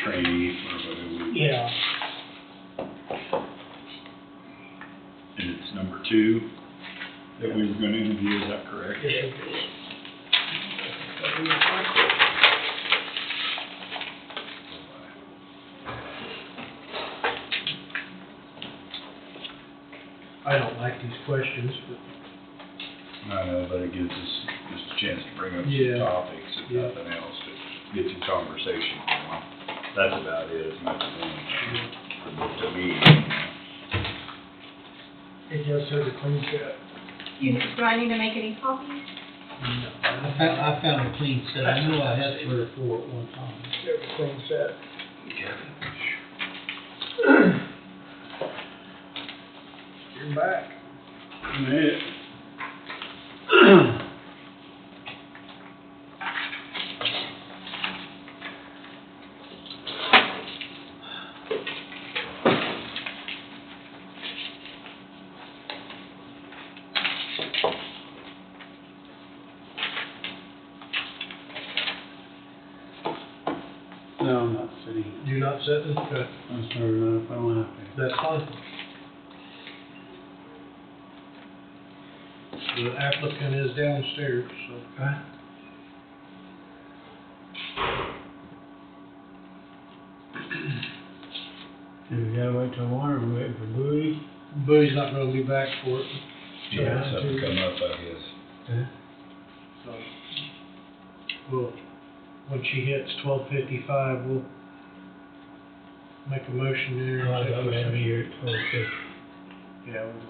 Speaker 4: trainee for whatever.
Speaker 2: Yeah.
Speaker 4: And it's number 2 that we were gonna interview, is that correct?
Speaker 2: I don't like these questions, but
Speaker 4: I know, but it gives us just a chance to bring up
Speaker 2: Yeah.
Speaker 4: some topics, if
Speaker 2: Yeah.
Speaker 4: nothing else, to get some conversation going. That's about it, as much as anything, to me.
Speaker 2: it just has a clean cut.
Speaker 14: Do I need to make any copies?
Speaker 2: No.
Speaker 5: I found a clean set. I know I had 3 or 4 at one time.
Speaker 2: Clean set. You're back.
Speaker 1: Yeah. No, I'm not sitting.
Speaker 2: You're not sitting? Okay.
Speaker 1: I'm sorry, not if I want to.
Speaker 2: That's fine. The applicant is downstairs, so.
Speaker 1: Okay. Do we gotta wait till tomorrow, we waiting for Bowie?
Speaker 2: Bowie's not gonna be back for it.
Speaker 4: Yeah, something come up, I guess.
Speaker 1: Yeah.
Speaker 2: So, well, when she hits 12:55, we'll make a motion there.
Speaker 1: I'm gonna be here at 12:50.
Speaker 2: Yeah, we will.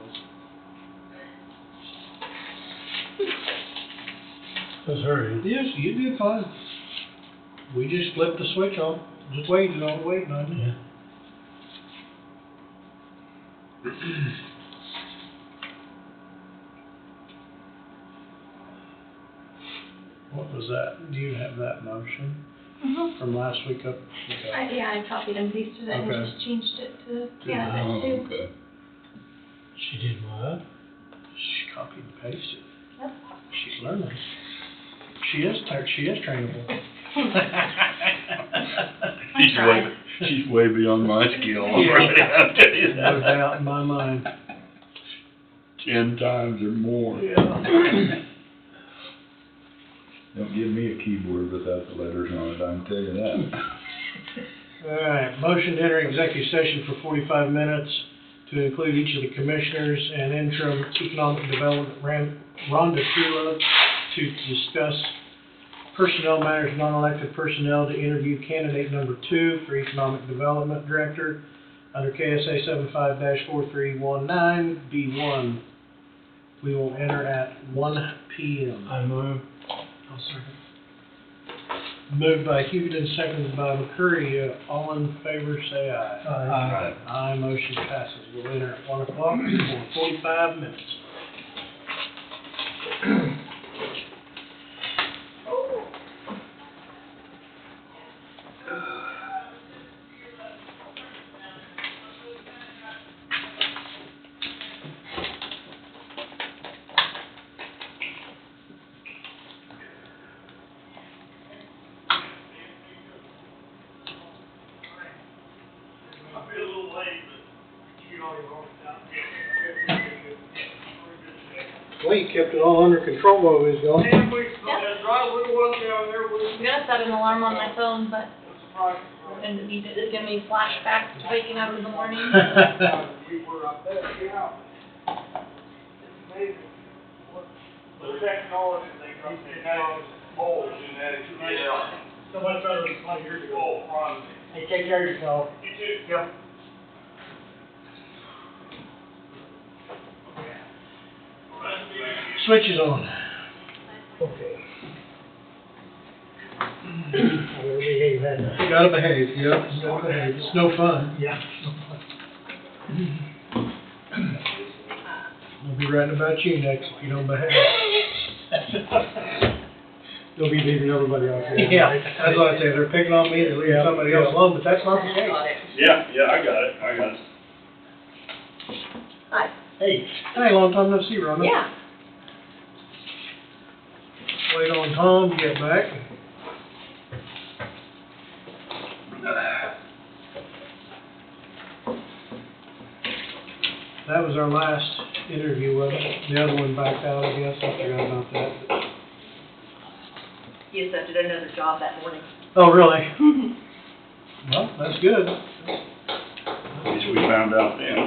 Speaker 1: Let's hurry.
Speaker 2: Yes, you did fine. We just flipped the switch on, just waiting on it.
Speaker 1: Yeah.
Speaker 2: What was that? Do you have that motion
Speaker 14: Mm-hmm.
Speaker 2: from last week up? Okay.
Speaker 14: Yeah, I copied and pasted it and
Speaker 2: Okay.
Speaker 14: just changed it to
Speaker 4: Oh,
Speaker 14: cannabis too.
Speaker 4: okay.
Speaker 1: She did what?
Speaker 2: She copied and pasted.
Speaker 14: Yep.
Speaker 2: She's learning. She is trainable.
Speaker 4: She's way beyond my skill,
Speaker 2: Yeah.
Speaker 4: already, I'll tell you
Speaker 2: No
Speaker 4: that.
Speaker 2: doubt in my mind.
Speaker 4: 10 times or more.
Speaker 2: Yeah.
Speaker 4: Don't give me a keyboard without the letters on it, I can tell you that.
Speaker 2: All right, motion to enter executive session for 45 minutes to include each of the commissioners and interim economic development Rhonda Trula to discuss personnel matters, non-elected personnel, to interview candidate number 2 for economic development director under KSA 75-4319 B1. We will enter at 1 p.m.
Speaker 1: I move.
Speaker 2: I'll second. Moved by Huguet, seconded by McCurry. All in favor, say aye.
Speaker 1: Aye.
Speaker 2: Aye, motion passes. We'll enter at 1 o'clock for 45 minutes. Well, you kept it all under control while we was gone.
Speaker 14: I'm gonna set an alarm on my phone, but and it's gonna be flashbacks to waking up in the morning.
Speaker 2: Somebody tried to 20 years ago. Hey, take care of yourself. You too. Yep. Switch is on. Okay. You gotta behave, yeah. You gotta behave. It's no fun. Yeah. We'll be writing about you next if you don't behave. They'll be leaving everybody else alone. Yeah, that's what I say. They're picking on me, they're leaving somebody else alone, but that's not the case.
Speaker 4: Yeah, I got it.
Speaker 14: Hi.
Speaker 2: Hey, long time no see, Rhonda.
Speaker 14: Yeah.
Speaker 2: Wait on Tom to get back. That was our last interview, wasn't it? The other one backed out, I guess. I forgot about that.
Speaker 14: He accepted another job that morning.
Speaker 2: Oh, really? Well, that's good.
Speaker 4: At least we found out then.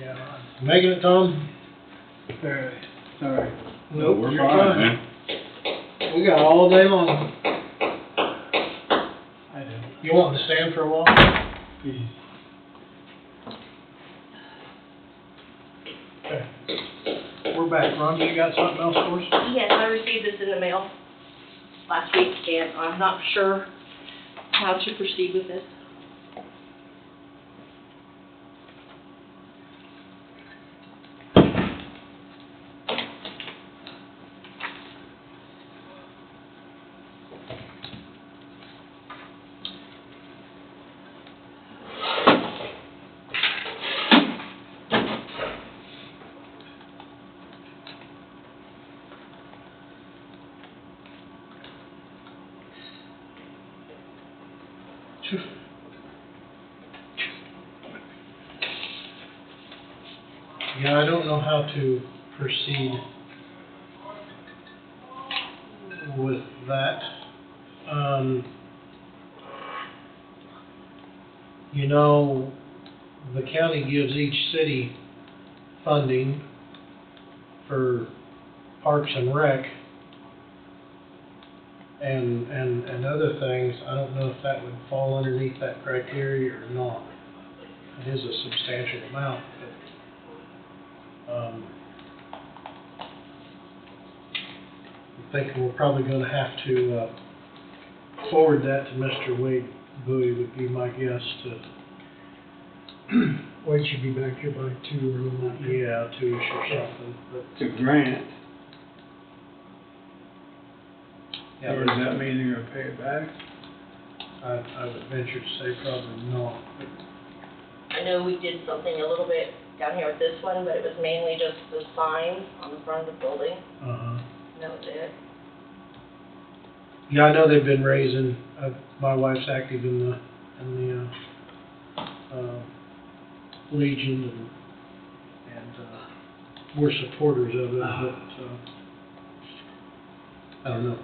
Speaker 2: Yeah. Making it, Tom?
Speaker 1: Sorry.
Speaker 2: Nope,
Speaker 4: We're
Speaker 2: you're
Speaker 4: fine, man.
Speaker 2: We got all day long.
Speaker 1: I do.
Speaker 2: You want to stand for a while?
Speaker 1: Please.
Speaker 2: Okay. We're back. Rhonda, you got something else for us?
Speaker 14: Yes, I received this in the mail last week, and I'm not sure how to proceed with this.
Speaker 2: Yeah, I don't know how to proceed with that. You know, the county gives each city funding for Parks and Rec and other things. I don't know if that would fall underneath that criteria or not. It is a substantial amount, but I think we're probably going to have to forward that to Mr. Wade Bowie would be my guess to.
Speaker 7: Wade should be back here by 2 or something.
Speaker 2: Yeah, 2-ish or something, but.
Speaker 1: It's a grant.
Speaker 2: Yeah,
Speaker 1: Or does that mean they're gonna pay it back?
Speaker 2: I would venture to say probably not.
Speaker 14: I know we did something a little bit down here with this one, but it was mainly just the sign on the front of the building.
Speaker 2: Uh-huh.
Speaker 14: And that was it.
Speaker 2: Yeah, I know they've been raising, my wife's active in the Legion and we're supporters of it, but, I don't know.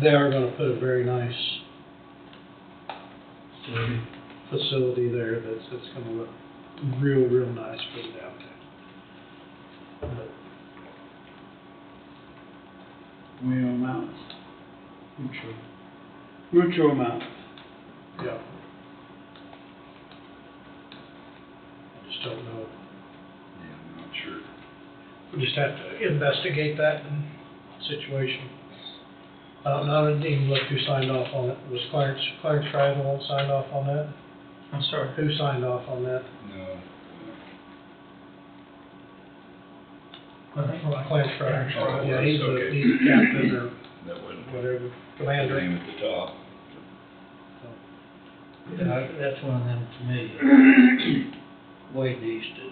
Speaker 2: They are gonna put a very nice facility there that's gonna look real nice, put it out there. But
Speaker 1: Wheel amounts. Mutual amounts.
Speaker 2: yeah. I just don't know.
Speaker 4: Yeah, I'm not sure.
Speaker 2: We just have to investigate that situation. I didn't even look who signed off on it. Was Clarence Fry the one signed off on that?
Speaker 5: I'm sorry.
Speaker 2: Who signed off on that?
Speaker 4: No.
Speaker 2: Clarence Fry.
Speaker 4: Oh,
Speaker 2: Yeah, he's
Speaker 4: okay.
Speaker 2: he's the captain or
Speaker 4: That wasn't
Speaker 2: whatever,
Speaker 4: the
Speaker 2: commander.
Speaker 4: name at the top.
Speaker 5: That's one of them to me. Wade needs to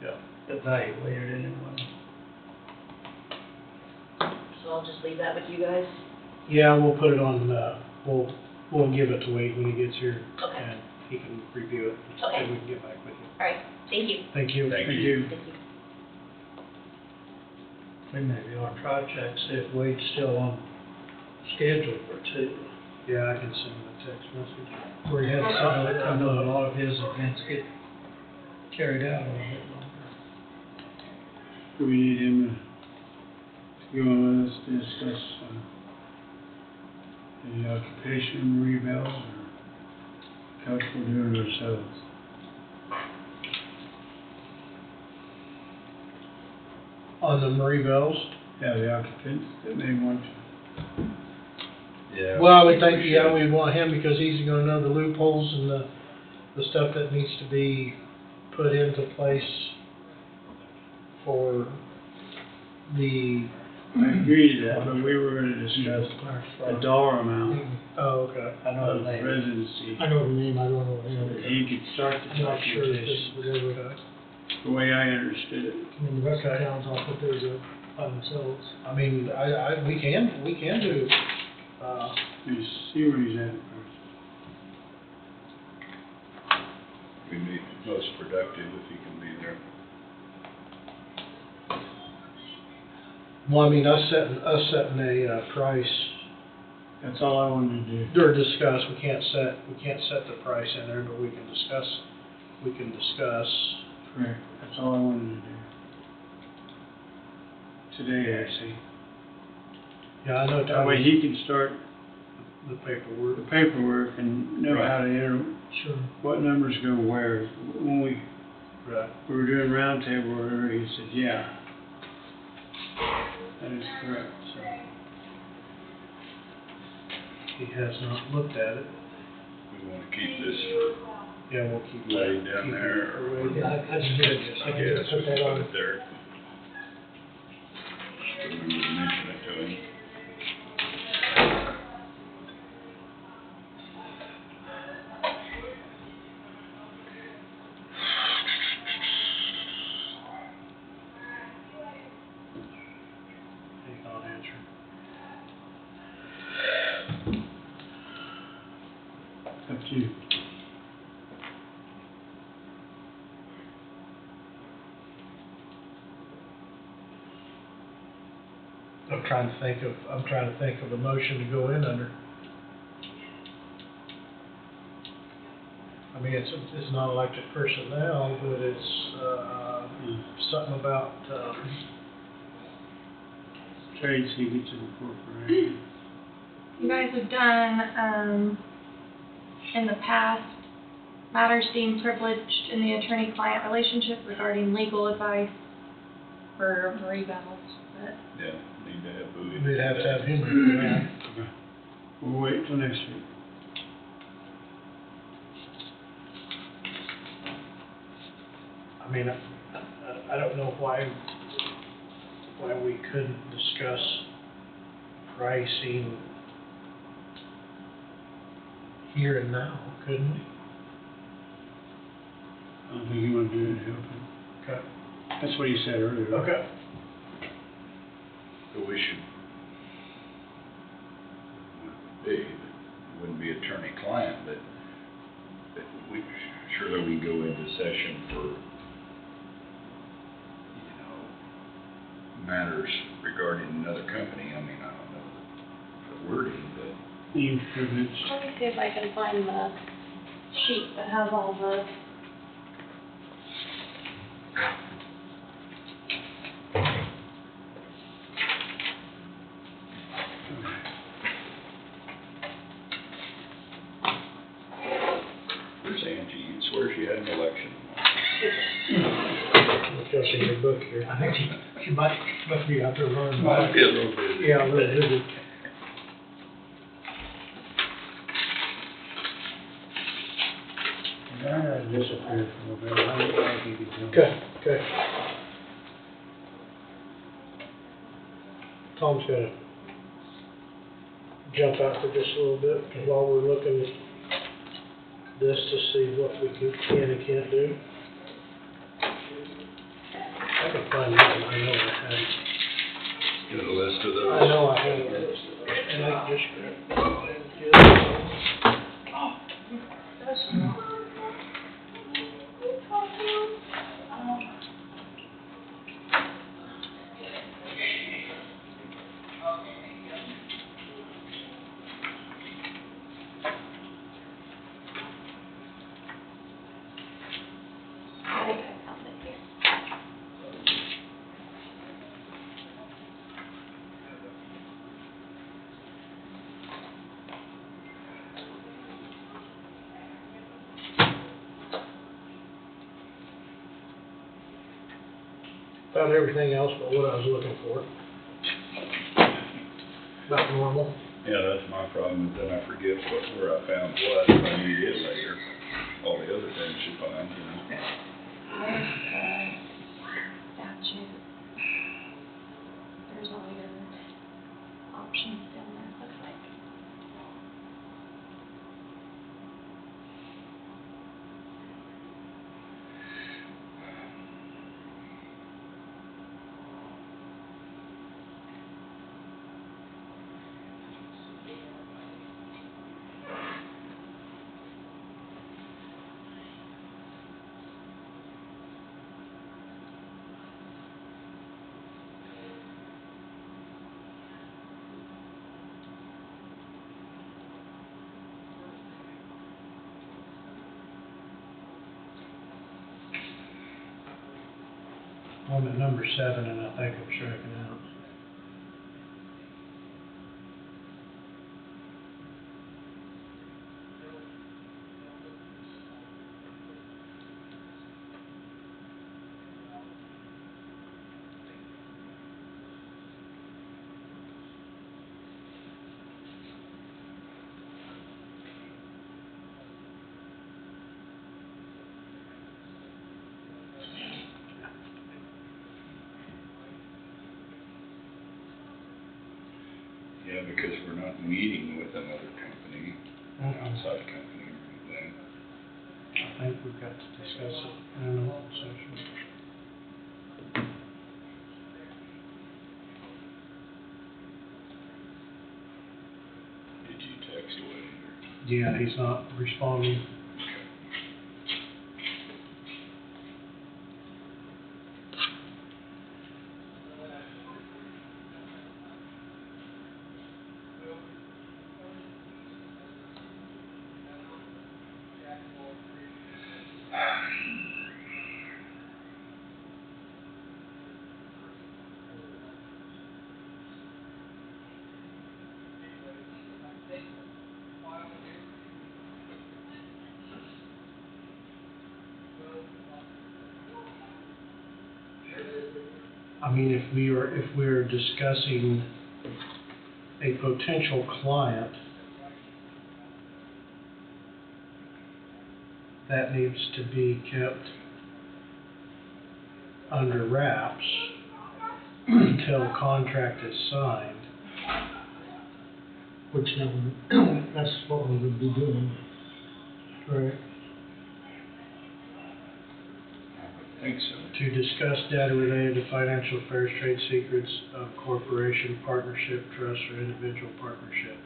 Speaker 2: Yeah.
Speaker 5: evaluate it anyway.
Speaker 14: So I'll just leave that with you guys.
Speaker 2: Yeah, we'll put it on, we'll give it to Wade when he gets here.
Speaker 14: Okay.
Speaker 2: And he can review it.
Speaker 14: Okay.
Speaker 2: And we can get back with you.
Speaker 14: All right, thank you.
Speaker 2: Thank you.
Speaker 4: Thank you.
Speaker 14: Thank you.
Speaker 5: We maybe ought to try to check, see if Wade's still on schedule for 2.
Speaker 2: Yeah, I can send him a text message. Where he had something that
Speaker 5: I
Speaker 2: come
Speaker 5: know a
Speaker 2: up.
Speaker 5: lot of his events get carried out a little bit longer.
Speaker 1: Do we need him to go on with us to discuss, the occupation rebels or comfortable doing it ourselves?
Speaker 2: On the Marie Bells?
Speaker 1: Yeah, the occupants that may want to.
Speaker 4: Yeah.
Speaker 2: Well, I would think,
Speaker 4: we
Speaker 2: yeah,
Speaker 4: should.
Speaker 2: we'd want him because he's gonna know the loopholes and the stuff that needs to be put into place for
Speaker 1: I agree to that, but we were gonna discuss the dollar amount
Speaker 2: Oh, okay.
Speaker 5: I know
Speaker 1: of
Speaker 5: the name.
Speaker 1: residency.
Speaker 7: I know the name, I don't know
Speaker 1: So
Speaker 7: him.
Speaker 1: that he could start the
Speaker 7: I'm not sure if this
Speaker 1: documentation,
Speaker 7: was ever,
Speaker 1: the way I understood it.
Speaker 7: I mean, the rest of the towns all put theirs up by themselves.
Speaker 2: I mean, we can do,
Speaker 1: You see where he's at first.
Speaker 4: We need most productive if he can be there.
Speaker 2: well, I mean, us setting a, price,
Speaker 1: That's all I wanted to do.
Speaker 2: or discuss, we can't set the price in there, but we can discuss.
Speaker 1: Correct. That's all I wanted to do. Today, I see.
Speaker 2: Yeah, I know.
Speaker 1: That way he can start
Speaker 2: The paperwork.
Speaker 1: the paperwork and know how to enter,
Speaker 7: Sure.
Speaker 1: what numbers go where. When we
Speaker 2: Right.
Speaker 1: were doing roundtable or whatever, he said, yeah. That is correct, so.
Speaker 2: He has not looked at it.
Speaker 4: We wanna keep this for
Speaker 2: Yeah, we'll keep
Speaker 4: laid down there, or
Speaker 7: Yeah, I just did, I can just put that
Speaker 4: put
Speaker 7: on.
Speaker 4: it there. Just remember to mention it to him.
Speaker 2: He's not answering.
Speaker 1: Up to you.
Speaker 2: I'm trying to think of a motion to go in under. I mean, it's not elected personnel, but it's, something about,
Speaker 1: Trade secrets incorporated.
Speaker 9: You guys have done, in the past, matters deemed privileged in the attorney-client relationship regarding legal advice for Marie Bells, but
Speaker 4: Yeah, need to have Bowie.
Speaker 2: we'd have to have him do that.
Speaker 1: Okay. We'll wait till next week.
Speaker 2: I mean, I don't know why we couldn't discuss pricing here and now, couldn't we?
Speaker 1: I don't think you want to do it to help him.
Speaker 2: Okay.
Speaker 1: That's what he said earlier.
Speaker 2: Okay.
Speaker 4: But we should, it wouldn't be attorney-client, but we, surely we can go into session for, you know, matters regarding another company. I mean, I don't know the wording, but
Speaker 1: Deemed privileged.
Speaker 9: let me see if I can find the sheet that has all the.
Speaker 4: there's Angie, you'd swear she had an election.
Speaker 2: Let's go see your book here.
Speaker 7: I think she must be out there running.
Speaker 4: Might be a little busy.
Speaker 2: Yeah, a little busy.
Speaker 1: That disappeared for a bit. I don't think he could do it.
Speaker 2: Okay. Tom's gonna jump out for just a little bit while we're looking at this to see what we can and can't do. I can find that, I know I had,
Speaker 4: Get a list of those.
Speaker 2: I know I had a list of those, and I can just grab it and get it.
Speaker 9: I think I found it here.
Speaker 2: Found everything else but what I was looking for. About normal.
Speaker 4: Yeah, that's my problem, is then I forget where I found what, if I need it later. All the other things you find, you know.
Speaker 9: Where's the statute?
Speaker 2: I'm at number 7 and I think I'm striking out.
Speaker 4: Yeah, because we're not meeting with another company, outside company or anything.
Speaker 2: I think we've got to discuss it in an open session.
Speaker 4: Did you text Wade or?
Speaker 2: Yeah, he's not responding. I mean, if we're discussing a potential client, that needs to be kept under wraps until contract is signed.
Speaker 5: Which that's what we would be doing.
Speaker 2: Right.
Speaker 4: I think so.
Speaker 2: To discuss data related to financial affairs, trade secrets of corporation, partnership, trust, or individual partnership.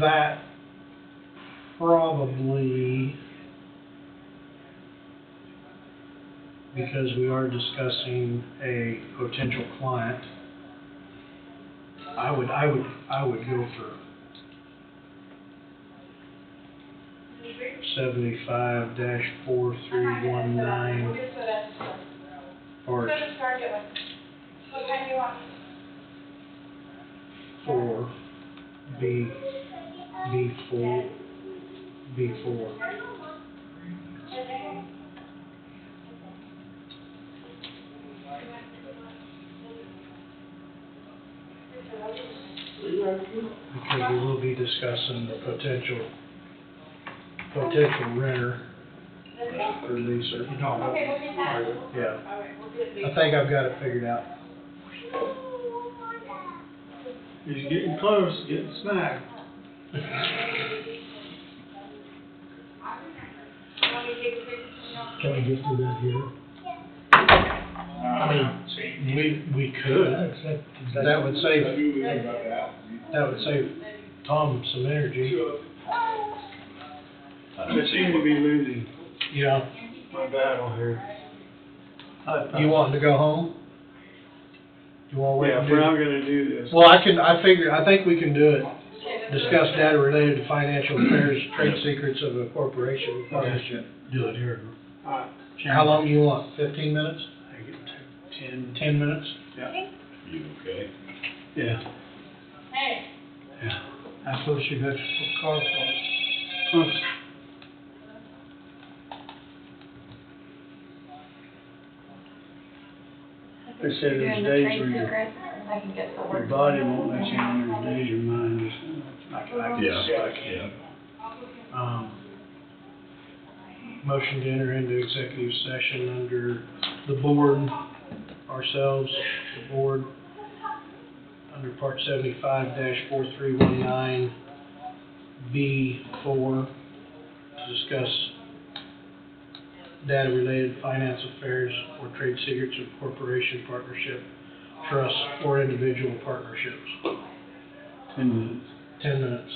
Speaker 2: That probably, because we are discussing a potential client, I would go for 75-4319 part 4 B4. Because we will be discussing the potential renter or leaser. Yeah. I think I've got it figured out.
Speaker 1: He's getting close, getting snagged.
Speaker 5: Can we just do that here?
Speaker 2: I mean, we could. That would save Tom some energy.
Speaker 1: I seem to be losing
Speaker 2: Yeah.
Speaker 1: my battle here.
Speaker 2: You wanting to go home? You want to wait?
Speaker 1: Yeah,
Speaker 2: and
Speaker 1: if we're
Speaker 2: do-
Speaker 1: not gonna do this.
Speaker 2: Well, I think we can do it. Discuss data related to financial affairs, trade secrets of a corporation, partnership.
Speaker 5: Do it here.
Speaker 2: How long do you want? 15 minutes?
Speaker 1: I get
Speaker 2: 10 minutes?
Speaker 1: Yeah.
Speaker 4: You okay?
Speaker 1: Yeah.
Speaker 2: Yeah.
Speaker 5: I suppose you got your car for
Speaker 1: Huh. They said there's days where your body won't let you in, there's days your mind just, I can
Speaker 4: Yeah.
Speaker 2: Motion to enter into executive session under the board, ourselves, the board, under part 75-4319, B4, to discuss data related to finance affairs or trade secrets of corporation, partnership, trust, or individual partnerships.
Speaker 1: 10 minutes.
Speaker 2: 10 minutes.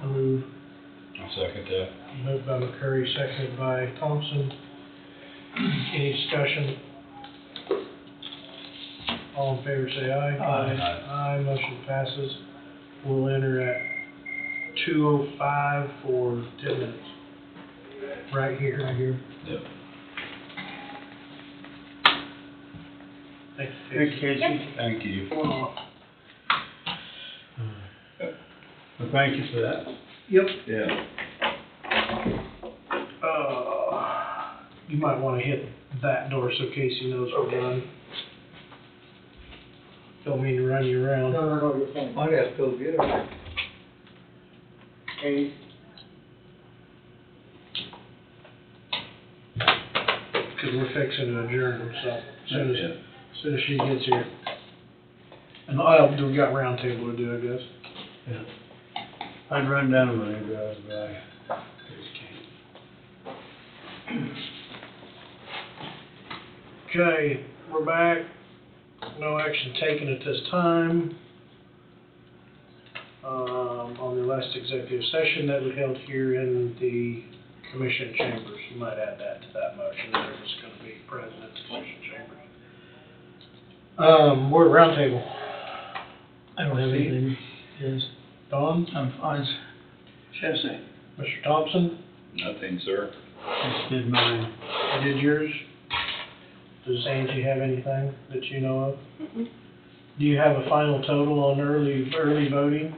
Speaker 2: Move.
Speaker 4: I'll second that.
Speaker 2: Moved by McCurry, seconded by Thompson. Any discussion? All in favor say aye.
Speaker 4: Aye.
Speaker 2: Aye, motion passes. We'll enter at 2:05 for 10 minutes. Right here.
Speaker 4: Yep.
Speaker 2: Thank you,
Speaker 1: Thank
Speaker 2: Casey.
Speaker 1: you, Casey.
Speaker 4: Thank you.
Speaker 1: Well, thank you for that.
Speaker 2: Yep.
Speaker 4: Yeah.
Speaker 2: You might wanna hit that door so Casey knows we're done. Don't mean to run you around.
Speaker 5: no, you're fine. Might have to go get her.
Speaker 2: Okay. Cause we're fixing to adjourn, so as soon as she gets here. And we got round table to do, I guess.
Speaker 1: Yeah. I'd run down when I drive by. Just can't.
Speaker 2: Okay, we're back. No action taken at this time. On the last executive session that we held here in the commission chambers. You might add that to that motion. There was gonna be present at the commission chambers. We're at round table.
Speaker 5: I don't have anything, yes.
Speaker 2: Don?
Speaker 5: I'm fine.
Speaker 1: Chelsea,
Speaker 2: Mr. Thompson?
Speaker 4: Nothing, sir.
Speaker 1: just did mine.
Speaker 2: I did yours. Does Angie have anything that you know of?
Speaker 14: Mm-mm.
Speaker 2: Do you have a final total on early voting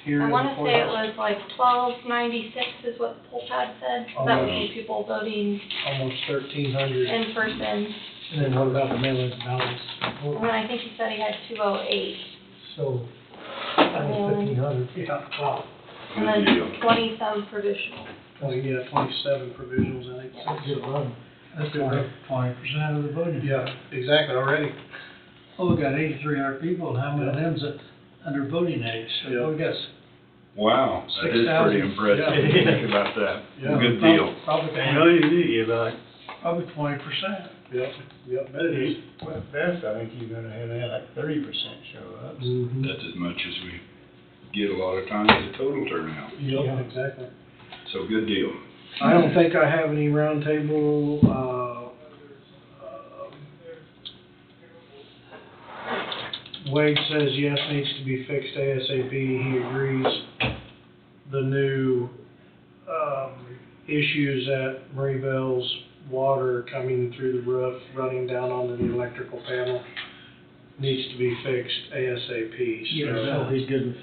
Speaker 2: here?
Speaker 9: I
Speaker 2: in
Speaker 9: wanna
Speaker 2: the
Speaker 9: say it
Speaker 2: courthouse?
Speaker 9: was like 1296 is what the poll pad said. That would be people voting
Speaker 2: Almost 1,300.
Speaker 9: in person.
Speaker 7: And then what about the mail-in ballots?
Speaker 9: And then I think he said he had 208.
Speaker 7: So, almost
Speaker 9: And
Speaker 7: 1,500.
Speaker 2: Yeah, wow.
Speaker 9: and
Speaker 4: Good
Speaker 9: then
Speaker 4: deal.
Speaker 9: 20 some provisional.
Speaker 2: 27 provisionals, I think.
Speaker 7: That's a good run.
Speaker 5: That's 20% of the voting.
Speaker 2: Yeah, exactly, already.
Speaker 5: Oh, we got 8,300 people, and how many of them's under voting age?
Speaker 2: Yeah.
Speaker 5: So we got
Speaker 4: Wow, that is
Speaker 5: 6,000.
Speaker 4: pretty impressive.
Speaker 2: Yeah.
Speaker 4: Think about that.
Speaker 2: Yeah.
Speaker 4: Good deal.
Speaker 2: Probably,
Speaker 1: You know, you need, you like,
Speaker 5: probably 20%.
Speaker 2: yep, bet it is.
Speaker 1: well, best, I think you're gonna have like 30% show up.
Speaker 2: Mm-hmm.
Speaker 4: That's as much as we get a lot of times the total turnout.
Speaker 2: Yep, exactly.
Speaker 4: So good deal.
Speaker 2: I don't think I have any roundtable, Wade says yes, needs to be fixed ASAP, he agrees. The new, issues at Maribel's water coming through the roof, running down onto the electrical panel, needs to be fixed ASAP,
Speaker 5: Yeah,
Speaker 2: so.
Speaker 5: no, he's good with.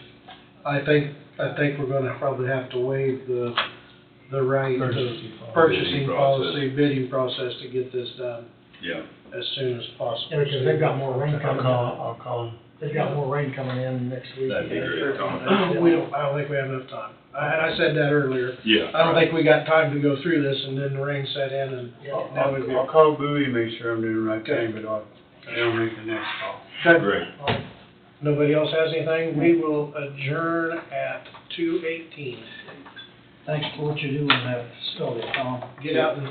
Speaker 2: I think we're gonna probably have to waive the right
Speaker 1: Purchasing
Speaker 2: of
Speaker 1: policy.
Speaker 2: purchasing
Speaker 4: Bidding
Speaker 2: policy, bidding process to get this done
Speaker 4: Yeah.
Speaker 2: as soon as possible.
Speaker 7: Yeah, because they've got more rain coming in.
Speaker 1: I'll call him.
Speaker 7: They've got more rain coming in next week.
Speaker 4: That'd be great, Tom.
Speaker 2: I don't think we have enough time. I said that earlier.
Speaker 4: Yeah.
Speaker 2: I don't think we got time to go through this and then the rain set in and that would be.
Speaker 1: I'll call Bowie, make sure I'm doing the right thing, but I'll make the next call.
Speaker 4: Great.
Speaker 2: Nobody else has anything? We will adjourn at 2:18.
Speaker 5: Thanks for what you do in that facility, Tom.
Speaker 2: Get out and